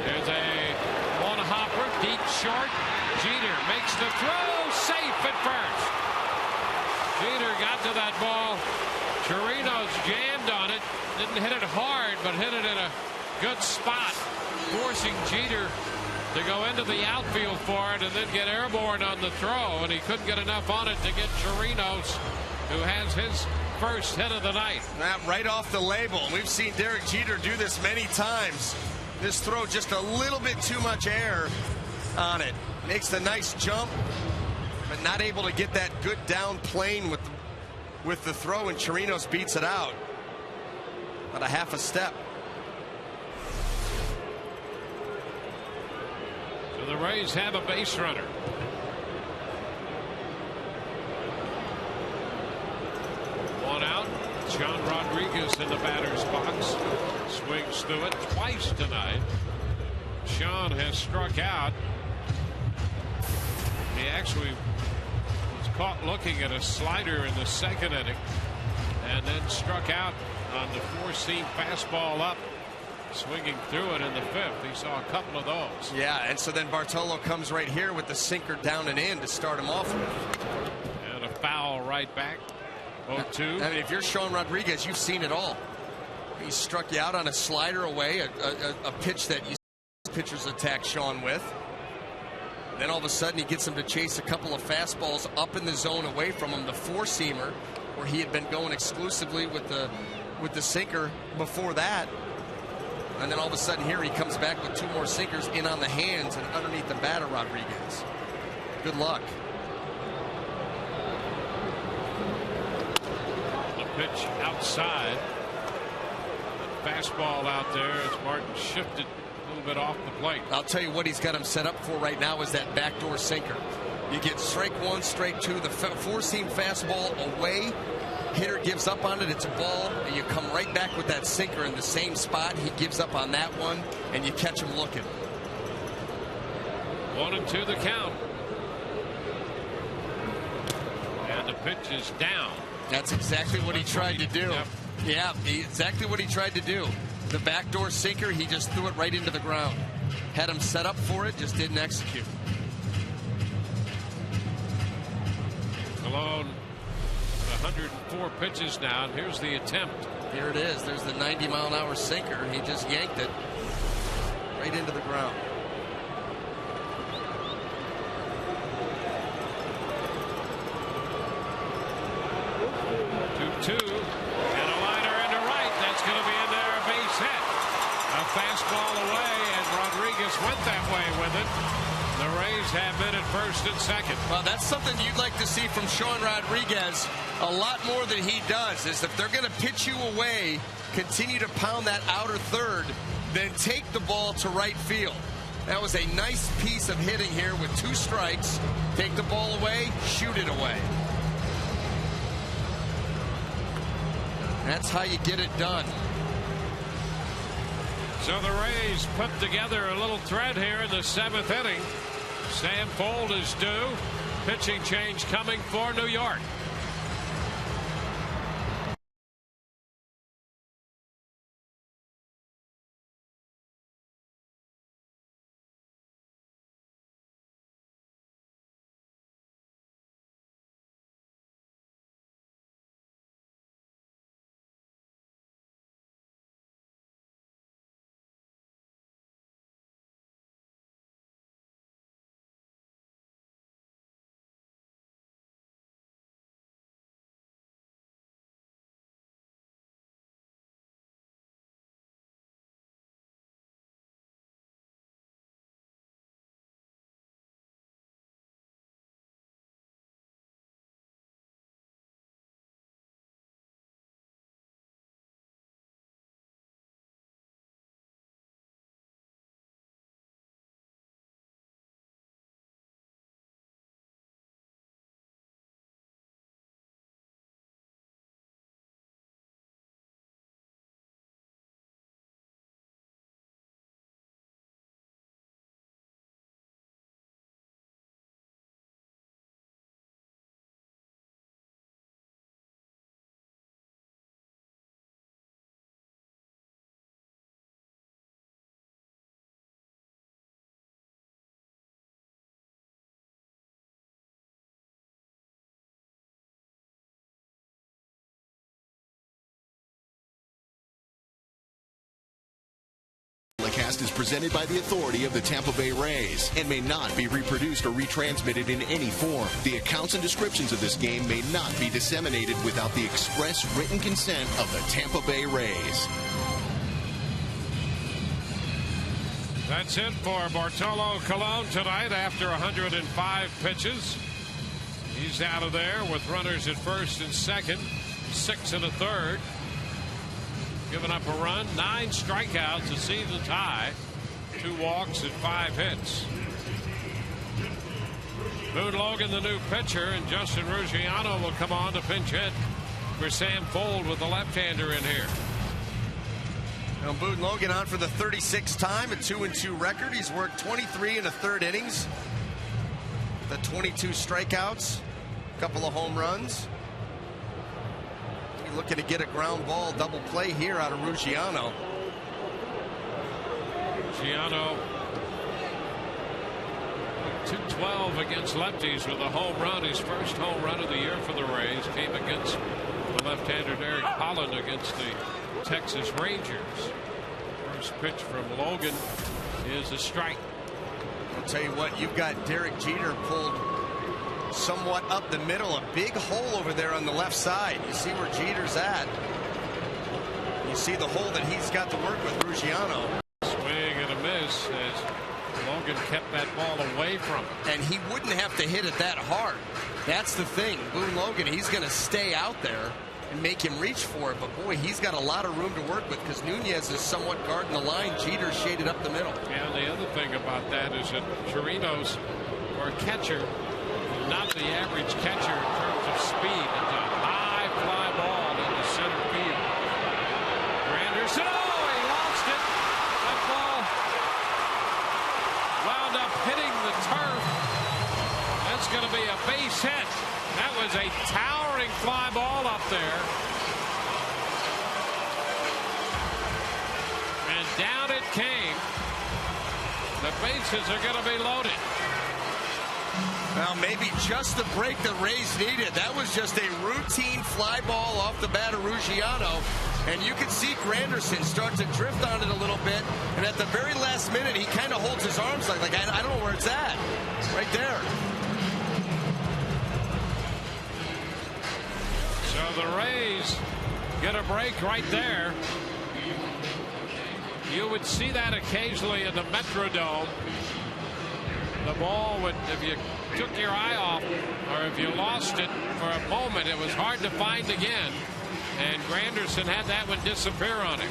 There's a one-hopper, deep short. Jeter makes the throw, safe at first. Jeter got to that ball. Chirino's jammed on it. Didn't hit it hard, but hit it in a good spot, forcing Jeter to go into the outfield for it and then get airborne on the throw, and he couldn't get enough on it to get Chirinos, who has his first hit of the night. That right off the label. We've seen Derek Jeter do this many times. This throw, just a little bit too much air on it. Makes the nice jump, but not able to get that good down plane with the throw, and Chirinos beats it out. About a half a step. So the Rays have a base runner. One out. John Rodriguez in the batter's box. Swings through it twice tonight. Sean has struck out. He actually was caught looking at a slider in the 2nd inning and then struck out on the 4-seam fastball up, swinging through it in the 5th. He saw a couple of those. Yeah, and so then Bartolo comes right here with the sinker down and in to start him off with. And a foul right back. 0-2. I mean, if you're Sean Rodriguez, you've seen it all. He struck you out on a slider away, a pitch that you pitchers attack Sean with. Then all of a sudden he gets him to chase a couple of fastballs up in the zone away from him. The 4-seamer, where he had been going exclusively with with the sinker before that. And then all of a sudden here he comes back with 2 more sinkers in on the hands and underneath the batter, Rodriguez. Good luck. The pitch outside. Fastball out there as Martin shifted a little bit off the plate. I'll tell you what he's got him set up for right now is that backdoor sinker. You get strike 1, strike 2, the 4-seam fastball away. Hitter gives up on it, it's a ball, and you come right back with that sinker in the same spot. He gives up on that one, and you catch him looking. 1-2 the count. And the pitch is down. That's exactly what he tried to do. Yep. Yeah, exactly what he tried to do. The backdoor sinker, he just threw it right into the ground. Had him set up for it, just didn't execute. Colon, 104 pitches now, and here's the attempt. Here it is. There's the 90-mile-an-hour sinker. He just yanked it right into the ground. Fastball away, and Rodriguez went that way with it. The Rays have been at first and second. Well, that's something you'd like to see from Sean Rodriguez a lot more than he does, is if they're going to pitch you away, continue to pound that outer third, then take the ball to right field. That was a nice piece of hitting here with 2 strikes. Take the ball away, shoot it away. That's how you get it done. So the Rays put together a little thread here in the 7th inning. Sam Fold is due. Pitching change coming for New York. Telecast is presented by the authority of the Tampa Bay Rays and may not be reproduced or retransmitted in any form. The accounts and descriptions of this game may not be disseminated without the express written consent of the Tampa Bay Rays. That's it for Bartolo Colon tonight after 105 pitches. He's out of there with runners at first and second, 6 1/3. Giving up a run, 9 strikeouts, a season tie, 2 walks and 5 hits. Boone Logan, the new pitcher, and Justin Ruggiano will come on to pinch hit for Sam Fold with the left-hander in here. Now Boone Logan on for the 36th time, a 2-2 record. He's worked 23 1/3 innings. The 22 strikeouts, a couple of home runs. Looking to get a ground ball double play here out of Ruggiano. Ruggiano 212 against lefties with a home run. His first home run of the year for the Rays came against the left-hander Derek Holland against the Texas Rangers. First pitch from Logan is a strike. I'll tell you what, you've got Derek Jeter pulled somewhat up the middle, a big hole over there on the left side. You see where Jeter's at. You see the hole that he's got to work with, Ruggiano. Swing and a miss as Logan kept that ball away from him. And he wouldn't have to hit it that hard. That's the thing. Boone Logan, he's going to stay out there and make him reach for it. But, boy, he's got a lot of room to work with because Nunez is somewhat guarding the line. Jeter shaded up the middle. Yeah, and the other thing about that is that Chirinos, or a catcher, not the average catcher in terms of speed. It's a high fly ball into center field. Granderson, he lost it. That ball wound up hitting the turf. That's going to be a base hit. That was a towering fly ball up there. And down it came. The bases are going to be loaded. Well, maybe just the break the Rays needed. That was just a routine fly ball off the bat of Ruggiano. And you can see Granderson start to drift on it a little bit. And at the very last minute, he kind of holds his arms like I don't know where it's at. Right there. So the Rays get a break right there. You would see that occasionally in the Metrodome. The ball would, if you took your eye off or if you lost it for a moment, it was hard to find again. And Granderson had that one disappear on him.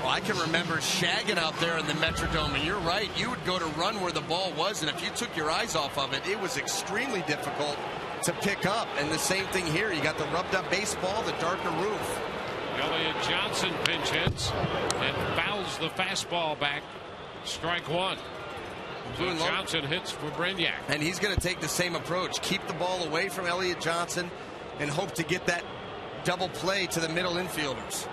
Well, I can remember shagging out there in the Metrodome, and you're right. You would go to run where the ball was, and if you took your eyes off of it, it was extremely difficult to pick up. And the same thing here. You got the rubbed up baseball, the darker roof. Elliott Johnson pinch hits and fouls the fastball back. Strike one. So Johnson hits for Brignac. And he's going to take the same approach. Keep the ball away from Elliott Johnson and hope to get that double play to the middle infielders.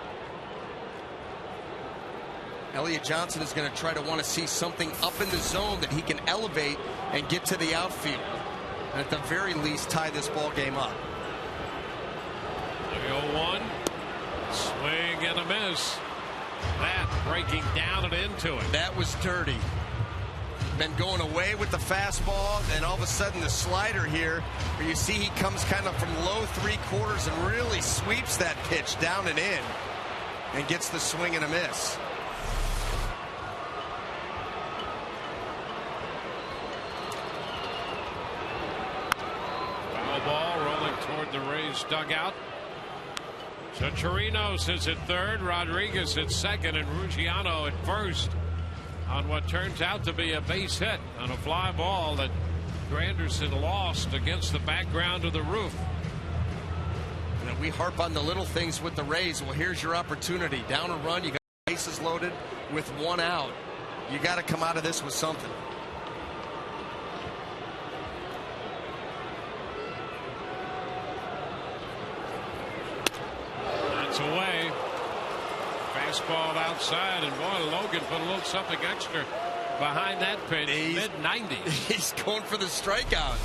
Elliott Johnson is going to try to want to see something up in the zone that he can elevate and get to the outfield. And at the very least, tie this ball game up. The 0-1. Swing and a miss. That breaking down and into it. That was dirty. Been going away with the fastball, and all of a sudden the slider here, where you see he comes kind of from low three quarters and really sweeps that pitch down and in and gets the swing and a miss. Foul ball rolling toward the Rays dugout. So Chirinos is at third, Rodriguez at second, and Ruggiano at first on what turns out to be a base hit on a fly ball that Granderson lost against the background of the roof. And we harp on the little things with the Rays. Well, here's your opportunity. Down a run, you got bases loaded with one out. You got to come out of this with something. That's away. Fastball outside, and boy, Logan put a little something extra behind that pitch. Mid-90s. He's going for the strikeout.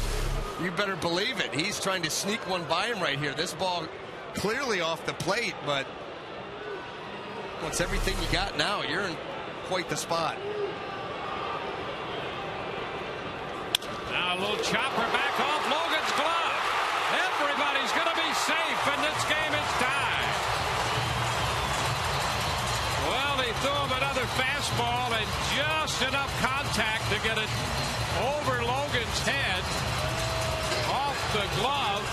You better believe it. He's trying to sneak one by him right here. This ball clearly off the plate, but it's everything you got now. You're in quite the spot. Now a little chopper back off Logan's glove. Everybody's going to be safe, and this game is tied. Well, they threw him another fastball and just enough contact to get it over Logan's head, off the glove,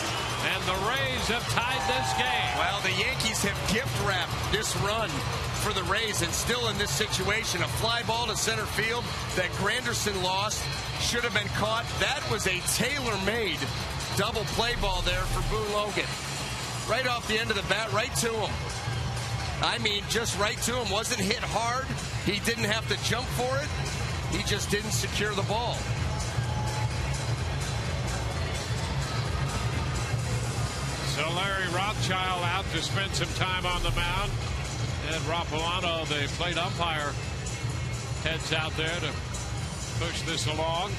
and the Rays have tied this game. Well, the Yankees have gift wrapped this run for the Rays, and still in this situation, a fly ball to center field that Granderson lost should have been caught. That was a tailor-made double play ball there for Boone Logan. Right off the end of the bat, right to him. I mean, just right to him. Wasn't hit hard. He didn't have to jump for it. He just didn't secure the ball. So Larry Rothschild out to spend some time on the mound. Ed Rapolano, the plate umpire, heads out there to push this along.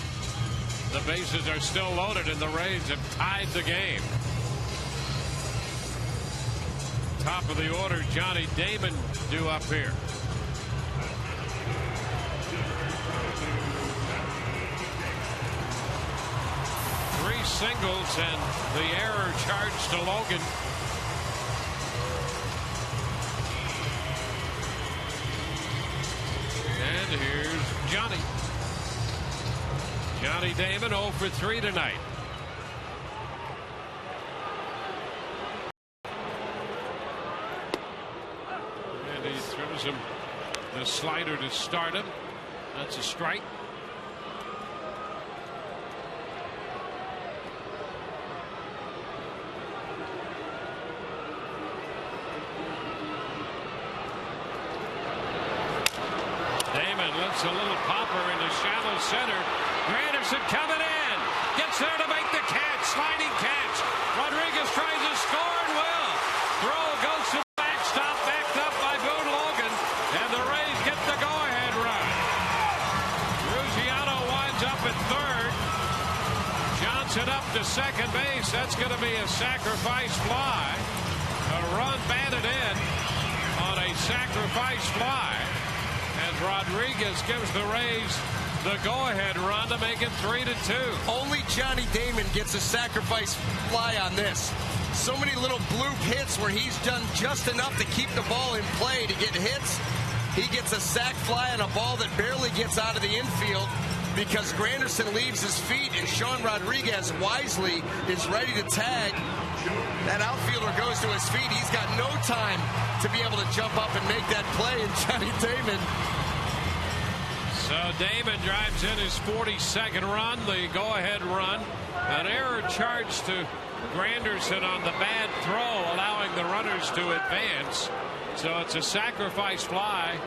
The bases are still loaded, and the Rays have tied the game. Top of the order, Johnny Damon due up here. Three singles and the error charged to Logan. Johnny Damon 0 for 3 tonight. And he throws him the slider to start him. That's a strike. Damon lifts a little popper into shallow center. Granderson coming in. Gets there to make the catch. Sliding catch. Rodriguez tries to score and will. Throw goes to the backstop. Backed up by Boone Logan. And the Rays get the go-ahead run. Ruggiano winds up at third. Johnson up to second base. That's going to be a sacrifice fly. A run batted in on a sacrifice fly. As Rodriguez gives the Rays the go-ahead run to make it 3-2. Only Johnny Damon gets a sacrifice fly on this. So many little bloop hits where he's done just enough to keep the ball in play to get hits. He gets a sac fly on a ball that barely gets out of the infield because Granderson leaves his feet and Sean Rodriguez wisely is ready to tag. That outfielder goes to his feet. He's got no time to be able to jump up and make that play, and Johnny Damon. So Damon drives in his 42nd run, the go-ahead run. An error charged to Granderson on the bad throw, allowing the runners to advance. So it's a sacrifice fly,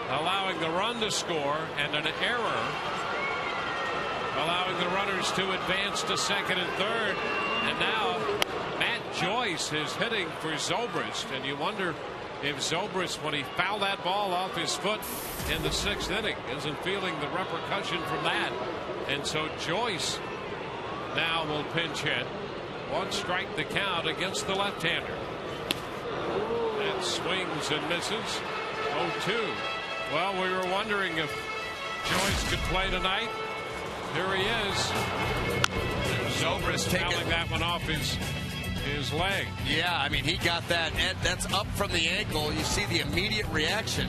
allowing the run to score, and an error, allowing the runners to advance to second and third. And now Matt Joyce is hitting for Zobrist, and you wonder if Zobrist, when he fouled that ball off his foot in the 6th inning, isn't feeling the repercussion from that. And so Joyce now will pinch hit. 1 strike the count against the left-hander. And swings and misses. 0-2. Well, we were wondering if Joyce could play tonight. Here he is. Zobrist fouling that one off his leg. Yeah, I mean, he got that. That's up from the ankle. You see the immediate reaction.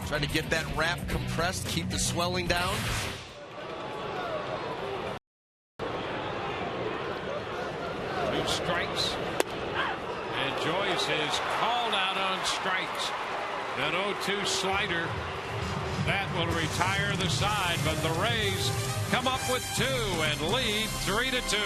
Trying to get that wrap compressed, keep the swelling down. Two strikes. And Joyce is called out on strikes. An 0-2 slider. That will retire the side, but the Rays come up with 2 and lead 3-2.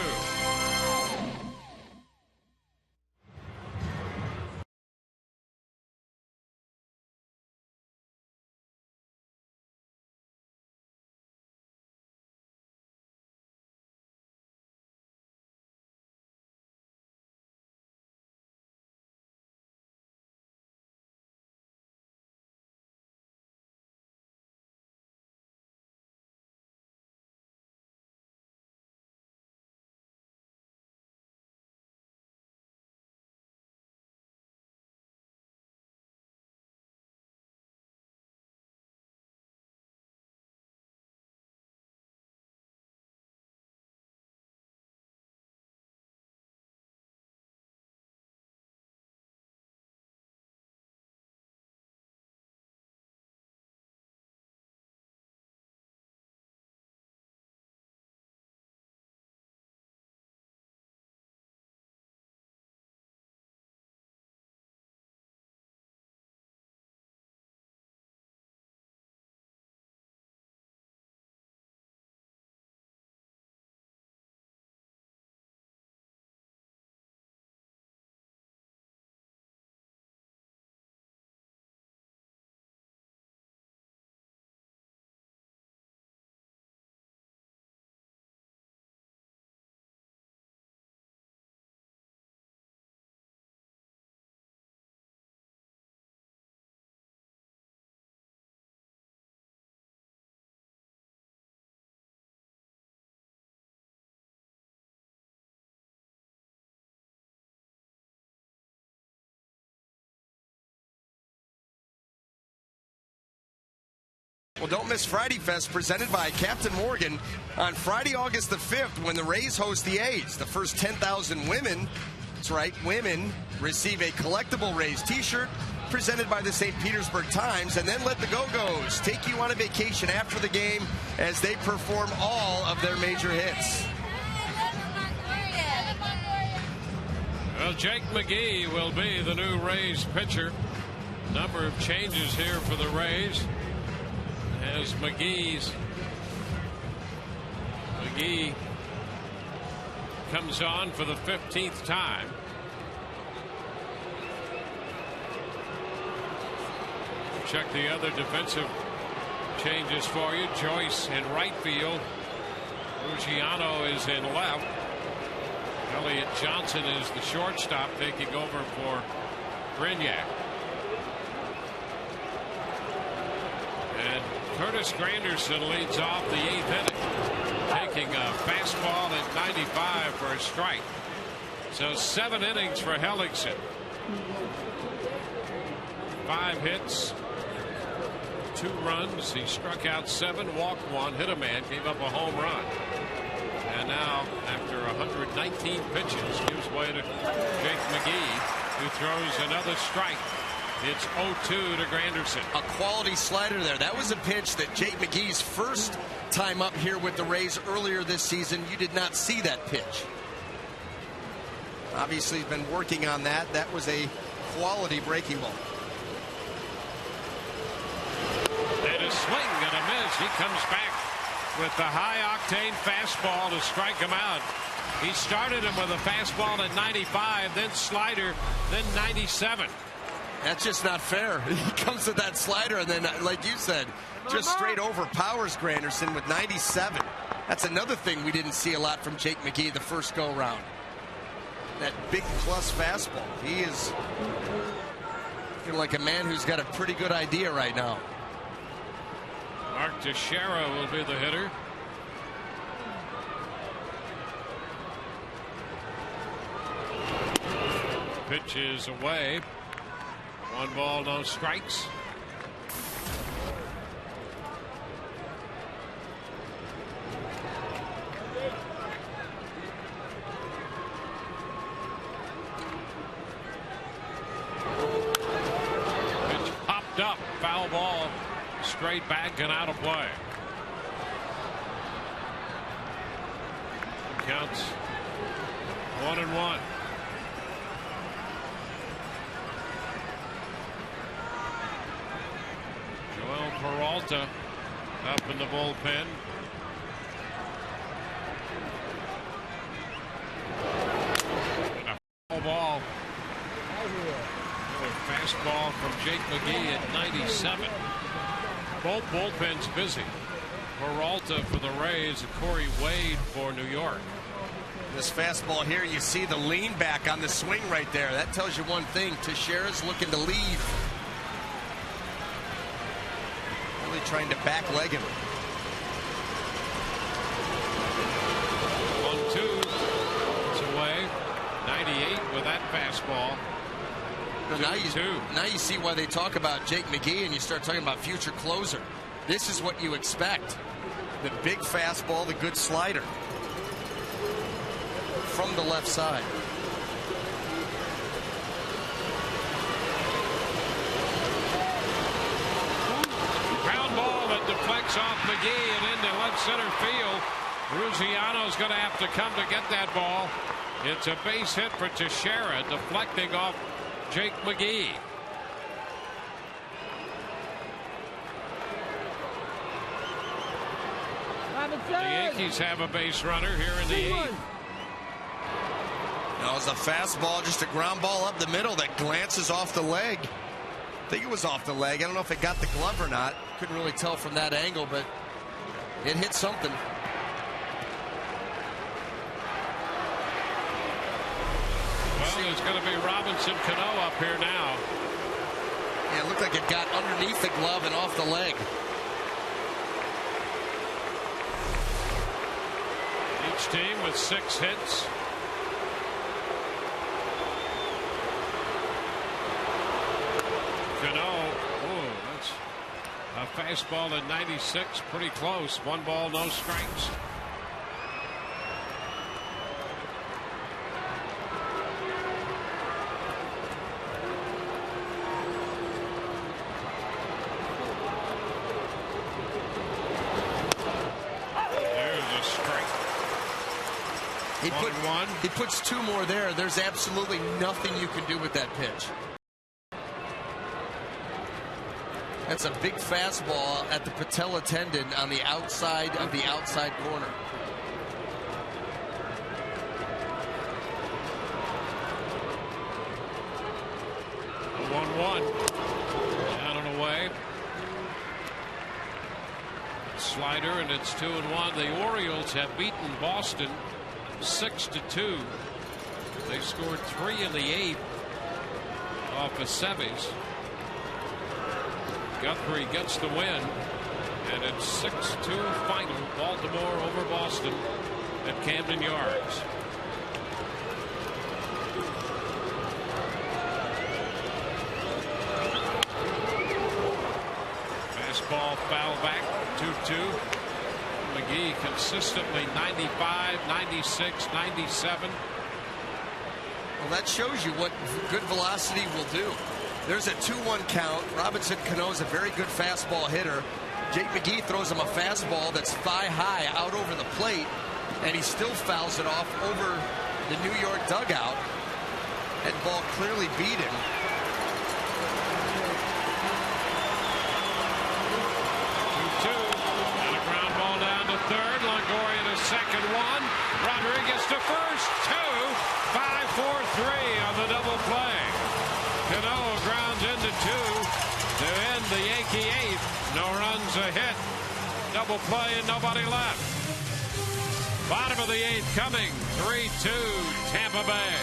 Well, don't miss Friday Fest, presented by Captain Morgan, on Friday, August the 5th, when the Rays host the A's. The first 10,000 women, that's right, women, receive a collectible Rays t-shirt. presented by the St. Petersburg Times, and then let the Go-Go's take you on a vacation after the game as they perform all of their major hits. Well, Jake McGee will be the new Rays pitcher. Number of changes here for the Rays as McGee comes on for the 15th time. Check the other defensive changes for you. Joyce in right field. Luciano is in left. Elliott Johnson is the shortstop, taking over for Brignac. And Curtis Granderson leads off the 8th inning, taking a fastball at 95 for a strike. So 7 innings for Hellickson. 5 hits, 2 runs. He struck out 7, walked 1, hit a man, gave up a home run. And now, after 119 pitches, gives way to Jake McGee, who throws another strike. It's 0-2 to Granderson. A quality slider there. That was a pitch that Jake McGee's first time up here with the Rays earlier this season. You did not see that pitch. Obviously, he's been working on that. That was a quality breaking ball. And a swing and a miss. He comes back with the high-octane fastball to strike him out. He started him with a fastball at 95, then slider, then 97. That's just not fair. He comes with that slider, and then, like you said, just straight overpowers Granderson with 97. That's another thing we didn't see a lot from Jake McGee the first go-round. That big plus fastball. He is feeling like a man who's got a pretty good idea right now. Mark Teixeira will be the hitter. Pitch is away. 1 ball, no strikes. Pitch popped up, foul ball. Straight back and out of play. Counts 1-1. Joel Peralta up in the bullpen. And a foul ball. Another fastball from Jake McGee at 97. Both bullpens busy. Peralta for the Rays and Corey Wade for New York. This fastball here, you see the lean back on the swing right there. That tells you one thing. Teixeira's looking to leave. Really trying to back leg him. 1-2. It's away. 98 with that fastball. Now you see why they talk about Jake McGee, and you start talking about future closer. This is what you expect. The big fastball, the good slider. From the left side. Ground ball that deflects off McGee and into left center field. Ruziano's going to have to come to get that ball. It's a base hit for Teixeira, deflecting off Jake McGee. The Yankees have a base runner here in the 8th. That was a fastball, just a ground ball up the middle that glances off the leg. I think it was off the leg. I don't know if it got the glove or not. Couldn't really tell from that angle, but it hit something. Well, there's going to be Robinson Cano up here now. Yeah, it looked like it got underneath the glove and off the leg. Each team with 6 hits. Cano, that's a fastball at 96, pretty close. 1 ball, no strikes. He puts 2 more there. There's absolutely nothing you can do with that pitch. That's a big fastball at the patella tendon on the outside of the outside corner. A 1-1. Down and away. Slider, and it's 2-1. The Orioles have beaten Boston 6-2. They scored 3 in the 8th off of Seves. Guthrie gets the win, and it's 6-2 final. Baltimore over Boston at Camden Yards. Fastball foul back, 2-2. McGee consistently 95, 96, 97. Well, that shows you what good velocity will do. There's a 2-1 count. Robinson Cano is a very good fastball hitter. Jake McGee throws him a fastball that's thigh high out over the plate, and he still fouls it off over the New York dugout. That ball clearly beat him. 2-2. And a ground ball down to third. Longoria to second, 1. Rodriguez to first, 2. 5-4-3 on the double play. Cano grounds into 2 to end the Yankee 8th. No runs, a hit. Double play and nobody left. Bottom of the 8th coming. 3-2 Tampa Bay.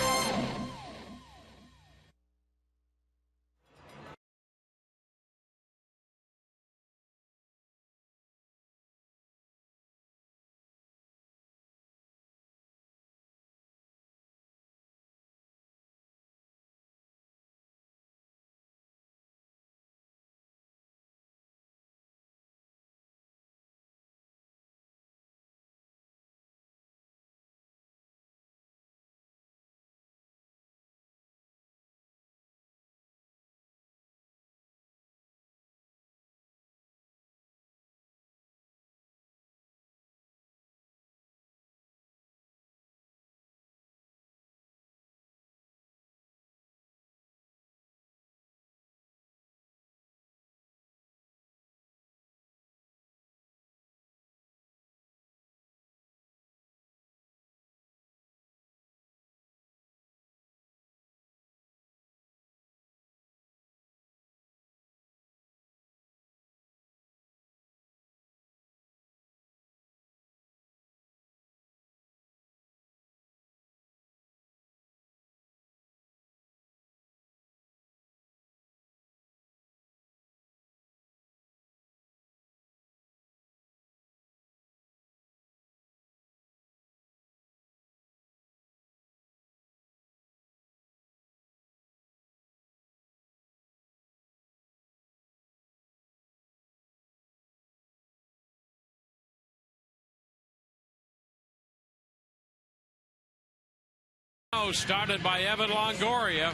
Started by Evan Longoria.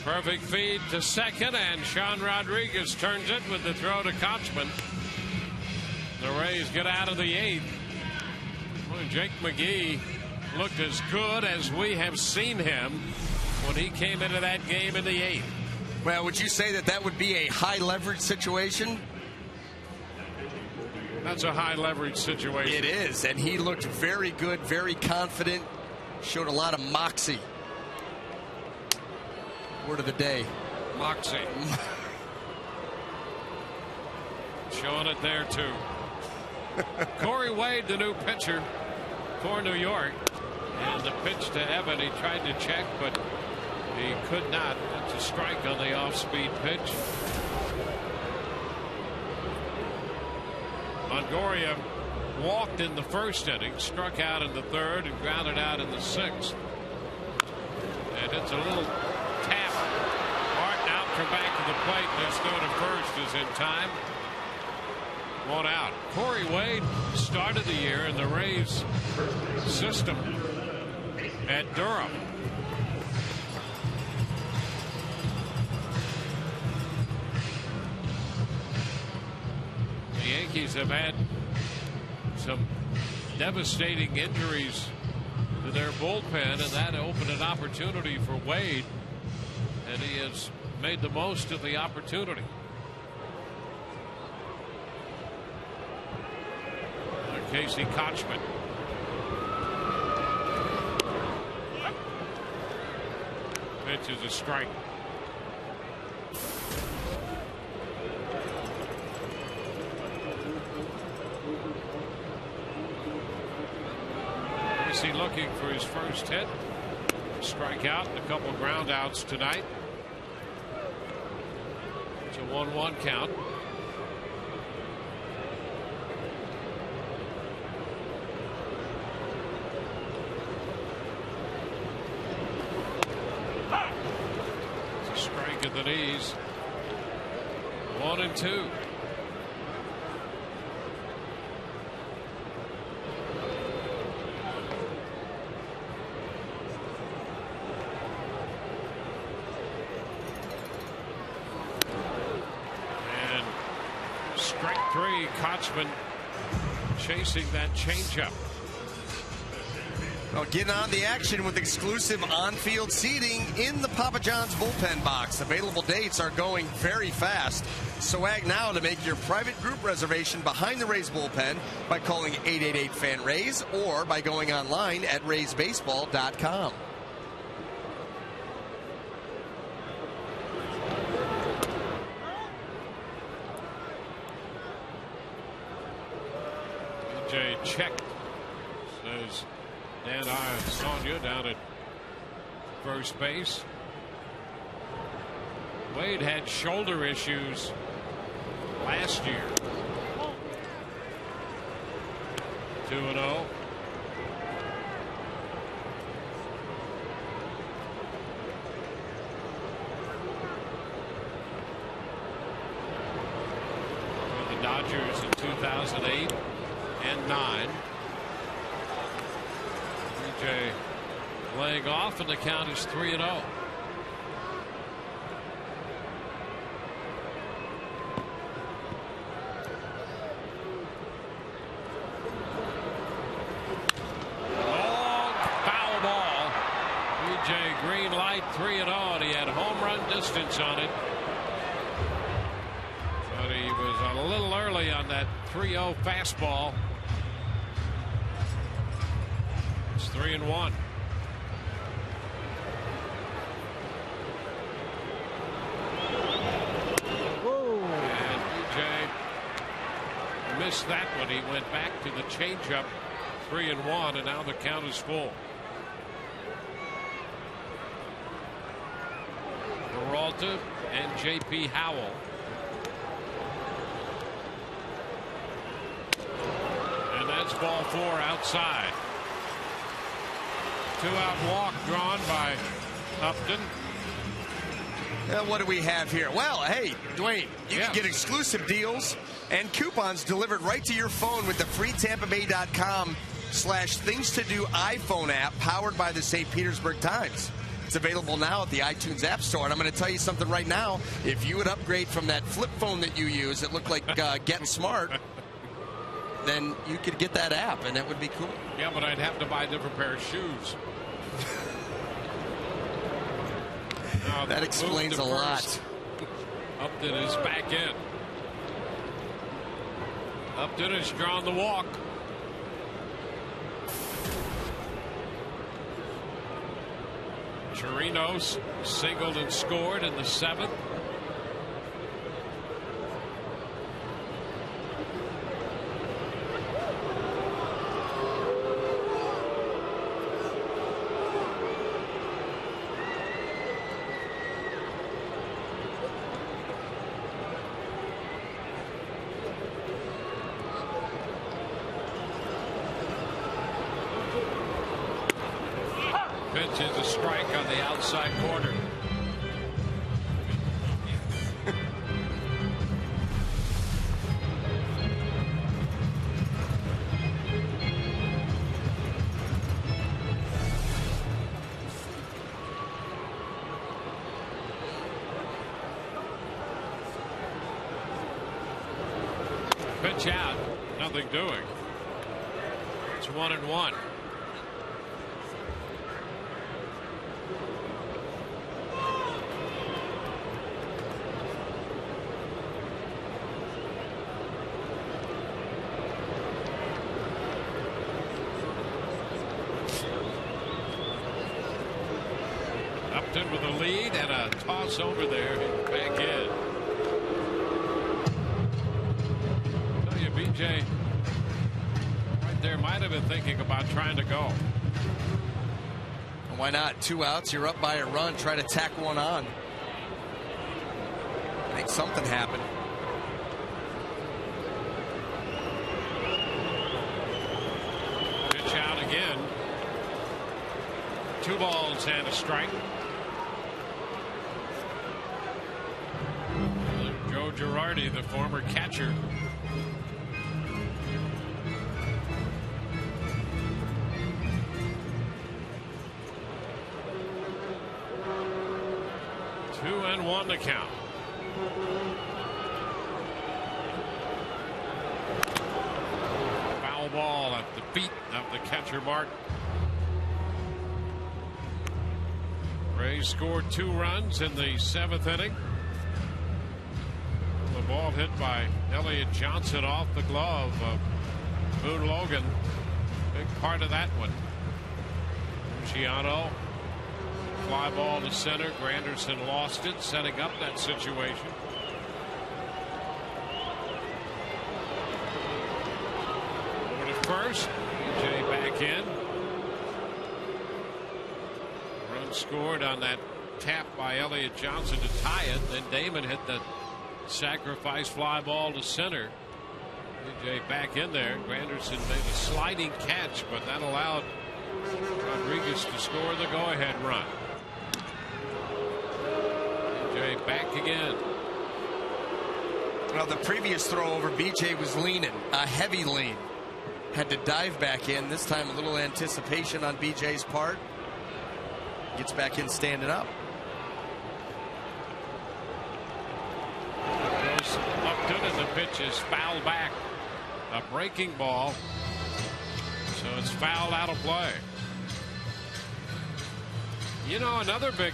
Perfect feed to second, and Sean Rodriguez turns it with the throw to Kochman. The Rays get out of the 8th. Well, Jake McGee looked as good as we have seen him when he came into that game in the 8th. Well, would you say that that would be a high leverage situation? That's a high leverage situation. It is, and he looked very good, very confident. Showed a lot of moxie. Word of the day. Moxie. Showing it there, too. Corey Wade, the new pitcher for New York. And the pitch to Evan, he tried to check, but he could not. That's a strike on the off-speed pitch. Longoria walked in the first inning, struck out in the 3rd, and grounded out in the 6th. And it's a little tap. Martin out from back to the plate, and his throw to first is in time. 1 out. Corey Wade started the year in the Rays system at Durham. The Yankees have had some devastating injuries to their bullpen, and that opened an opportunity for Wade, and he has made the most of the opportunity. Casey Kochman. Pitch is a strike. Casey looking for his first hit. Strikeout and a couple ground outs tonight. It's a 1-1 count. At the knees. 1-2. And strike three. Kochman chasing that changeup. Well, getting on the action with exclusive on-field seating in the Papa John's bullpen box. Available dates are going very fast. So act now to make your private group reservation behind the Rays bullpen by calling 888-FAN-RAYS or by going online at raysbaseball.com. DJ checked. Says Dan Sonia down at first base. Wade had shoulder issues last year. 2-0. With the Dodgers in 2008 and 9. DJ laying off, and the count is 3-0. Long foul ball. DJ green light, 3-0, and he had home run distance on it. But he was a little early on that 3-0 fastball. 3-1. And DJ missed that one. He went back to the changeup. 3-1, and now the count is full. Peralta and J.P. Howell. And that's ball 4 outside. 2-out walk drawn by Upton. What do we have here? Well, hey, Dwayne, you can get exclusive deals and coupons delivered right to your phone with the free TampaBay.com/things-to-do iPhone app powered by the St. Petersburg Times. It's available now at the iTunes App Store. And I'm going to tell you something right now. If you would upgrade from that flip phone that you use, it looked like Get Smart, then you could get that app, and that would be cool. Yeah, but I'd have to buy a different pair of shoes. That explains a lot. Upton is back in. Upton has drawn the walk. Chirinos singled and scored in the 7th. Pitch is a strike on the outside corner. Pitch out, nothing doing. It's 1-1. Upton with a lead and a toss over there. Back in. Tell you, BJ right there might have been thinking about trying to go. Why not? 2 outs, you're up by a run. Try to tack one on. Make something happen. Pitch out again. 2 balls and a strike. Joe Girardi, the former catcher. Two and one to count. Foul ball at the feet of the catcher Martin. Rays scored 2 runs in the 7th inning. The ball hit by Elliott Johnson off the glove of Boone Logan. Big part of that one. Luciano. Fly ball to center. Granderson lost it, setting up that situation. Over to first. BJ back in. Run scored on that tap by Elliott Johnson to tie it. Then Damon hit the sacrifice fly ball to center. BJ back in there. Granderson made a sliding catch, but that allowed Rodriguez to score the go-ahead run. BJ back again. Well, the previous throw over, BJ was leaning, a heavy lean. Had to dive back in. This time a little anticipation on BJ's part. Gets back in standing up. Goes Upton and the pitch is fouled back. A breaking ball. So it's fouled out of play. You know, another big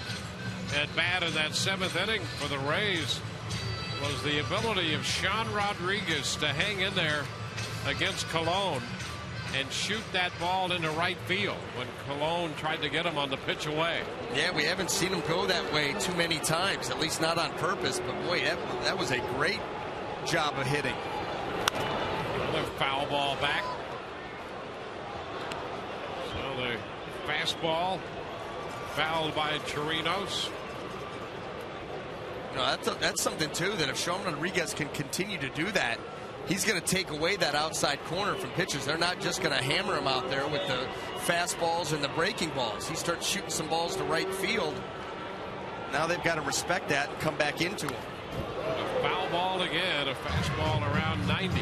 at bat in that 7th inning for the Rays was the ability of Sean Rodriguez to hang in there against Colon and shoot that ball into right field when Colon tried to get him on the pitch away. Yeah, we haven't seen him go that way too many times, at least not on purpose. But boy, that was a great job of hitting. Another foul ball back. So the fastball fouled by Chirinos. No, that's something too, that if Sean Rodriguez can continue to do that, he's going to take away that outside corner from pitchers. They're not just going to hammer him out there with the fastballs and the breaking balls. He starts shooting some balls to right field. Now they've got to respect that and come back into him. A foul ball again, a fastball around 90.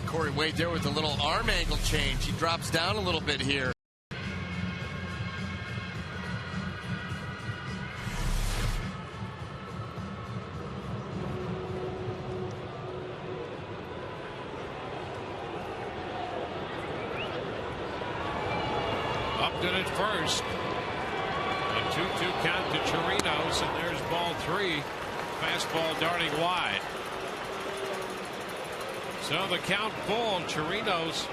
Corey Wade there with a little arm angle change. He drops down a little bit here. Upton at first. A 2-2 count to Chirinos, and there's ball 3. Fastball darting wide. So the count full. Chirinos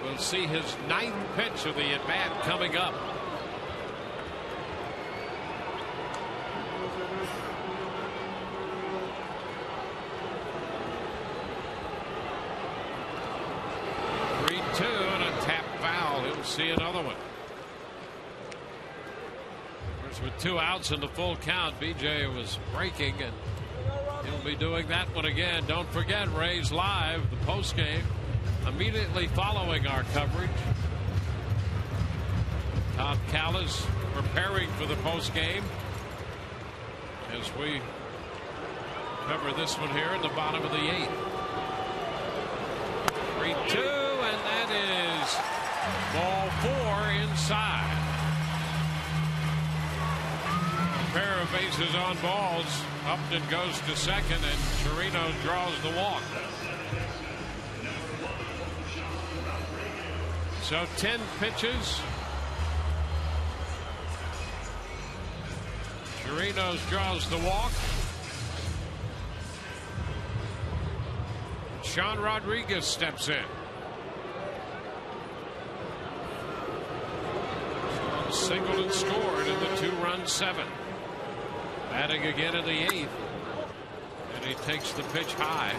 will see his 9th pitch of the at-bat coming up. See another one. With 2 outs and the full count, BJ was breaking, and he'll be doing that one again. Don't forget, Rays Live, the post game, immediately following our coverage. Todd Callis preparing for the post game as we cover this one here in the bottom of the 8th. 3-2, and that is ball 4 inside. A pair of bases on balls. Upton goes to second, and Chirinos draws the walk. So 10 pitches. Chirinos draws the walk. Sean Rodriguez steps in. Singled and scored in the 2-run 7. Batting again in the 8th. And he takes the pitch high.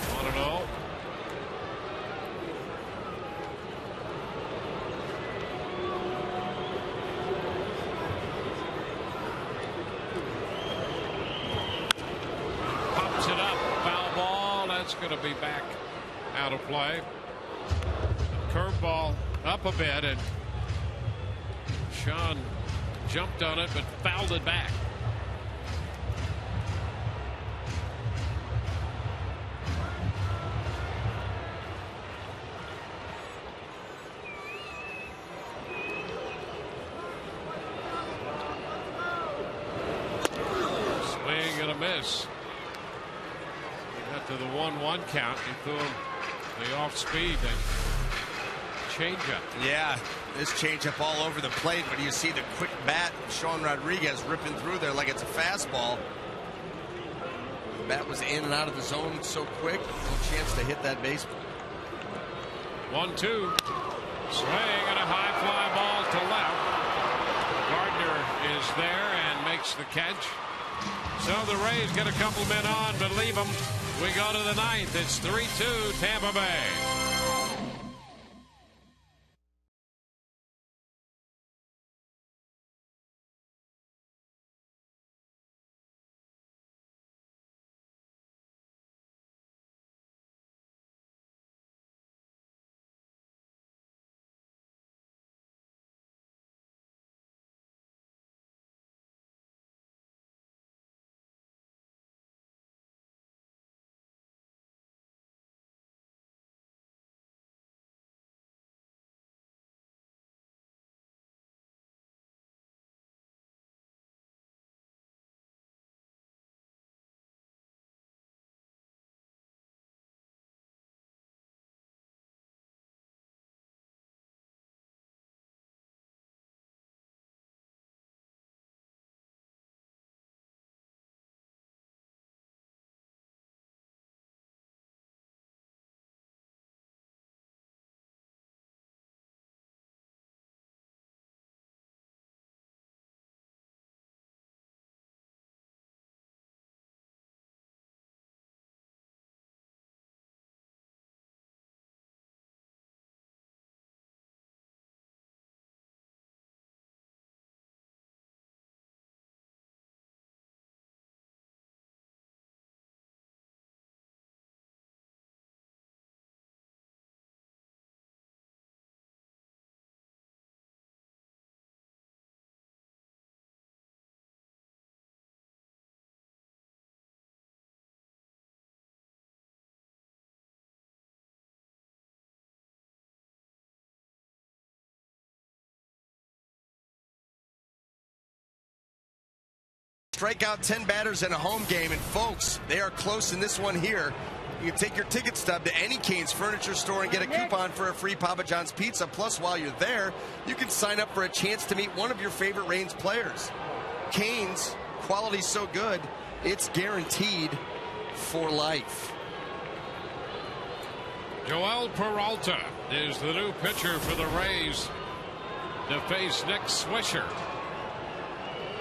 1-0. Pops it up. Foul ball. That's going to be back out of play. Curveball up a bit, and Sean jumped on it but fouled it back. Swing and a miss. He got to the 1-1 count. He threw him the off speed. Changeup. Yeah, this changeup all over the plate, but you see the quick bat of Sean Rodriguez ripping through there like it's a fastball. The bat was in and out of the zone so quick, no chance to hit that baseball. 1-2. Swing and a high fly ball to left. Gardner is there and makes the catch. So the Rays get a couple men on, but leave them. We go to the 9th. It's 3-2 Tampa Bay. Strike out 10 batters in a home game, and folks, they are close in this one here. You can take your ticket stub to any Cane's furniture store and get a coupon for a free Papa John's pizza. Plus, while you're there, you can sign up for a chance to meet one of your favorite Reigns players. Cane's, quality so good, it's guaranteed for life. Joel Peralta is the new pitcher for the Rays to face Nick Swisher.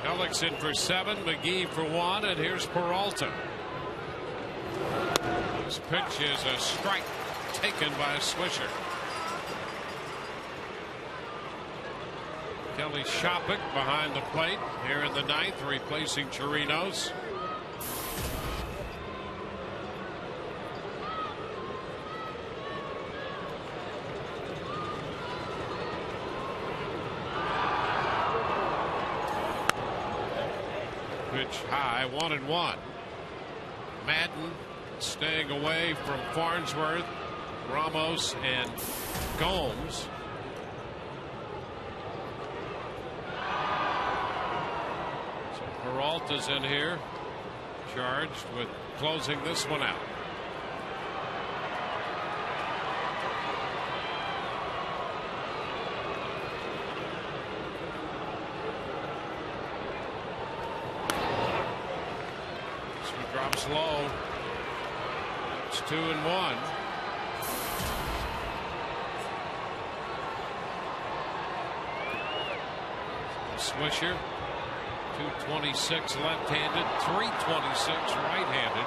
Ellick's in for 7, McGee for 1, and here's Peralta. This pitch is a strike taken by Swisher. Kelly Shopik behind the plate here in the 9th, replacing Chirinos. Pitch high, 1-1. Madden staying away from Farnsworth, Ramos, and Gomes. So Peralta's in here, charged with closing this one out. Drops low. It's 2-1. Swisher, 226 left-handed, 326 right-handed.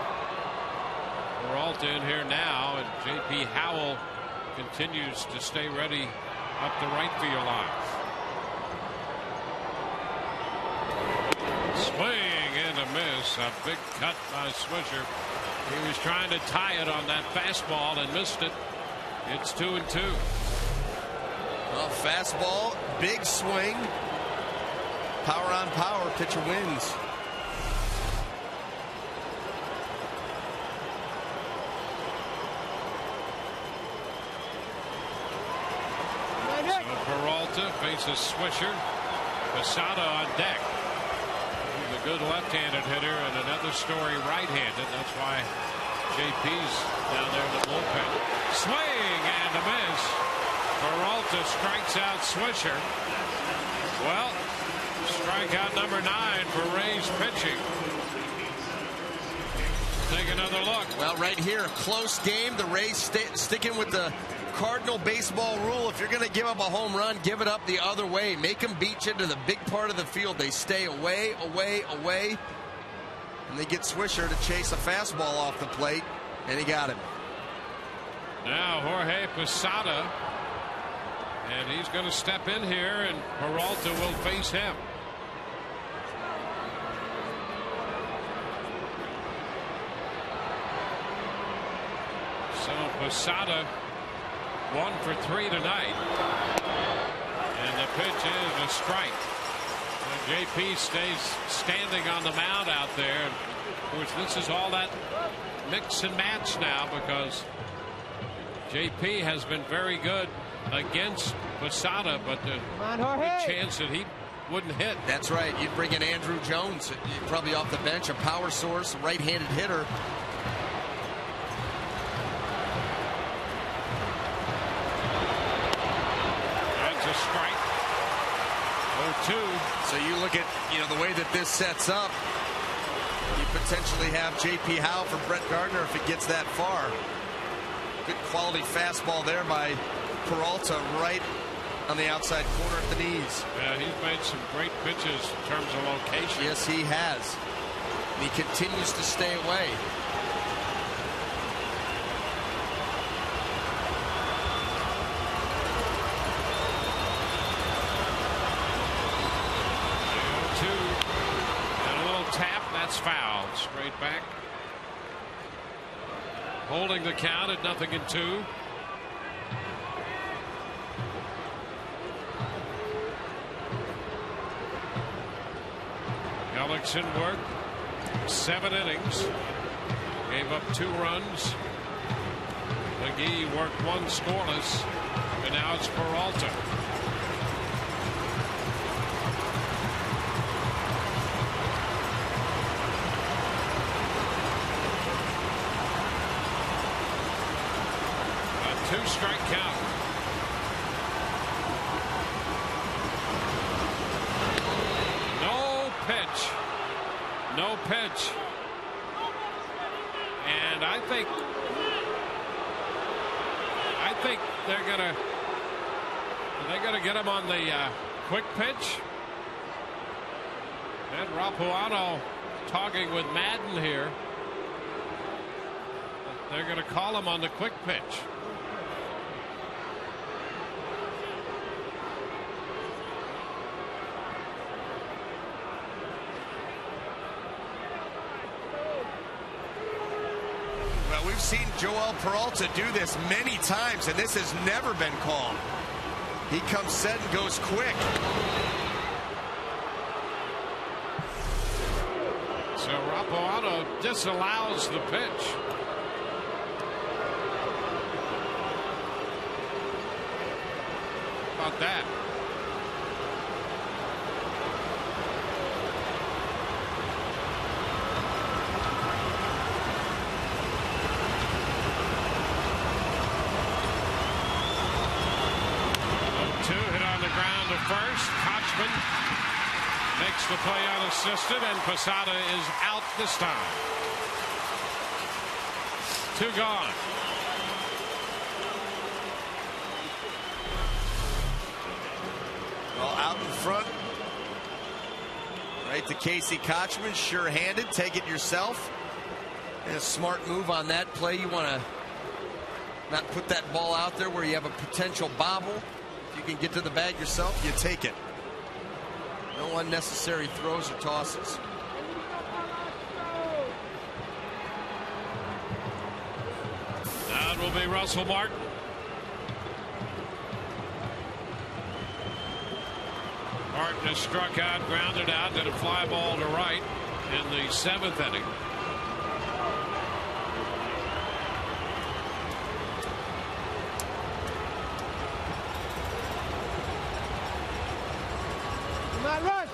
Peralta in here now, and J.P. Howell continues to stay ready up the right field line. Swing and a miss. A big cut by Swisher. He was trying to tie it on that fastball and missed it. It's 2-2. Well, fastball, big swing. Power on power, pitcher wins. So Peralta faces Swisher. Posada on deck. He's a good left-handed hitter and another Story right-handed. That's why JP's down there in the bullpen. Swing and a miss. Peralta strikes out Swisher. Well, strikeout number 9 for Rays pitching. Take another look. Well, right here, a close game. The Rays sticking with the Cardinal baseball rule. If you're going to give up a home run, give it up the other way. Make them beat you to the big part of the field. They stay away, away, away. And they get Swisher to chase a fastball off the plate. And he got him. Now Jorge Posada. And he's going to step in here, and Peralta will face him. So Posada 1 for 3 tonight. And the pitch is a strike. And JP stays standing on the mound out there. Of course, this is all that mix and match now because JP has been very good against Posada, but the chance that he wouldn't hit. That's right. You'd bring in Andrew Jones, probably off the bench, a power source, right-handed hitter. That's a strike. 0-2. So you look at the way that this sets up. You potentially have J.P. Howe for Brett Gardner if it gets that far. Good quality fastball there by Peralta, right on the outside corner at the knees. Yeah, he's made some great pitches in terms of location. Yes, he has. And he continues to stay away. And a little tap, that's foul. Straight back. Holding the count at 0-2. Ellickson worked 7 innings. Gave up 2 runs. McGee worked 1 scoreless. And now it's Peralta. A 2-strike count. No pitch. And I think they're gonna get him on the quick pitch. And Rapuano talking with Madden here. They're gonna call him on the quick pitch. We've seen Joel Peralta do this many times, and this has never been called. He comes set and goes quick. So Rapuano disallows the pitch. How about that? First, Kochman makes the play unassisted, and Posada is out this time. 2 gone. Well, out in front Right to Casey Kochman, sure-handed. Take it yourself. And a smart move on that play. You want to not put that ball out there where you have a potential bobble. If you can get to the bag yourself, you take it. No unnecessary throws or tosses. That will be Russell Martin. Martin is struck out, grounded out, did a fly ball to right in the 7th inning. Come on, run.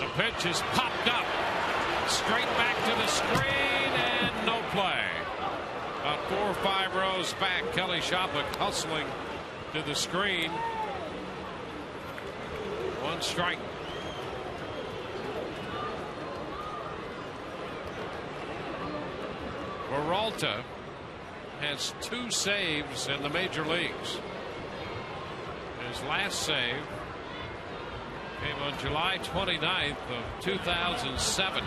The pitch is popped up. Straight back to the screen and no play. About 4 or 5 rows back, Kelly Shopik hustling to the screen. 1 strike. Peralta has 2 saves in the major leagues. His last save came on July 29th of 2007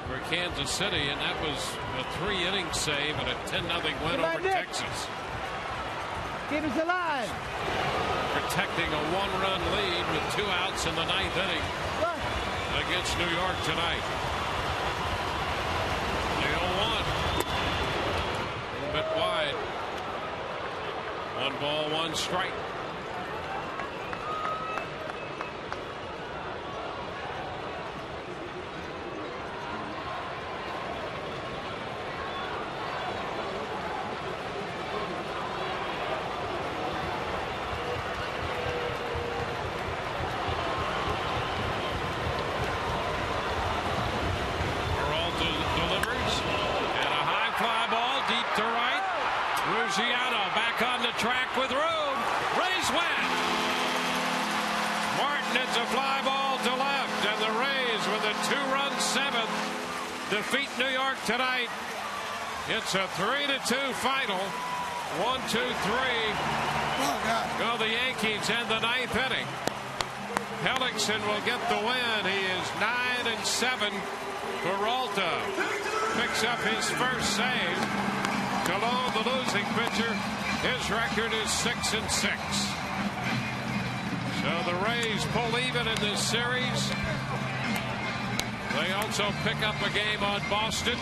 for Kansas City, and that was a 3-inning save and a 10-0 win over Texas. Keep us alive. Protecting a 1-run lead with 2 outs in the 9th inning against New York tonight. The 0-1. A little bit wide. 1 ball, 1 strike. Back on the track with room. Rays win. Martin hits a fly ball to left, and the Rays with a 2-run 7th defeat New York tonight. It's a 3-2 final. 1, 2, 3. Go the Yankees in the 9th inning. Hellickson will get the win. He is 9-7. Peralta picks up his first save. Galone, the losing pitcher, his record is 6-6. So the Rays pull even in this series. They also pick up a game on Boston.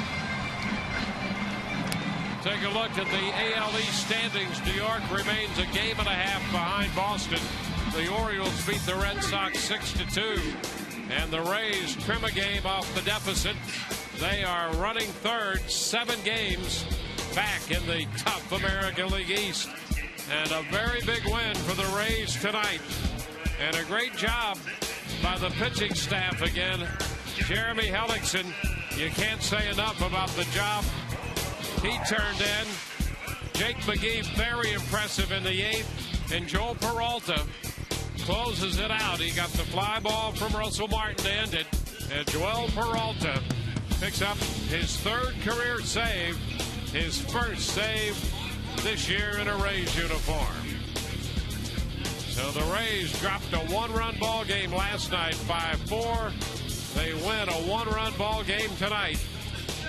Take a look at the AL East standings. New York remains a game and a half behind Boston. The Orioles beat the Red Sox 6-2. And the Rays trim a game off the deficit. They are running third, 7 games back in the tough American League East. And a very big win for the Rays tonight. And a great job by the pitching staff again. Jeremy Hellickson, you can't say enough about the job he turned in. Jake McGee, very impressive in the 8th. And Joel Peralta closes it out. He got the fly ball from Russell Martin to end it. And Joel Peralta picks up his 3rd career save. His first save this year in a Rays uniform. So the Rays dropped a 1-run ball game last night, 5-4. They win a 1-run ball game tonight.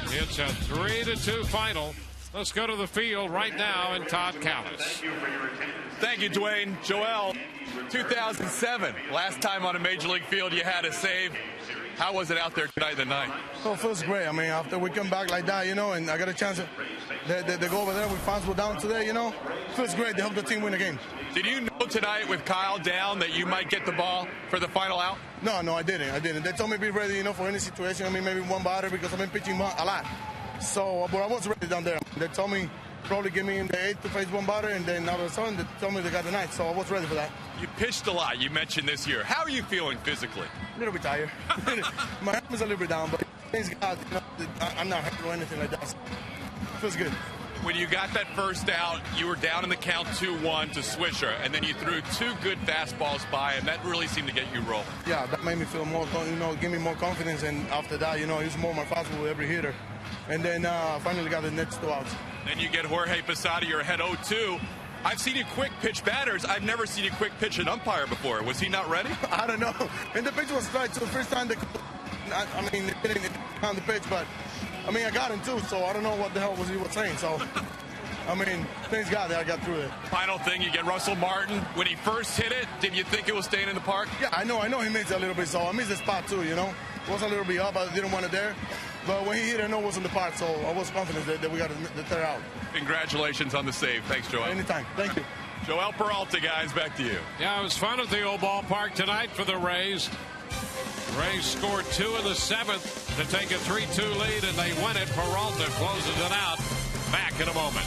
It's a 3-2 final. Let's go to the field right now in Todd Callis. Thank you, Dwayne. Joel, 2007, last time on a major league field you had a save. How was it out there tonight, the 9th? Oh, it feels great. I mean, after we come back like that, you know, and I got a chance to go over there with fans were down today, you know, it feels great to help the team win the game. Did you know tonight with Kyle down that you might get the ball for the final out? No, I didn't. They told me to be ready, you know, for any situation. I mean, maybe 1 batter because I've been pitching a lot. So, but I was ready down there. They told me probably give me in the 8th to face 1 batter, and then all of a sudden they told me they got the 9th, so I was ready for that. You pitched a lot, you mentioned this year. How are you feeling physically? A little bit tired. My head is a little bit down, but thanks God, you know, I'm not hurt or anything like that. So it feels good. When you got that first out, you were down in the count 2-1 to Swisher, and then you threw 2 good fastballs by him. That really seemed to get you rolling. Yeah, that made me feel more, you know, give me more confidence, and after that, you know, use more my fastball with every hitter. And then finally got the next 2 outs. Then you get Jorge Posada, you're ahead 0-2. I've seen you quick pitch batters. I've never seen you quick pitch an umpire before. Was he not ready? I don't know. And the pitch was straight to the first time. I mean, it didn't on the pitch, but I mean, I got him too. So I don't know what the hell he was saying. So. I mean, things got there. I got through it. Final thing, you get Russell Martin. When he first hit it, did you think it was staying in the park? Yeah, I know he missed it a little bit, so I missed the spot too, you know. It was a little bit up. I didn't want it there. But when he hit it, I know it was in the park, so I was confident that we got the third out. Congratulations on the save. Thanks, Joel. Anytime. Thank you. Joel Peralta, guys, back to you. Yeah, it was fun at the old ballpark tonight for the Rays. Rays scored 2 in the 7th to take a 3-2 lead, and they win it. Peralta closes it out. Back in a moment.